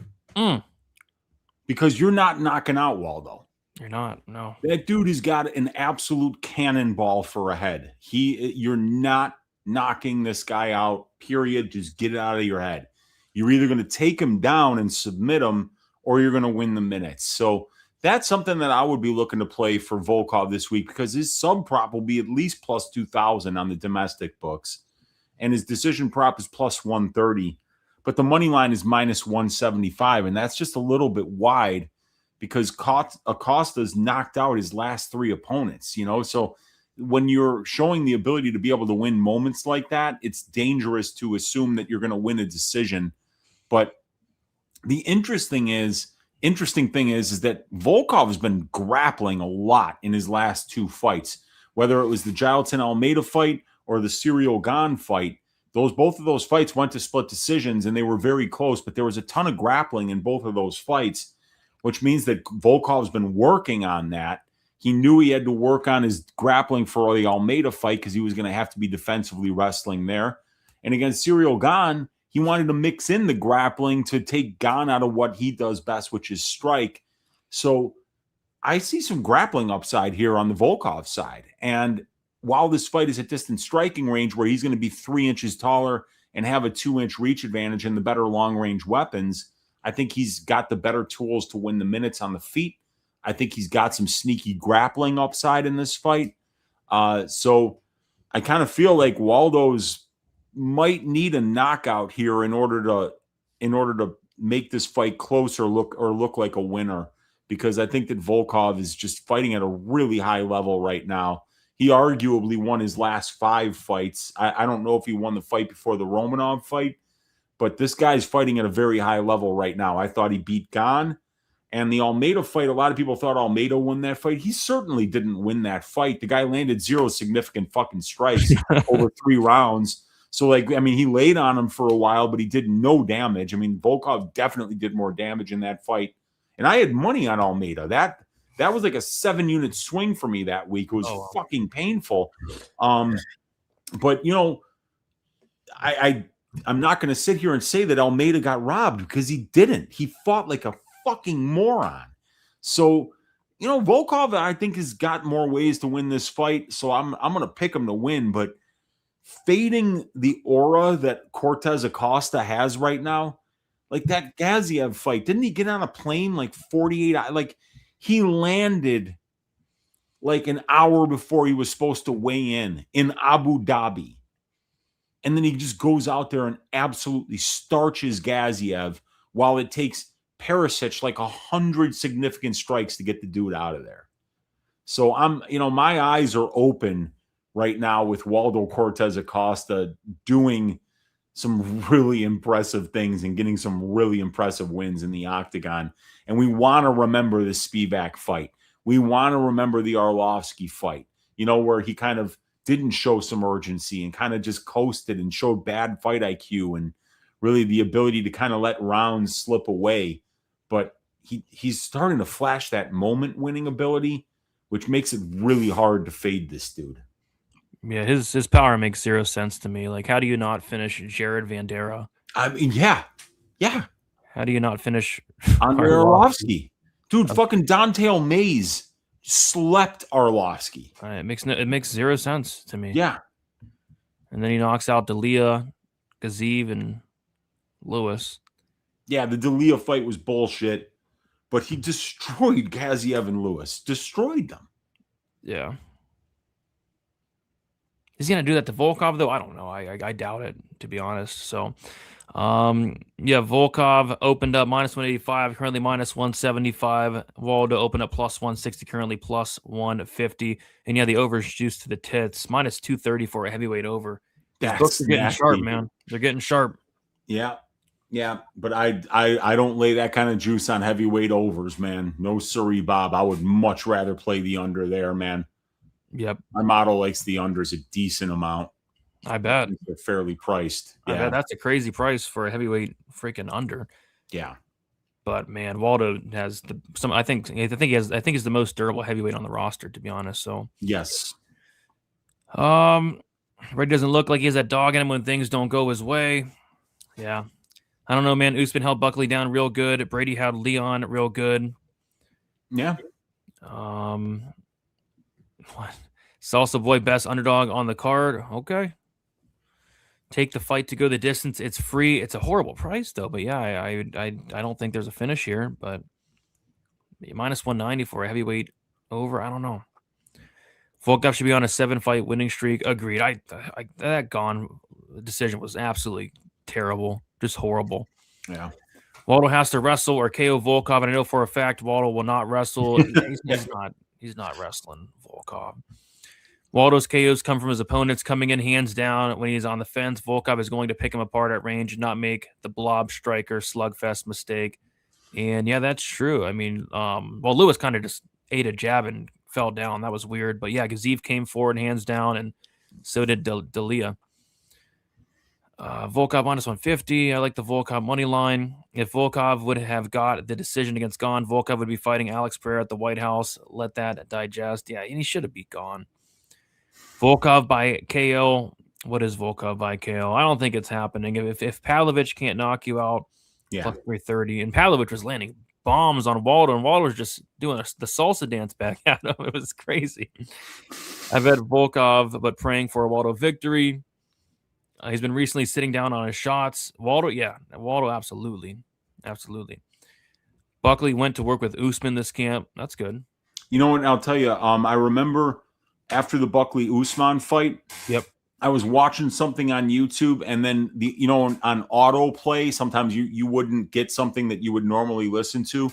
Because you're not knocking out Waldo. You're not, no. That dude has got an absolute cannonball for a head. You're not knocking this guy out, period. Just get it out of your head. You're either going to take him down and submit him, or you're going to win the minutes. So that's something that I would be looking to play for Volkov this week, because his sub prop will be at least plus 2,000 on the domestic books, and his decision prop is plus 130. but the money line is minus 175, and that's just a little bit wide because Acosta's knocked out his last 3 opponents, so when you're showing the ability to be able to win moments like that, it's dangerous to assume that you're going to win a decision. But the interesting thing is that Volkov has been grappling a lot in his last 2 fights, whether it was the Jailton Almeida fight or the Ciryl Gane fight. Both of those fights went to split decisions, and they were very close, but there was a ton of grappling in both of those fights, which means that Volkov's been working on that. He knew he had to work on his grappling for the Almeida fight because he was going to have to be defensively wrestling there. And against Ciryl Gane, he wanted to mix in the grappling to take Gane out of what he does best, which is strike. So I see some grappling upside here on the Volkov side. And while this fight is at distance striking range where he's going to be 3 inches taller and have a 2-inch reach advantage and the better long-range weapons, I think he's got the better tools to win the minutes on the feet. I think he's got some sneaky grappling upside in this fight. So I kind of feel like Waldo's might need a knockout here in order to make this fight closer look like a winner, because I think that Volkov is just fighting at a really high level right now. He arguably won his last 5 fights. I don't know if he won the fight before the Romanov fight, but this guy's fighting at a very high level right now. I thought he beat Gane. And the Almeida fight, a lot of people thought Almeida won that fight. He certainly didn't win that fight. The guy landed 0 significant fucking strikes over 3 rounds. So, he laid on him for a while, but he did no damage. Volkov definitely did more damage in that fight. And I had money on Almeida. That was like a 7-unit swing for me that week. It was fucking painful. But, I'm not going to sit here and say that Almeida got robbed, because he didn't. He fought like a fucking moron. So, Volkov, I think, has got more ways to win this fight. So I'm going to pick him to win, but fading the aura that Cortez Aosta has right now, like that Gaziev fight, didn't he get on a plane like 48 hours? Like, he landed like an hour before he was supposed to weigh in Abu Dhabi. And then he just goes out there and absolutely starches Gaziev, while it takes Perisic like 100 significant strikes to get the dude out of there. So my eyes are open right now with Waldo Cortez Aosta doing some really impressive things and getting some really impressive wins in the octagon. And we want to remember the Spivak fight. We want to remember the Arlovsky fight, where he kind of didn't show some urgency and kind of just coasted and showed bad fight IQ and really the ability to kind of let rounds slip away. But he's starting to flash that moment winning ability, which makes it really hard to fade this dude. Yeah, his power makes 0 sense to me. Like, how do you not finish Jared Vandera? Yeah. How do you not finish Andre Arlovsky? Dude, fucking Dante Mays slept Arlovsky. It makes 0 sense to me. Yeah. And then he knocks out D'Elia, Gaziev, and Lewis. Yeah, the D'Elia fight was bullshit, but he destroyed Gaziev and Lewis. Destroyed them. Yeah. Is he going to do that to Volkov, though? I don't know. I doubt it, to be honest. So, Volkov opened up minus 185, currently minus 175. Waldo opened up plus 160, currently plus 150. And the over's juiced to the tits, minus 230 for a heavyweight over. These books are getting sharp, man. They're getting sharp. Yeah, but I don't lay that kind of juice on heavyweight overs, man. No siree, Bob. I would much rather play the under there, man. Yep. My model likes the unders a decent amount. I bet. They're fairly priced. I bet that's a crazy price for a heavyweight freaking under. Yeah. But man, Waldo has I think he's the most durable heavyweight on the roster, to be honest. So yes. Brady doesn't look like he has that dog in him when things don't go his way. Yeah. I don't know, man. Usman held Buckley down real good. Brady held Leon real good. Yeah. Salsa Boy best underdog on the card. Okay. Take the fight to go the distance. It's free. It's a horrible price though. But yeah, I don't think there's a finish here. But minus 190 for a heavyweight over. I don't know. Volkov should be on a 7-fight winning streak. Agreed. That decision was absolutely terrible, just horrible. Yeah. Waldo has to wrestle or KO Volkov, and I know for a fact Waldo will not wrestle. He's not wrestling Volkov. Waldo's KOs come from his opponents coming in hands down when he's on the fence. Volkov is going to pick him apart at range and not make the blob striker slugfest mistake. And yeah, that's true. I mean, well, Lewis kind of just ate a jab and fell down. That was weird. But yeah, Gaziv came forward hands down, and so did Dalia. Volkov minus 150. I like the Volkov money line. If Volkov would have got the decision against Gone, Volkov would be fighting Alex Pereira at the White House. Let that digest. Yeah, and he should have beat Gone. Volkov by KO. What is Volkov by KO? I don't think it's happening. If Pavlovich can't knock you out, plus 330, and Pavlovich was landing bombs on Waldo, and Waldo was just doing the salsa dance back at him. It was crazy. I've had Volkov, but praying for a Waldo victory. He's been recently sitting down on his shots. Waldo, absolutely. Buckley went to work with Usman this camp. That's good. You know what? I'll tell you. I remember after the Buckley Usman fight. Yep. I was watching something on YouTube, and then on autoplay, sometimes you wouldn't get something that you would normally listen to.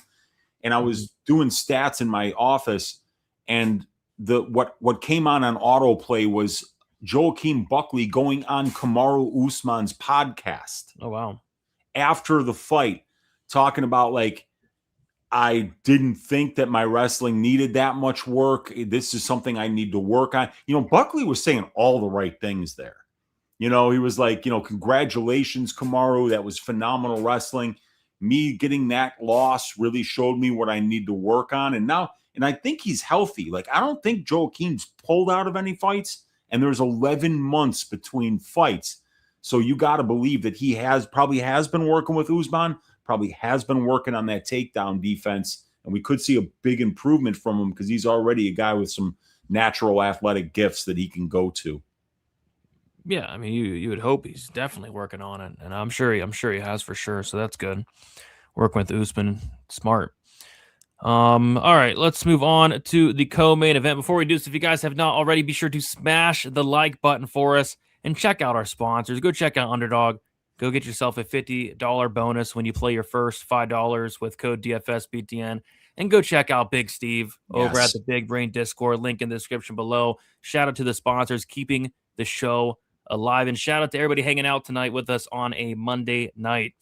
And I was doing stats in my office, and what came on autoplay was Joaquin Buckley going on Kamaru Usman's podcast. Oh, wow. After the fight, talking about like, I didn't think that my wrestling needed that much work. This is something I need to work on. Buckley was saying all the right things there. He was like, congratulations, Kamaru. That was phenomenal wrestling. Me getting that loss really showed me what I need to work on. And I think he's healthy. Like, I don't think Joaquin's pulled out of any fights. And there's 11 months between fights. So you got to believe that he probably has been working with Usman, probably has been working on that takedown defense. And we could see a big improvement from him because he's already a guy with some natural athletic gifts that he can go to. Yeah, I mean, you would hope he's definitely working on it. And I'm sure he has for sure. So that's good. Working with Usman, smart. All right, let's move on to the co-main event. Before we do this, if you guys have not already, be sure to smash the like button for us and check out our sponsors. Go check out Underdog. Go get yourself a $50 bonus when you play your first $5 with code DFSBTN. And go check out Big Steve over at the Big Brain Discord. Link in the description below. Shout out to the sponsors keeping the show alive. And shout out to everybody hanging out tonight with us on a Monday night.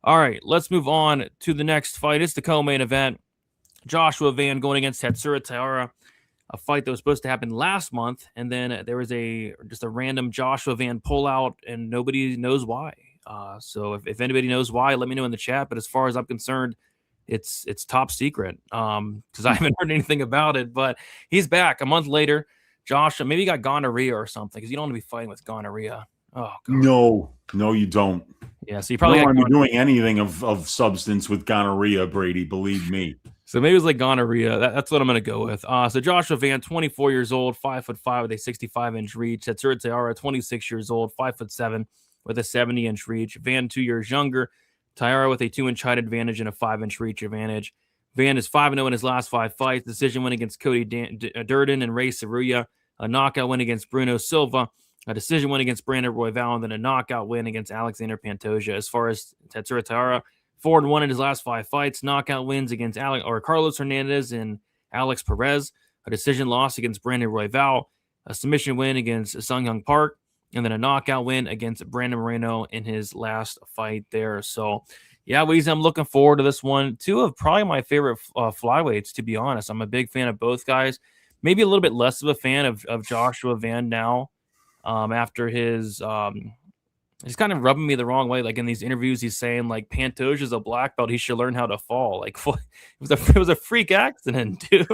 All right, let's move on to the next fight. It's the co-main event. Joshua Van going against Tatsuro Tyara, a fight that was supposed to happen last month, and then there was just a random Joshua Van pullout, and nobody knows why. So if anybody knows why, let me know in the chat. But as far as I'm concerned, it's top secret because I haven't heard anything about it. But he's back a month later. Joshua, maybe he got gonorrhea or something because you don't want to be fighting with gonorrhea. Oh, God. No, you don't. Yeah, so you probably don't want to be doing anything of substance with gonorrhea, Brady. Believe me. So maybe it was like gonorrhea. That's what I'm going to go with. So Joshua Van, 24 years old, 5'5" with a 65-inch reach. Tatsuro Tyara, 26 years old, 5'7" with a 70-inch reach. Van, 2 years younger. Tyara with a 2-inch height advantage and a 5-inch reach advantage. Van is 5-0 in his last 5 fights. Decision win against Cody Durden and Ray Saruya. A knockout win against Bruno Silva. A decision win against Brandon Royval, and then a knockout win against Alexander Pantoja. As far as Tatsuro Tyara, 4-1 in his last 5 fights. Knockout wins against Carlos Hernandez and Alex Perez. A decision loss against Brandon Royval. A submission win against Sung Hyung Park. And then a knockout win against Brandon Moreno in his last fight there. So, yeah, Weezy, I'm looking forward to this one. 2 of probably my favorite flyweights, to be honest. I'm a big fan of both guys. Maybe a little bit less of a fan of Joshua Van now after his he's kind of rubbing me the wrong way. Like in these interviews, he's saying like Pantoja is a black belt. He should learn how to fall. Like it was a freak accident, dude.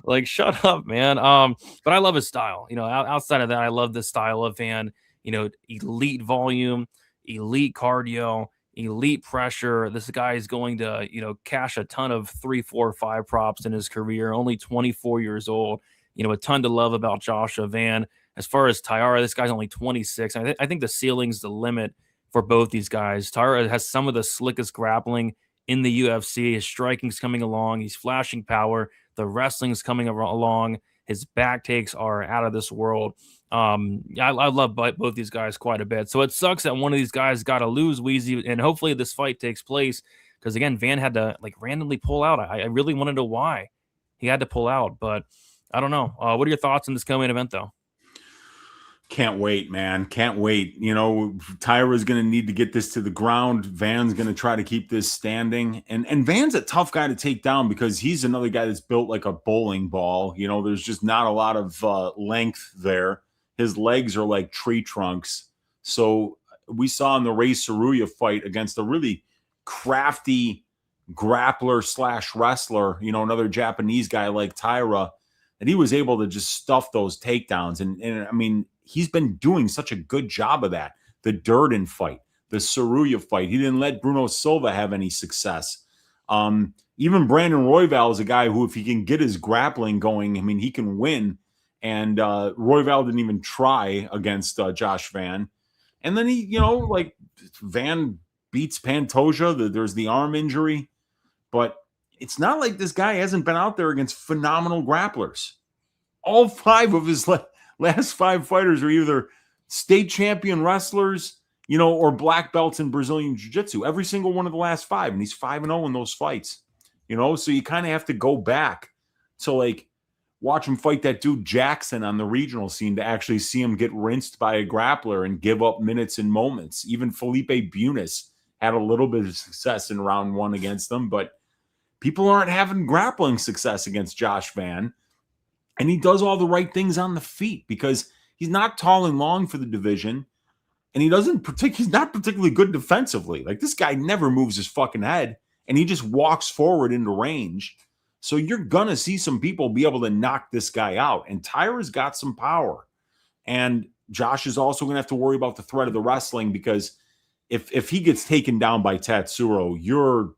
Like shut up, man. But I love his style. Outside of that, I love the style of Van. Elite volume, elite cardio, elite pressure. This guy is going to cash a ton of 3, 4, 5 props in his career. Only 24 years old. A ton to love about Joshua Van. As far as Tyara, this guy's only 26. I think the ceiling's the limit for both these guys. Tyara has some of the slickest grappling in the UFC. His striking's coming along. He's flashing power. The wrestling's coming along. His back takes are out of this world. I love both these guys quite a bit. So it sucks that one of these guys got to lose, Wheezy, and hopefully this fight takes place because again, Van had to like randomly pull out. I really want to know why he had to pull out, but I don't know. What are your thoughts on this co-main event, though? Can't wait, man. Can't wait. You know, Tyra's going to need to get this to the ground. Van's going to try to keep this standing. And Van's a tough guy to take down because he's another guy that's built like a bowling ball. You know, there's just not a lot of length there. His legs are like tree trunks. So we saw in the Ray Saruya fight against a really crafty grappler / wrestler, you know, another Japanese guy like Tyra, and he was able to just stuff those takedowns. And I mean, he's been doing such a good job of that. The Durden fight, the Saruya fight, he didn't let Bruno Silva have any success. Even Brandon Royval is a guy who, if he can get his grappling going, I mean, he can win. And Royval didn't even try against Josh Van. And then he, you know, like Van beats Pantoja. There's the arm injury. But it's not like this guy hasn't been out there against phenomenal grapplers. All 5 of his last 5 fighters are either state champion wrestlers, you know, or black belts in Brazilian Jiu-Jitsu. Every single one of the last 5. And he's 5-0 in those fights. You know, so you kind of have to go back to like watch him fight that dude Jackson on the regional scene to actually see him get rinsed by a grappler and give up minutes and moments. Even Felipe Bunis had a little bit of success in round 1 against them, but people aren't having grappling success against Josh Van. And he does all the right things on the feet because he's not tall and long for the division. And he's not particularly good defensively. Like, this guy never moves his fucking head and he just walks forward into range. So you're going to see some people be able to knock this guy out. And Tyra's got some power. And Josh is also going to have to worry about the threat of the wrestling because if he gets taken down by Tatsuro, your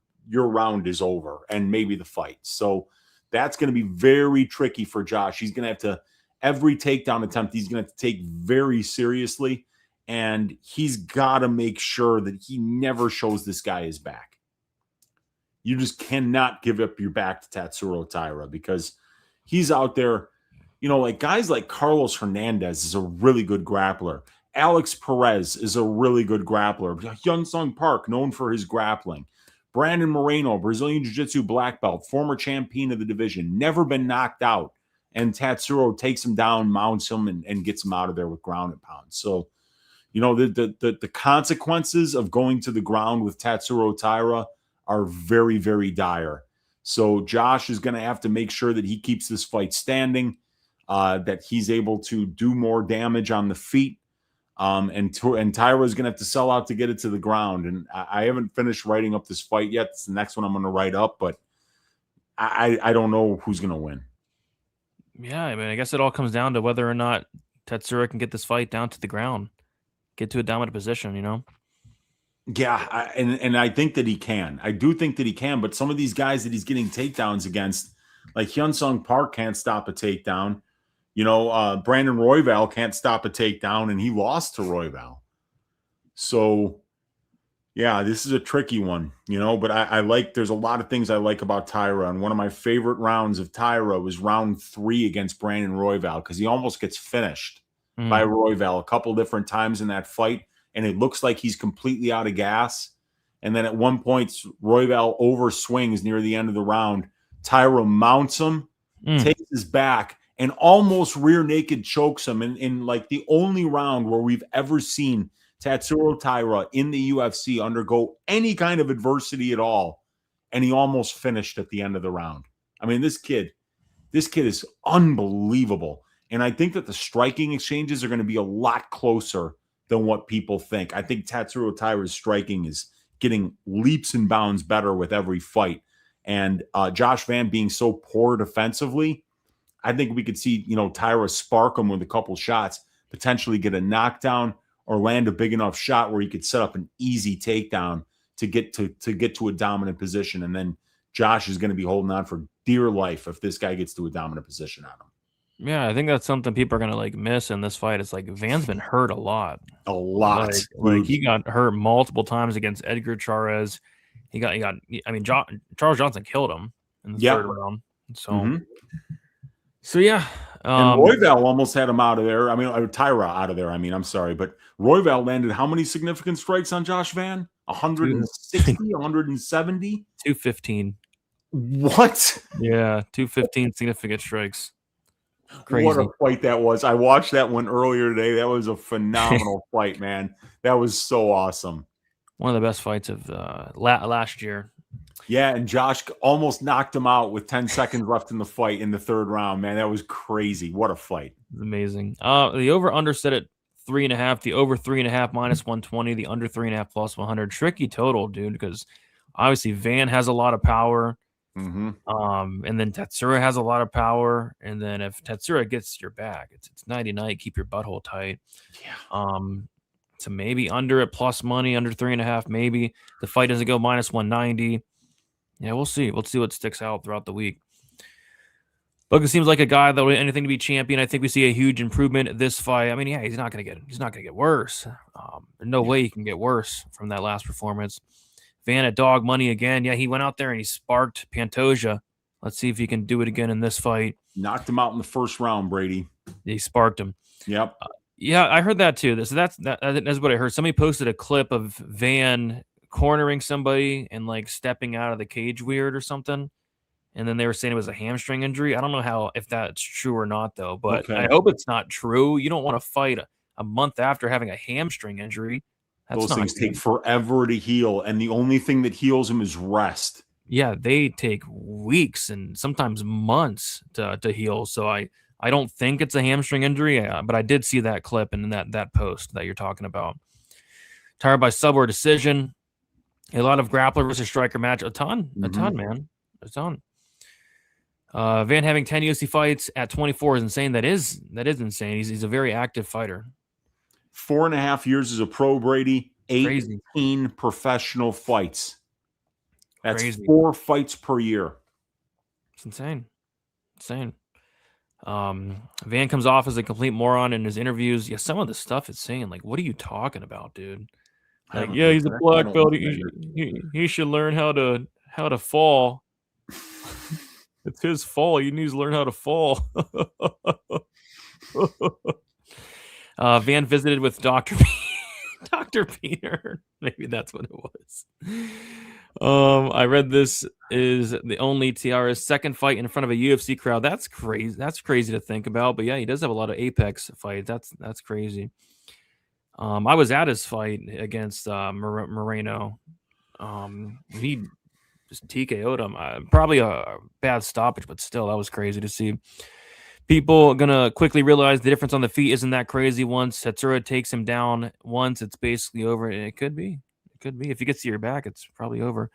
round is over and maybe the fight. So that's going to be very tricky for Josh. He's going to have to, every takedown attempt, he's going to have to take very seriously. And he's got to make sure that he never shows this guy his back. You just cannot give up your back to Tatsuro Taira because he's out there, you know, like guys like Carlos Hernandez is a really good grappler. Alex Perez is a really good grappler. Hyun Sung Park, known for his grappling. Brandon Moreno, Brazilian Jiu-Jitsu black belt, former champion of the division, never been knocked out. And Tatsuro takes him down, mounts him, and gets him out of there with ground and pound. So, you know, the consequences of going to the ground with Tatsuro Taira are very, very dire. So Josh is going to have to make sure that he keeps this fight standing, that he's able to do more damage on the feet. And Tyra is going to have to sell out to get it to the ground. And I haven't finished writing up this fight yet. It's the next one I'm going to write up, but I don't know who's going to win. Yeah, I mean, I guess it all comes down to whether or not Tatsuro can get this fight down to the ground, get to a dominant position, you know? Yeah, and I think that he can. I do think that he can, but some of these guys that he's getting takedowns against, like Hyun Sung Park can't stop a takedown. You know, Brandon Royval can't stop a takedown, and he lost to Royval. So, yeah, this is a tricky one, you know, but I like, there's a lot of things I like about Tyra, and one of my favorite rounds of Tyra was round 3 against Brandon Royval because he almost gets finished by Royval a couple different times in that fight. And it looks like he's completely out of gas. And then at one point, Royval overswings near the end of the round. Tyra mounts him, takes his back, and almost rear naked chokes him in like the only round where we've ever seen Tatsuro Taira in the UFC undergo any kind of adversity at all. And he almost finished at the end of the round. I mean, this kid is unbelievable. And I think that the striking exchanges are going to be a lot closer than what people think. I think Tatsuro Taira's striking is getting leaps and bounds better with every fight. And Josh Van being so poor defensively, I think we could see, you know, Tyra spark him with a couple shots, potentially get a knockdown or land a big enough shot where he could set up an easy takedown to get to a dominant position. And then Josh is going to be holding on for dear life if this guy gets to a dominant position on him. Yeah, I think that's something people are gonna like miss in this fight. It's like Van's been hurt a lot. Like he got hurt multiple times against Edgar Chairez. He got. I mean, Charles Johnson killed him in the third round. So, so yeah, And Royval almost had him out of there. I mean, Tyra out of there. I mean, I'm sorry, but Royval landed how many significant strikes on Josh Van? 160, 170? 215. What? Yeah, 215 significant strikes. Crazy. What a fight that was. I watched that one earlier today. That was a phenomenal fight, man. That was so awesome. One of the best fights of last year. Yeah, and Josh almost knocked him out with 10 seconds left in the fight in the third round, man. That was crazy. What a fight. Amazing. The over-under set at 3.5, the over 3.5 minus 120, the under 3.5 plus 100. Tricky total, dude, because obviously Van has a lot of power. Mm-hmm. And then Tetsura has a lot of power. And then if Tetsura gets your back, it's nighty-night. Keep your butthole tight. Yeah. So maybe under at plus money, under 3.5, maybe. The fight doesn't go minus 190. Yeah, we'll see. We'll see what sticks out throughout the week. Buckley seems like a guy that will do anything to be champion. I think we see a huge improvement this fight. I mean, yeah, he's not gonna get worse. There's no way he can get worse from that last performance. Van at dog money again. Yeah, he went out there and he sparked Pantoja. Let's see if he can do it again in this fight. Knocked him out in the first round, Brady. He sparked him. Yep. Yeah, I heard that too. So that's what I heard. Somebody posted a clip of Van cornering somebody and like stepping out of the cage weird or something, and then they were saying it was a hamstring injury. I don't know if that's true or not though, but okay. I hope it's not true. You don't want to fight a month after having a hamstring injury. Those things take forever to heal, and the only thing that heals them is rest. Yeah, they take weeks and sometimes months to heal. So I don't think it's a hamstring injury, but I did see that clip and that post that you're talking about. Tyra by sub or decision. A lot of grappler versus striker match. A ton, man. A ton. Van having 10 UFC fights at 24 is insane. That is insane. He's a very active fighter. 4.5 years as a pro, Brady. 18 Crazy. Professional fights. That's Crazy. 4 fights per year. It's insane. Van comes off as a complete moron in his interviews. Yeah, some of the stuff it's saying, like, what are you talking about, dude? Like, yeah, he's a black belt. He should learn how to fall. It's his fall. He needs to learn how to fall. Van visited with Dr. Peter. Maybe that's what it was. I read this is the only Tyara's second fight in front of a UFC crowd. That's crazy. That's crazy to think about. But yeah, he does have a lot of Apex fights. That's crazy. I was at his fight against Moreno. He just TKO'd him. Probably a bad stoppage, but still, that was crazy to see. People gonna quickly realize the difference on the feet isn't that crazy. Once Tetsura takes him down once, it's basically over. And it could be. If you get to your back, it's probably over.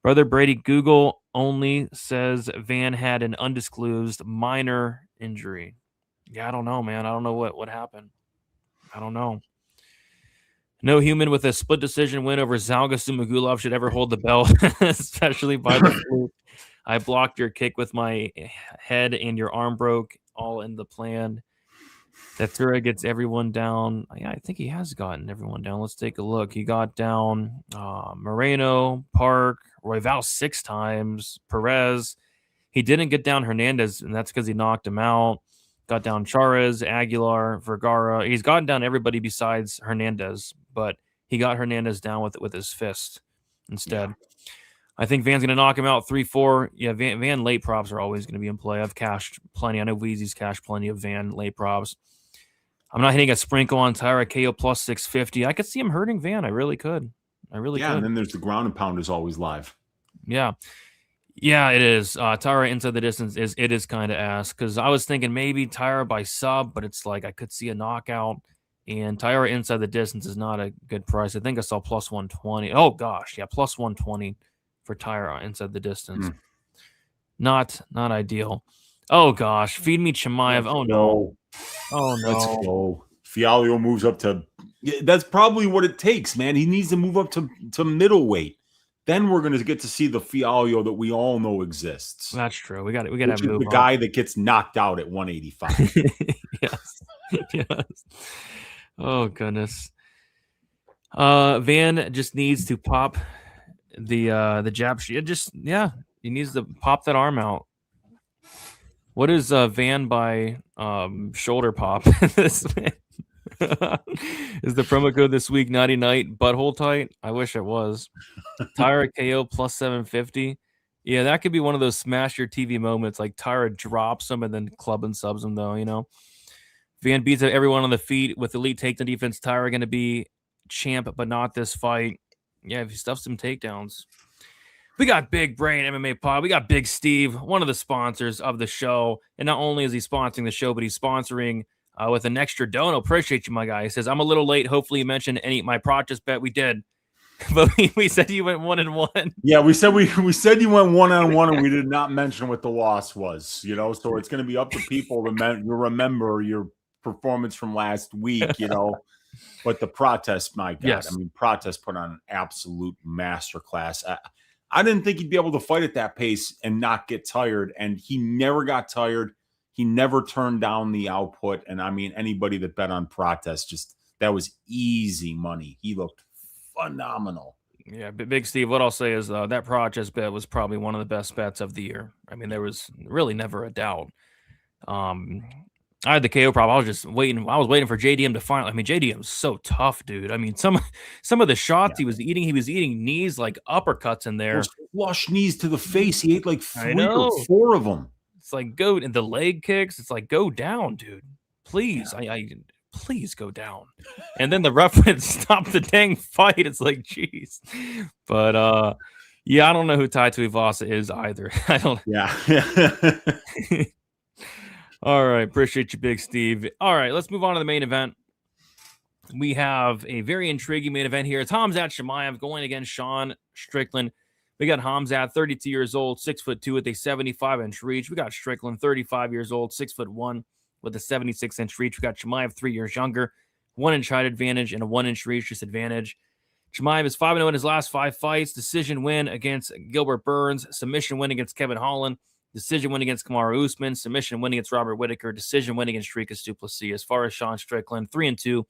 Brother Brady, Google only says Van had an undisclosed minor injury. Yeah, I don't know, man. I don't know what happened. I don't know. No human with a split decision win over Zalga Sumagulov should ever hold the belt, especially by the fluke. I blocked your kick with my head and your arm broke, all in the plan. Tetsura gets everyone down. Yeah, I think he has gotten everyone down. Let's take a look. He got down Moreno, Park, Royval 6 times, Perez. He didn't get down Hernandez, and that's because he knocked him out. Got down Charas, Aguilar, Vergara. He's gotten down everybody besides Hernandez, but he got Hernandez down with his fist instead. Yeah. I think Van's going to knock him out 3-4. Yeah, Van late props are always going to be in play. I've cashed plenty. I know Weezy's cashed plenty of Van late props. I'm not hitting a sprinkle on Tyra KO plus 650. I could see him hurting Van. I really could. Could. And then there's the ground and pound is always live. Yeah, it is. Tyra inside the distance is kind of ass because I was thinking maybe Tyra by sub, but it's like I could see a knockout. And Tyra inside the distance is not a good price. I think I saw plus 120. Oh gosh, yeah, plus 120 for Tyra inside the distance. Not ideal. Oh gosh, feed me Chamay. Oh no. Let's go. Fialio moves up to. That's probably what it takes, man. He needs to move up to middleweight. Then we're going to get to see the Fialio that we all know exists. That's true. We got to move the on. Guy that gets knocked out at 185. Yes. Oh goodness. Van just needs to pop the jab. He needs to pop that arm out. What is Van by shoulder pop? This is the promo code this week, Naughty Night, butthole tight. I wish it was. Tyara KO plus 750. Yeah, that could be one of those smash your TV moments. Like Tyra drops him and then club and subs him, though. Van beats everyone on the feet with elite takedown defense. Tyra going to be champ, but not this fight. Yeah, if he stuffs some takedowns. We got Big Brain MMA Pod. We got Big Steve, one of the sponsors of the show. And not only is he sponsoring the show, but he's sponsoring with an extra dono. Appreciate you, my guy. He says, I'm a little late. Hopefully you mentioned my practice bet. We did. But we said you went 1-1. Yeah, we said you went 1-on-1, and we did not mention what the loss was. So it's going to be up to people to remember your performance from last week. But the protest, my God, yes. I mean, protest put on an absolute masterclass. I didn't think he'd be able to fight at that pace and not get tired, and he never got tired. He never turned down the output, and I mean, anybody that bet on protest, that was easy money. He looked phenomenal. Yeah, Big Steve, what I'll say is that protest bet was probably one of the best bets of the year. I mean, there was really never a doubt. I had the KO problem. I was just waiting. I was waiting for JDM to finally. I mean, JDM's so tough, dude. I mean, some of the shots he was eating knees like uppercuts in there. Flush knees to the face. He ate like 3 or 4 of them. It's like go in the leg kicks. It's like go down, dude. Please, please go down. And then the ref would stop the dang fight. It's like, jeez. But yeah, I don't know who Tai Tuivasa is either. I don't. Yeah. All right. Appreciate you, Big Steve. All right. Let's move on to the main event. We have a very intriguing main event here. It's Khamzat Chimaev going against Sean Strickland. We got Khamzat, 32 years old, 6'2" with a 75-inch reach. We got Strickland, 35 years old, 6'1" with a 76-inch reach. We got Chimaev, 3 years younger, 1-inch height advantage and a 1-inch reach disadvantage. Chimaev is 5-0 in his last 5 fights. Decision win against Gilbert Burns. Submission win against Kevin Holland. Decision win against Kamaru Usman. Submission win against Robert Whittaker. Decision win against Dricus du Plessis. As far as Sean Strickland, 3-2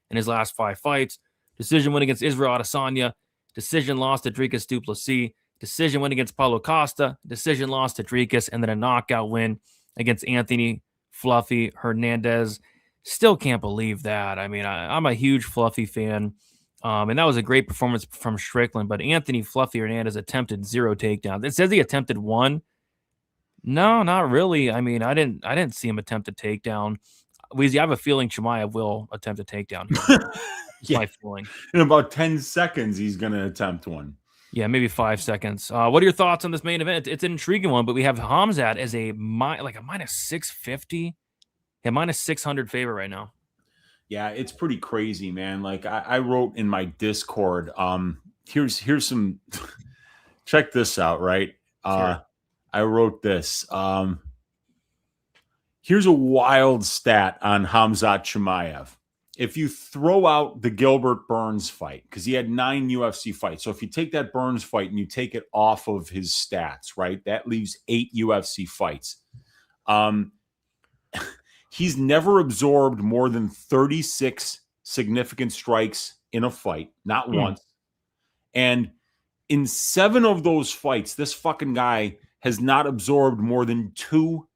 in his last 5 fights. Decision win against Israel Adesanya. Decision loss to Dricus du Plessis. Decision win against Paulo Costa. Decision loss to Dricus. And then a knockout win against Anthony Fluffy Hernandez. Still can't believe that. I mean, I'm a huge Fluffy fan. And that was a great performance from Strickland. But Anthony Fluffy Hernandez attempted 0 takedowns. It says he attempted 1. No, not really. I mean, I didn't see him attempt a takedown. Weezy, I have a feeling Chimaev will attempt a takedown here. Yeah. My feeling. In about 10 seconds, he's going to attempt one. Yeah, maybe 5 seconds. What are your thoughts on this main event? It's an intriguing one, but we have Khamzat as a minus 650, minus 600 favorite right now. Yeah, it's pretty crazy, man. Like I wrote in my Discord. Here's some. Check this out, right? Sure. I wrote this. Here's a wild stat on Khamzat Chimaev. If you throw out the Gilbert Burns fight, because he had 9 UFC fights. So if you take that Burns fight and you take it off of his stats, right, that leaves 8 UFC fights. He's never absorbed more than 36 significant strikes in a fight, not once. And in 7 of those fights, this fucking guy has not absorbed more than 2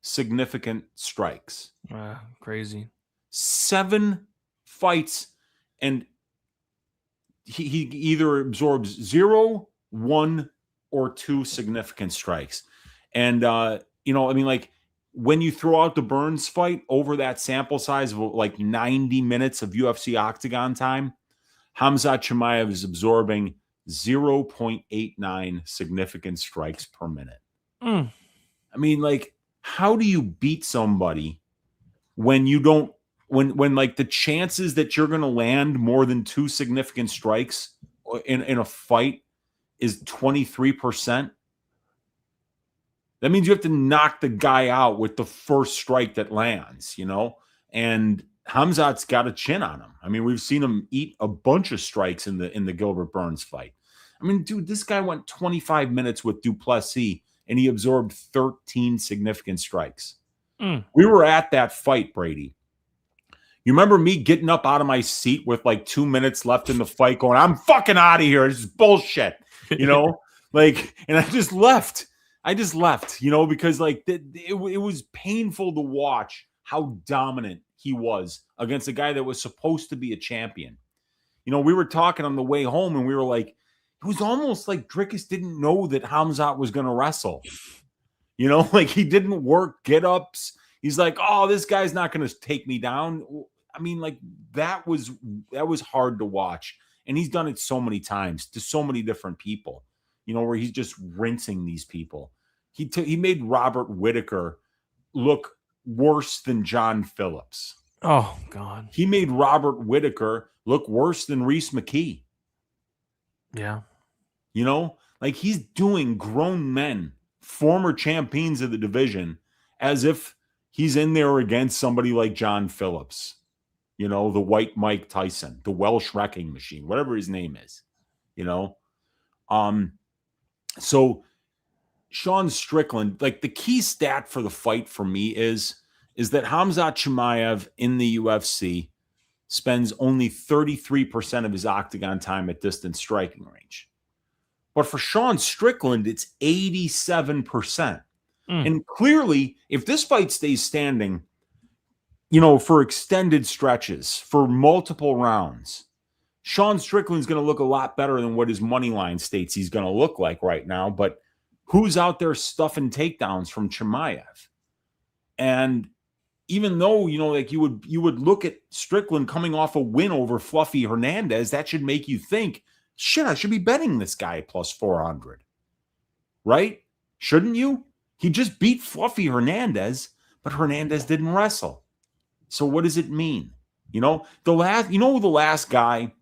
significant strikes. Crazy. 7 fights, and he either absorbs 0, 1, or 2 significant strikes. And, I mean, like, when you throw out the Burns fight over that sample size of like 90 minutes of UFC octagon time, Khamzat Chimaev is absorbing 0.89 significant strikes per minute. I mean, like, how do you beat somebody when you don't, when like the chances that you're going to land more than 2 significant strikes in a fight is 23%? That means you have to knock the guy out with the first strike that lands, and Khamzat's got a chin on him. I mean, we've seen him eat a bunch of strikes in the Gilbert Burns fight. I mean, dude, this guy went 25 minutes with du Plessis and he absorbed 13 significant strikes. We were at that fight, Brady. You remember me getting up out of my seat with like 2 minutes left in the fight going, I'm fucking out of here. This is bullshit, like, and I just left. I just left, you know, because like it was painful to watch how dominant he was against a guy that was supposed to be a champion. You know, we were talking on the way home and we were like, it was almost like Drickus didn't know that Khamzat was going to wrestle. You know, like he didn't work get-ups. He's like, oh, this guy's not going to take me down. I mean, like that was hard to watch. And he's done it so many times to so many different people, you know, where he's just rinsing these people. He made Robert Whittaker look worse than John Phillips. Oh, God. He made Robert Whittaker look worse than Reese McKee. Yeah. You know, like he's doing grown men, former champions of the division, as if he's in there against somebody like John Phillips, you know, the white Mike Tyson, the Welsh wrecking machine, whatever his name is, you know. So Sean Strickland, like the key stat for the fight for me is that Khamzat Chimaev in the UFC spends only 33% of his octagon time at distance striking range. But for Sean Strickland, it's 87%. And clearly, if this fight stays standing, you know, for extended stretches, for multiple rounds, Sean Strickland's going to look a lot better than what his money line states he's going to look like right now. But who's out there stuffing takedowns from Chimaev? And even though, you know, like you would look at Strickland coming off a win over Fluffy Hernandez, that should make you think, shit, I should be betting this guy plus 400. Right? Shouldn't you? He just beat Fluffy Hernandez, but Hernandez didn't wrestle. So what does it mean? You know, the last guy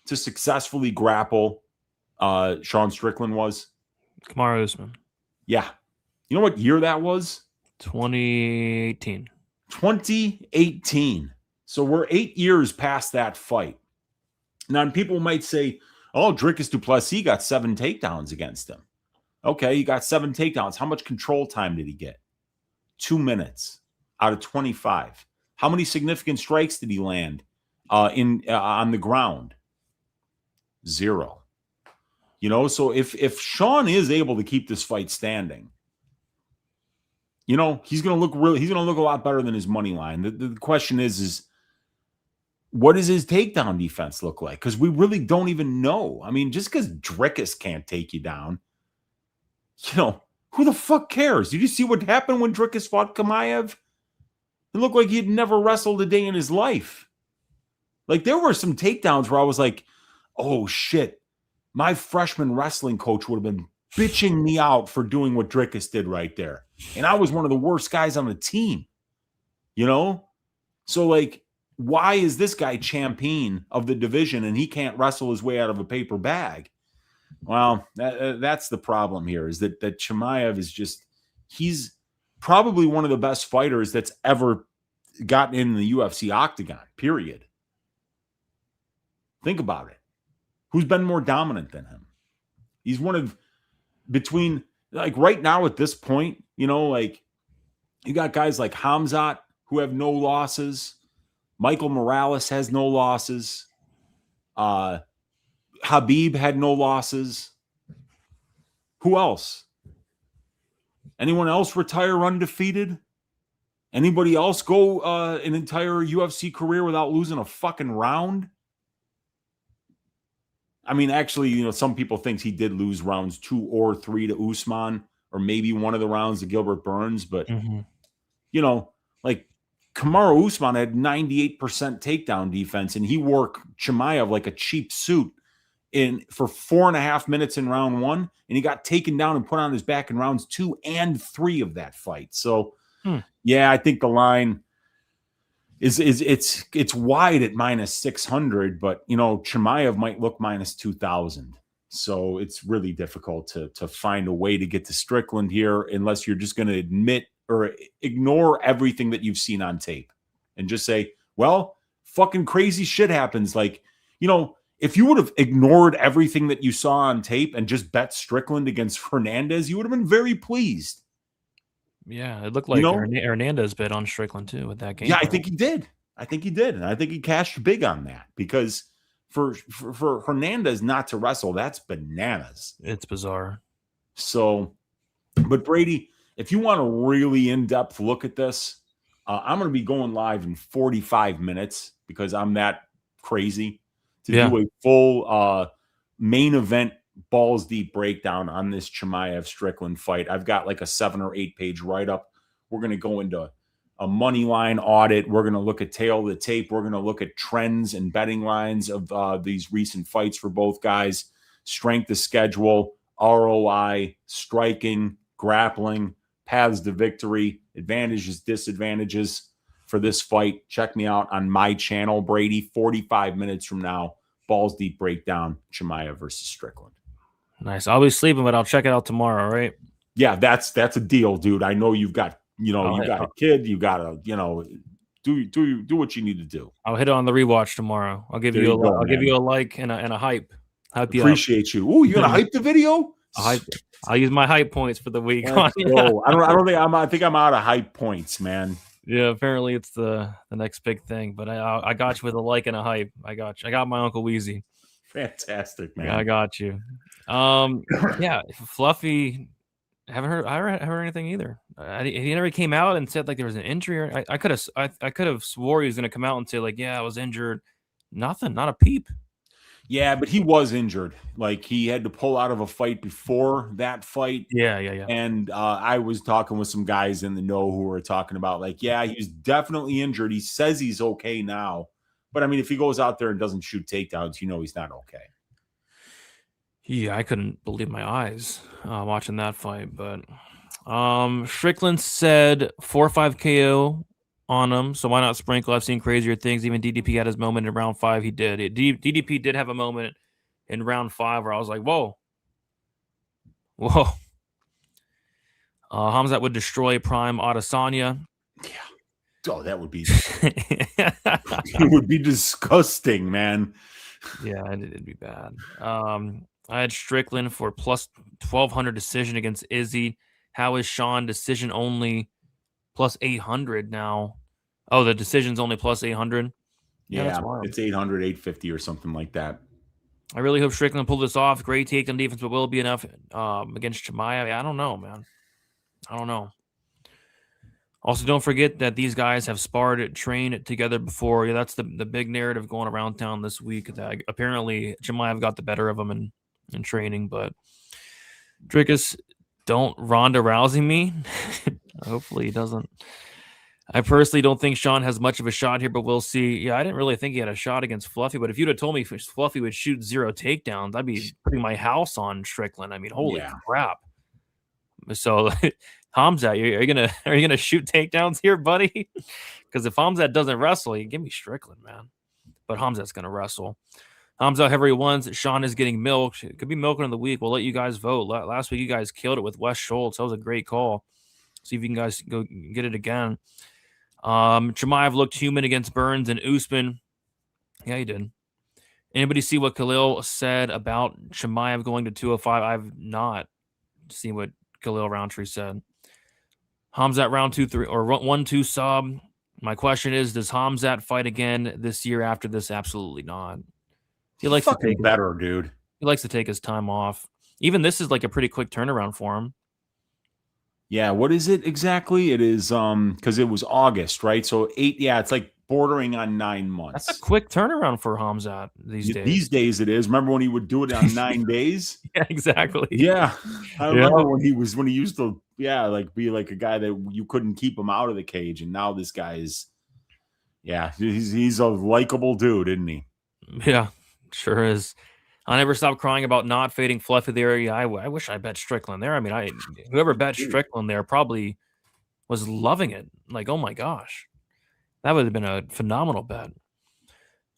to successfully grapple Sean Strickland was? Kamaru Usman. Yeah. You know what year that was? 2018. 2018. So we're 8 years past that fight. Now, people might say, oh, Drickus du Plessis got 7 takedowns against him. Okay, he got 7 takedowns. How much control time did he get? 2 minutes out of 25. How many significant strikes did he land on the ground? 0. You know, so if Sean is able to keep this fight standing, you know, he's going to look a lot better than his money line. The question is what does his takedown defense look like? Because we really don't even know. I mean, just because Drickus can't take you down, you know, who the fuck cares? Did you see what happened when Drickus fought Chimaev? It looked like he had never wrestled a day in his life. Like, there were some takedowns where I was like, oh, shit. My freshman wrestling coach would have been bitching me out for doing what Drickus did right there. And I was one of the worst guys on the team. You know? So, like, why is this guy champion of the division and he can't wrestle his way out of a paper bag? Well, that's the problem here, is that Chimaev is just, he's probably one of the best fighters that's ever gotten in the UFC octagon, period. Think about it. Who's been more dominant than him? He's one of, between, like right now at this point, you know, like you got guys like Khamzat who have no losses. Michael Morales has no losses. Habib had no losses. Who else? Anyone else retire undefeated? Anybody else go an entire UFC career without losing a fucking round? I mean, actually, you know, some people think he did lose rounds 2 or 3 to Usman, or maybe one of the rounds to Gilbert Burns. But, you know, like Kamaru Usman had 98% takedown defense, and he worked Chimaev like a cheap suit for 4.5 minutes in round 1, and he got taken down and put on his back in rounds 2 and 3 of that fight. So, yeah, I think the line it's wide at -600, but you know, Chimaev might look -2,000. So it's really difficult to find a way to get to Strickland here unless you're just going to admit or ignore everything that you've seen on tape and just say, well, fucking crazy shit happens. Like, you know, if you would have ignored everything that you saw on tape and just bet Strickland against Hernandez, you would have been very pleased. Yeah, it looked like Hernandez bet on Strickland too with that game. Yeah, I think he did. And I think he cashed big on that because for Hernandez not to wrestle, that's bananas. It's bizarre. So, But Brady, if you want a really in-depth look at this, I'm going to be going live in 45 minutes because I'm that crazy to do a full main event balls deep breakdown on this Chimaev Strickland fight. I've got like a 7 or 8 page write-up. We're going to go into a money line audit. We're going to look at tail of the tape. We're going to look at trends and betting lines of these recent fights for both guys, strength of schedule, ROI, striking, grappling, paths to victory, advantages, disadvantages for this fight. Check me out on my channel, Brady. 45 minutes from now, balls deep breakdown, Chimaev versus Strickland. Nice. I'll be sleeping, but I'll check it out tomorrow, right? Yeah, that's a deal, dude. I know you've got, you got a kid, you got to, do what you need to do. I'll hit it on the rewatch tomorrow. I'll give you a like and a hype. Appreciate you. Oh, you gonna hype the video? I'll use my hype points for the week. I think I'm out of hype points, man. Yeah, apparently it's the next big thing. But I got you with a like and a hype. I got you. I got my Uncle Weezy. Fantastic, man. Yeah, I got you. Yeah, Fluffy. Haven't heard anything either. He never came out and said like there was an injury. I could have swore he was gonna come out and say like, yeah, I was injured. Nothing, not a peep. Yeah, but he was injured. Like he had to pull out of a fight before that fight. Yeah. And I was talking with some guys in the know who were talking about like, yeah, he's definitely injured. He says he's okay now, but I mean, if he goes out there and doesn't shoot takedowns, he's not okay. Yeah, I couldn't believe my eyes watching that fight. But Strickland said 4-5 KO on him, so why not sprinkle? I've seen crazier things. Even DDP had his moment in round 5. He did. DDP did have a moment in round 5 where I was like, whoa. Hamzat would destroy Prime Adesanya. Yeah. Oh, that would be it would be disgusting, man. Yeah, it'd be bad. I had Strickland for plus 1,200 decision against Izzy. How is Sean decision only plus 800 now? Oh, the decision's only plus 800? Yeah, it's 800, 850 or something like that. I really hope Strickland pull this off. Great takedown defense, but will it be enough against Chamay? I don't know, man. I don't know. Also, don't forget that these guys have sparred, trained together before. Yeah, that's the big narrative going around town this week. That apparently Chamay got the better of him in training, but Drickus, don't Ronda Rousey me. Hopefully he doesn't. I personally don't think Sean has much of a shot here, but we'll see. Yeah, I didn't really think he had a shot against Fluffy, but if you'd have told me Fluffy would shoot 0 takedowns, I'd be putting my house on Strickland. I mean, holy crap. So Hamzat, are you gonna shoot takedowns here, buddy? Because if Hamzat doesn't wrestle, you give me Strickland, man. But Hamzat's gonna wrestle. Hamzat however he wins. Sean is getting milked. It could be milking of the week. We'll let you guys vote. Last week you guys killed it with Wes Schultz. That was a great call. See if you guys go get it again. Chimaev looked human against Burns and Usman. Yeah, he did. Anybody see what Khalil said about Chimaev going to 205? I've not seen what Khalil Roundtree said. Hamzat round 2-3 or 1-2 sub. My question is, does Hamzat fight again this year after this? Absolutely not. He likes to take better, dude. He likes to take his time off. Even this is like a pretty quick turnaround for him. Yeah, what is it exactly? It is because it was August, right? So it's like bordering on 9 months. That's a quick turnaround for Hamzat these days. These days it is. Remember when he would do it on 9 days? Yeah, exactly. Yeah. I remember when he used to be like a guy that you couldn't keep him out of the cage, and now this guy is he's a likable dude, isn't he? Yeah, sure is. I never stopped crying about not fading Fluffy there. Yeah, I wish I bet Strickland there. I mean, whoever bet Strickland there probably was loving it. Like, oh my gosh, that would have been a phenomenal bet.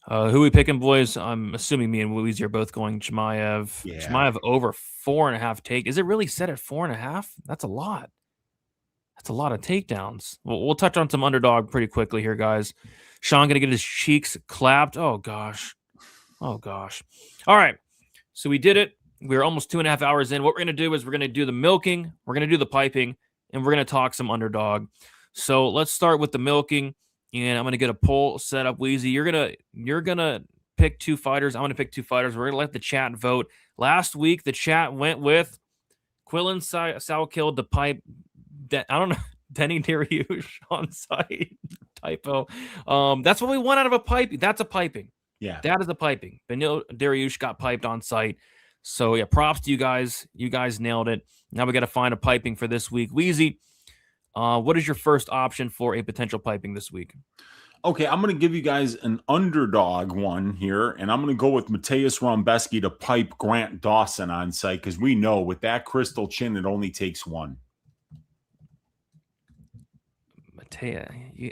Who we picking, boys? I'm assuming me and Weezy are both going Chimaev. Yeah. Chimaev over 4.5 take. Is it really set at 4.5? That's a lot. That's a lot of takedowns. We'll touch on some underdog pretty quickly here, guys. Sean gonna get his cheeks clapped. Oh gosh. All right. So we did it. We're almost 2.5 hours in. What we're going to do is we're going to do the milking, we're going to do the piping, and we're going to talk some underdog. So let's start with the milking, and I'm going to get a poll set up. Weezy, you're gonna pick 2 fighters. I'm going to pick 2 fighters. We're going to let the chat vote. Last week, the chat went with Quillen Sal killed the pipe. I don't know. Denny Dariush on site. Typo. That's what we want out of a piping. That's a piping. Yeah. That is a piping. Benil Dariush got piped on site. So yeah, props to you guys. You guys nailed it. Now we got to find a piping for this week. Wheezy, what is your first option for a potential piping this week? Okay, I'm going to give you guys an underdog one here, and I'm going to go with Mateusz Rebecki to pipe Grant Dawson on site because we know with that crystal chin, it only takes one.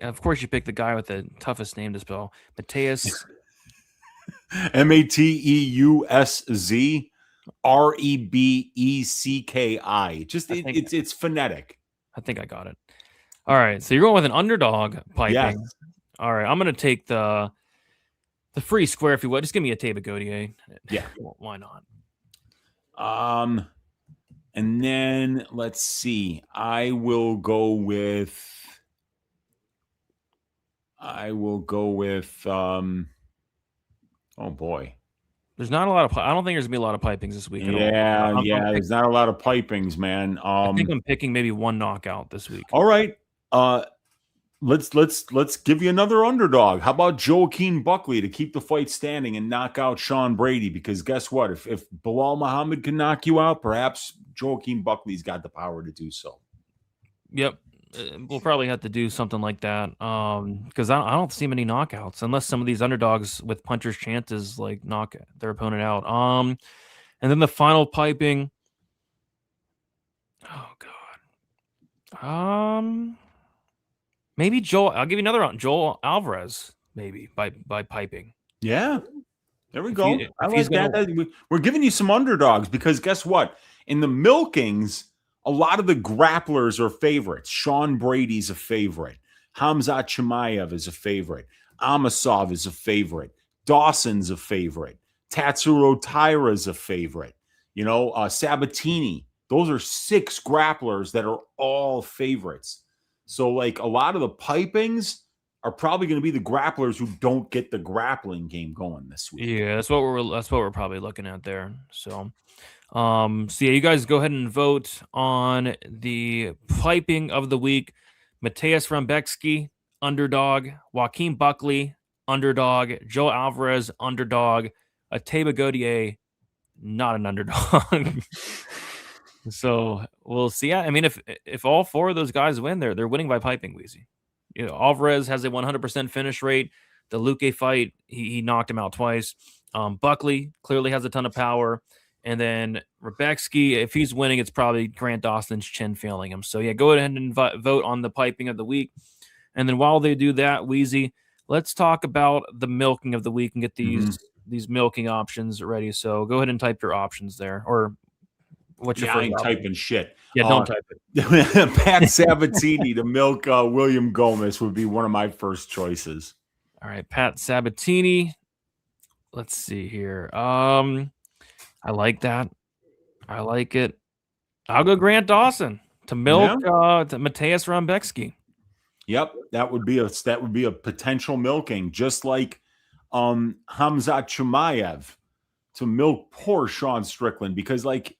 Of course, you picked the guy with the toughest name to spell. Mateusz. Mateusz Rebecki. Just it's phonetic. I think I got it. All right, so you're going with an underdog piping. Yes. All right, I'm going to take the free square, if you would. Just give me a Taba Godier. Yeah. Why not? And then let's see. I will go with oh boy. There's not a lot of I don't think there's going to be a lot of pipings this week at all. There's not a lot of pipings, man. I think I'm picking maybe one knockout this week. All right. Let's give you another underdog. How about Joaquin Buckley to keep the fight standing and knock out Sean Brady? Because guess what? If Bilal Muhammad can knock you out, perhaps Joaquin Buckley's got the power to do so. Yep. We'll probably have to do something like that because I don't see many knockouts unless some of these underdogs with puncher's chances like knock their opponent out. And then the final piping. Oh God. Maybe Joel. I'll give you another one. Joel Alvarez, maybe by piping. Yeah, there we go. I like that. We're giving you some underdogs because guess what? In the milkings, a lot of the grapplers are favorites. Sean Brady's a favorite. Khamzat Chimaev is a favorite. Amosav is a favorite. Dawson's a favorite. Tatsuro Tyra's a favorite. Sabatini. Those are 6 grapplers that are all favorites. So, like, a lot of the pipings are probably going to be the grapplers who don't get the grappling game going this week. Yeah, that's what we're probably looking at there. So yeah, you guys go ahead and vote on the piping of the week. Mateusz Rebecki, underdog. Joaquin Buckley, underdog. Joe Alvarez, underdog. Taba Godier, not an underdog. So we'll see. I mean, if all 4 of those guys win, they're winning by piping, Weezy. Alvarez has a 100% finish rate. The Luque fight, he knocked him out twice. Buckley clearly has a ton of power. And then Rebecki, if he's winning, it's probably Grant Dawson's chin failing him. So yeah, go ahead and vote on the piping of the week. And then while they do that, Weezy, let's talk about the milking of the week and get these milking options ready. So go ahead and type your options there, or what's your I ain't typing shit. Yeah, don't type it. Pat Sabatini to milk William Gomis would be one of my first choices. All right, Pat Sabatini. Let's see here. I like that. I like it. I'll go Grant Dawson to milk to Mateusz Rebecki. Yep, that would be a potential milking, just like Khamzat Chimaev to milk poor Sean Strickland, because like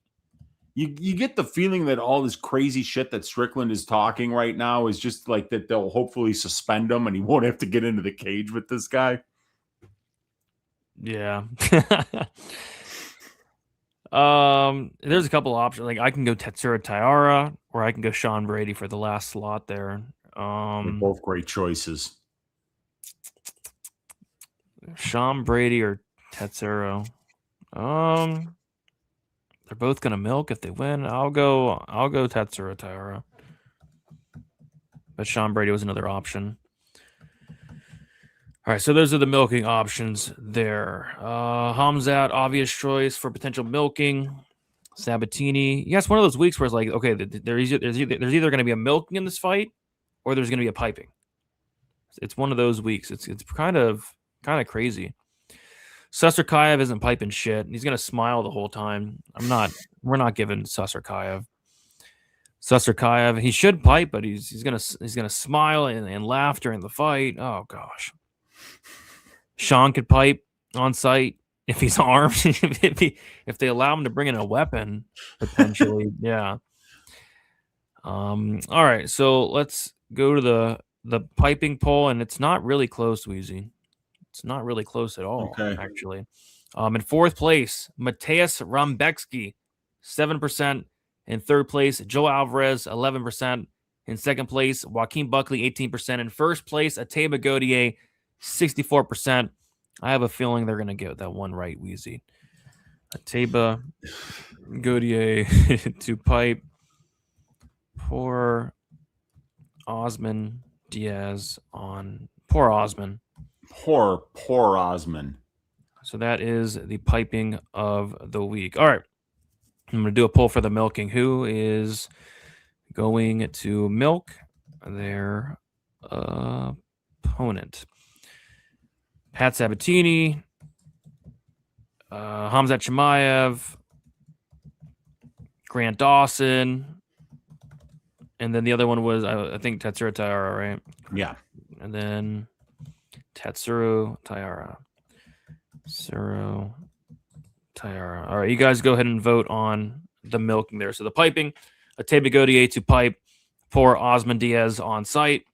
you get the feeling that all this crazy shit that Strickland is talking right now is just like that they'll hopefully suspend him and he won't have to get into the cage with this guy. Yeah. There's a couple options. Like I can go Tetsuro Tyara or I can go Sean Brady for the last slot there. They're both great choices. Sean Brady or Tetsuro. They're both gonna milk if they win. I'll go Tetsuro Tyara. But Sean Brady was another option. All right, so those are the milking options there. Khamzat, obvious choice for potential milking. Sabatini. Yeah, it's one of those weeks where it's like, okay, there's either going to be a milking in this fight or there's going to be a piping. It's one of those weeks. It's kind of crazy. Cesar Kayv isn't piping shit. He's going to smile the whole time. We're not giving Cesar Kayv. Cesar Kayv, he should pipe, but he's gonna smile and laugh during the fight. Oh gosh. Sean could pipe on site. if he's armed, if they allow him to bring in a weapon, potentially, yeah. All right, so let's go to the piping poll, and it's not really close, Wheezy. It's not really close at all, Okay. actually. In fourth place, Mateusz Rebecki, 7%. In third place, Joe Alvarez, 11%. In second place, Joaquin Buckley, 18%. In first place, Ateba Godier, 64%. I have a feeling they're going to get that one right, Wheezy. Ateba Godier to pipe. Poor Osman Diaz on... Poor Osman. Poor Osman. So that is the piping of the week. All right. I'm going to do a poll for the milking. Who is going to milk their opponent? Pat Sabatini, Khamzat Chimaev, Grant Dawson, and then the other one was, I think, Tetsuro Tyara, right? Yeah. And then Tetsuro Tyara. Tetsuro Tyara. All right, you guys go ahead and vote on the milking there. So the piping, Ateba Godier to pipe for Osman Diaz on site.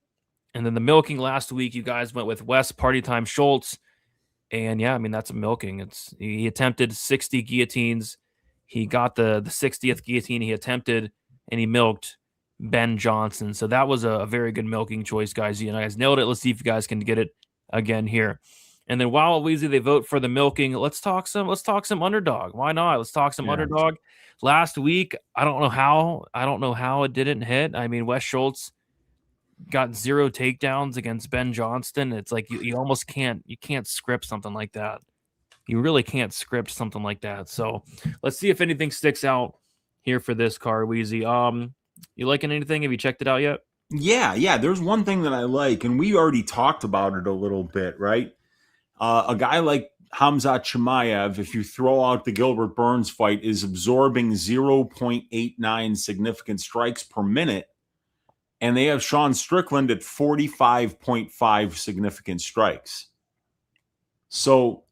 And then the milking last week, you guys went with West Party Time Schultz. And yeah, I mean, that's a milking. He attempted 60 guillotines. He got the 60th guillotine he attempted, and he milked Ben Johnson. So that was a very good milking choice, guys. You guys nailed it. Let's see if you guys can get it again here. And then while Weezy, they vote for the milking, let's talk some underdog. Why not? Let's talk some underdog. Last week, I don't know how it didn't hit. I mean, Wes Schultz got 0 takedowns against Ben Johnston. It's like you almost can't script something like that. You really can't script something like that. So let's see if anything sticks out here for this card, Weezy. You liking anything? Have you checked it out yet? Yeah. There's one thing that I like, and we already talked about it a little bit, right? A guy like Khamzat Chimaev, if you throw out the Gilbert Burns fight, is absorbing 0.89 significant strikes per minute. And they have Sean Strickland at 45.5 significant strikes. So,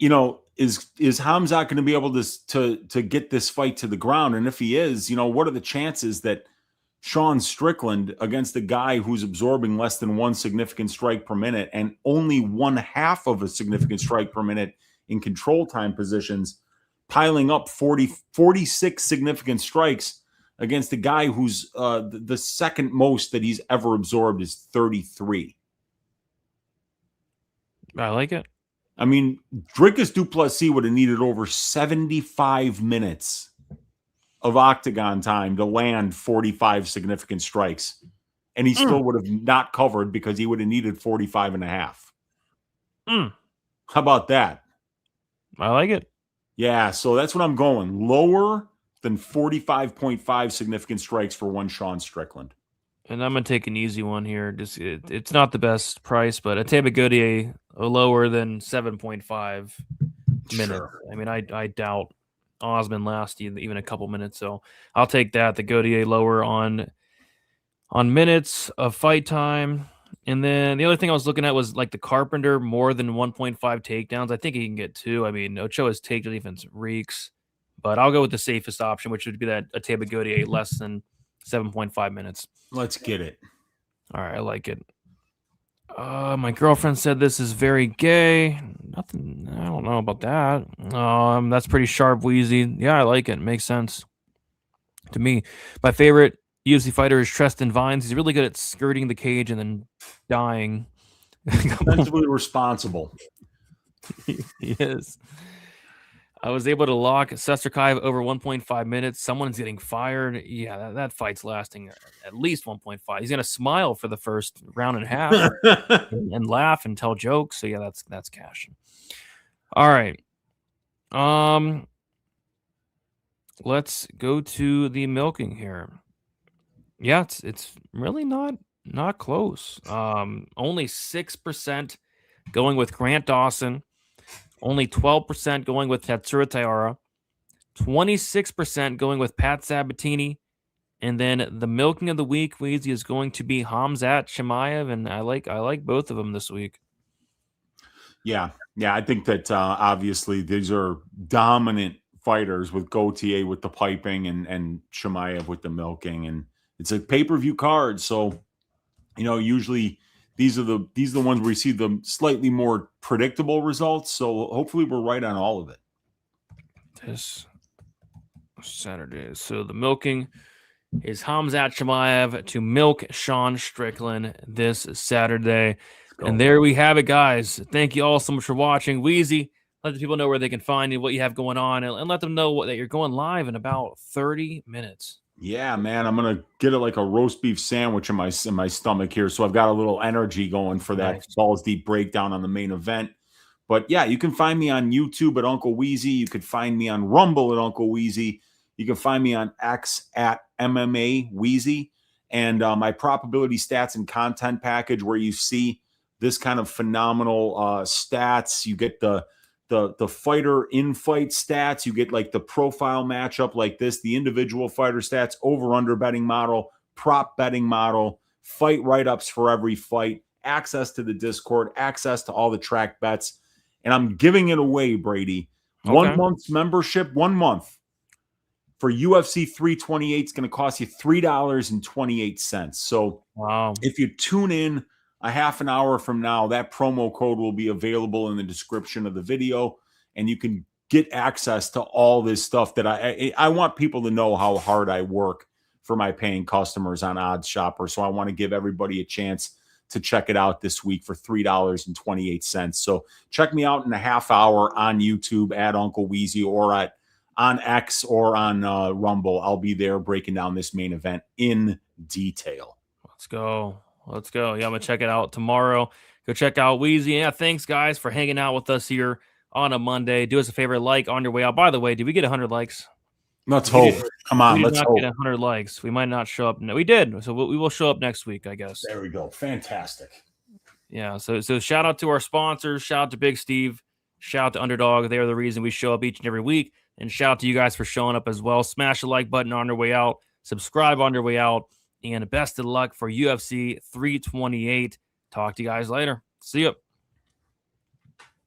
is Khamzat going to be able to get this fight to the ground? And if he is, what are the chances that Sean Strickland against a guy who's absorbing less than 1 significant strike per minute and only 1/2 of a significant strike per minute in control time positions, piling up 46 significant strikes against a guy who's the second most that he's ever absorbed is 33. I like it. I mean, Dricus du Plessis would have needed over 75 minutes of octagon time to land 45 significant strikes. And he still would have not covered because he would have needed 45 and a half. How about that? I like it. Yeah, so that's what I'm going. Lower than 45.5 significant strikes for one Sean Strickland. And I'm going to take an easy one here. It's not the best price, but Ateba Godier lower than 7.5 minutes. Sure. I mean, I doubt Osman last even a couple minutes, so I'll take that. The Godier lower on minutes of fight time. And then the other thing I was looking at was like the Carpenter more than 1.5 takedowns. I think he can get 2. I mean, Ochoa's takedown defense reeks, but I'll go with the safest option, which would be that Ateba Godier less than 7.5 minutes. Let's get it. All right, I like it. My girlfriend said this is very gay. Nothing. I don't know about that. That's pretty sharp, Wheezy. Yeah, I like it. Makes sense to me. My favorite UFC fighter is Tristan Vines. He's really good at skirting the cage and then dying. Defensively responsible. He is. I was able to lock Cesar Kayv over 1.5 minutes. Someone's getting fired. Yeah, that fight's lasting at least 1.5. He's going to smile for the first round and a half and laugh and tell jokes. So, yeah, that's cash. All right. Let's go to the milking here. Yeah, it's really not close. Only 6% going with Grant Dawson. Only 12% going with Tetsuro Tyara, 26% going with Pat Sabatini, and then the milking of the week, Weezy, is going to be Khamzat Chimaev, and I like both of them this week. Yeah. Yeah. I think that obviously these are dominant fighters with Gautier with the piping and Chamay with the milking. And it's a pay-per-view card. So, usually these are the ones where we see the slightly more predictable results. So hopefully we're right on all of it. This Saturday. So the milking is Khamzat Chimaev to milk Sean Strickland this Saturday. And there we have it, guys. Thank you all so much for watching. Wheezy, let the people know where they can find you, what you have going on, and let them know that you're going live in about 30 minutes. Yeah, man, I'm gonna get it like a roast beef sandwich in my stomach here, so I've got a little energy going for that balls deep breakdown on the main event. But yeah, you can find me on YouTube at Uncle Wheezy. You could find me on Rumble at Uncle Wheezy. You can find me on X at MMA Wheezy, and my probability stats and content package where you see this kind of phenomenal stats. You get the fighter in-fight stats. You get like the profile matchup like this, the individual fighter stats, over-under betting model, prop betting model, fight write-ups for every fight, access to the Discord, access to all the track bets. And I'm giving it away, Brady. Okay. 1 month's membership, 1 month for UFC 328 is going to cost you $3.28. So if you tune in a half an hour from now, that promo code will be available in the description of the video, and you can get access to all this stuff that I want people to know how hard I work for my paying customers on Odds Shopper. So I want to give everybody a chance to check it out this week for $3.28. So check me out in a half hour on YouTube at Uncle Wheezy or on X or on Rumble. I'll be there breaking down this main event in detail. Let's go. Let's go. Yeah, I'm going to check it out tomorrow. Go check out Wheezy. Yeah, thanks, guys, for hanging out with us here on a Monday. Do us a favor, like on your way out. By the way, did we get 100 likes? Let's hope. Come on, let's hope. We did not get 100 likes. We might not show up. No, we did. So we will show up next week, I guess. There we go. Fantastic. Yeah, so shout out to our sponsors. Shout out to Big Steve. Shout out to Underdog. They are the reason we show up each and every week. And shout out to you guys for showing up as well. Smash the like button on your way out. Subscribe on your way out. And best of luck for UFC 328. Talk to you guys later. See you.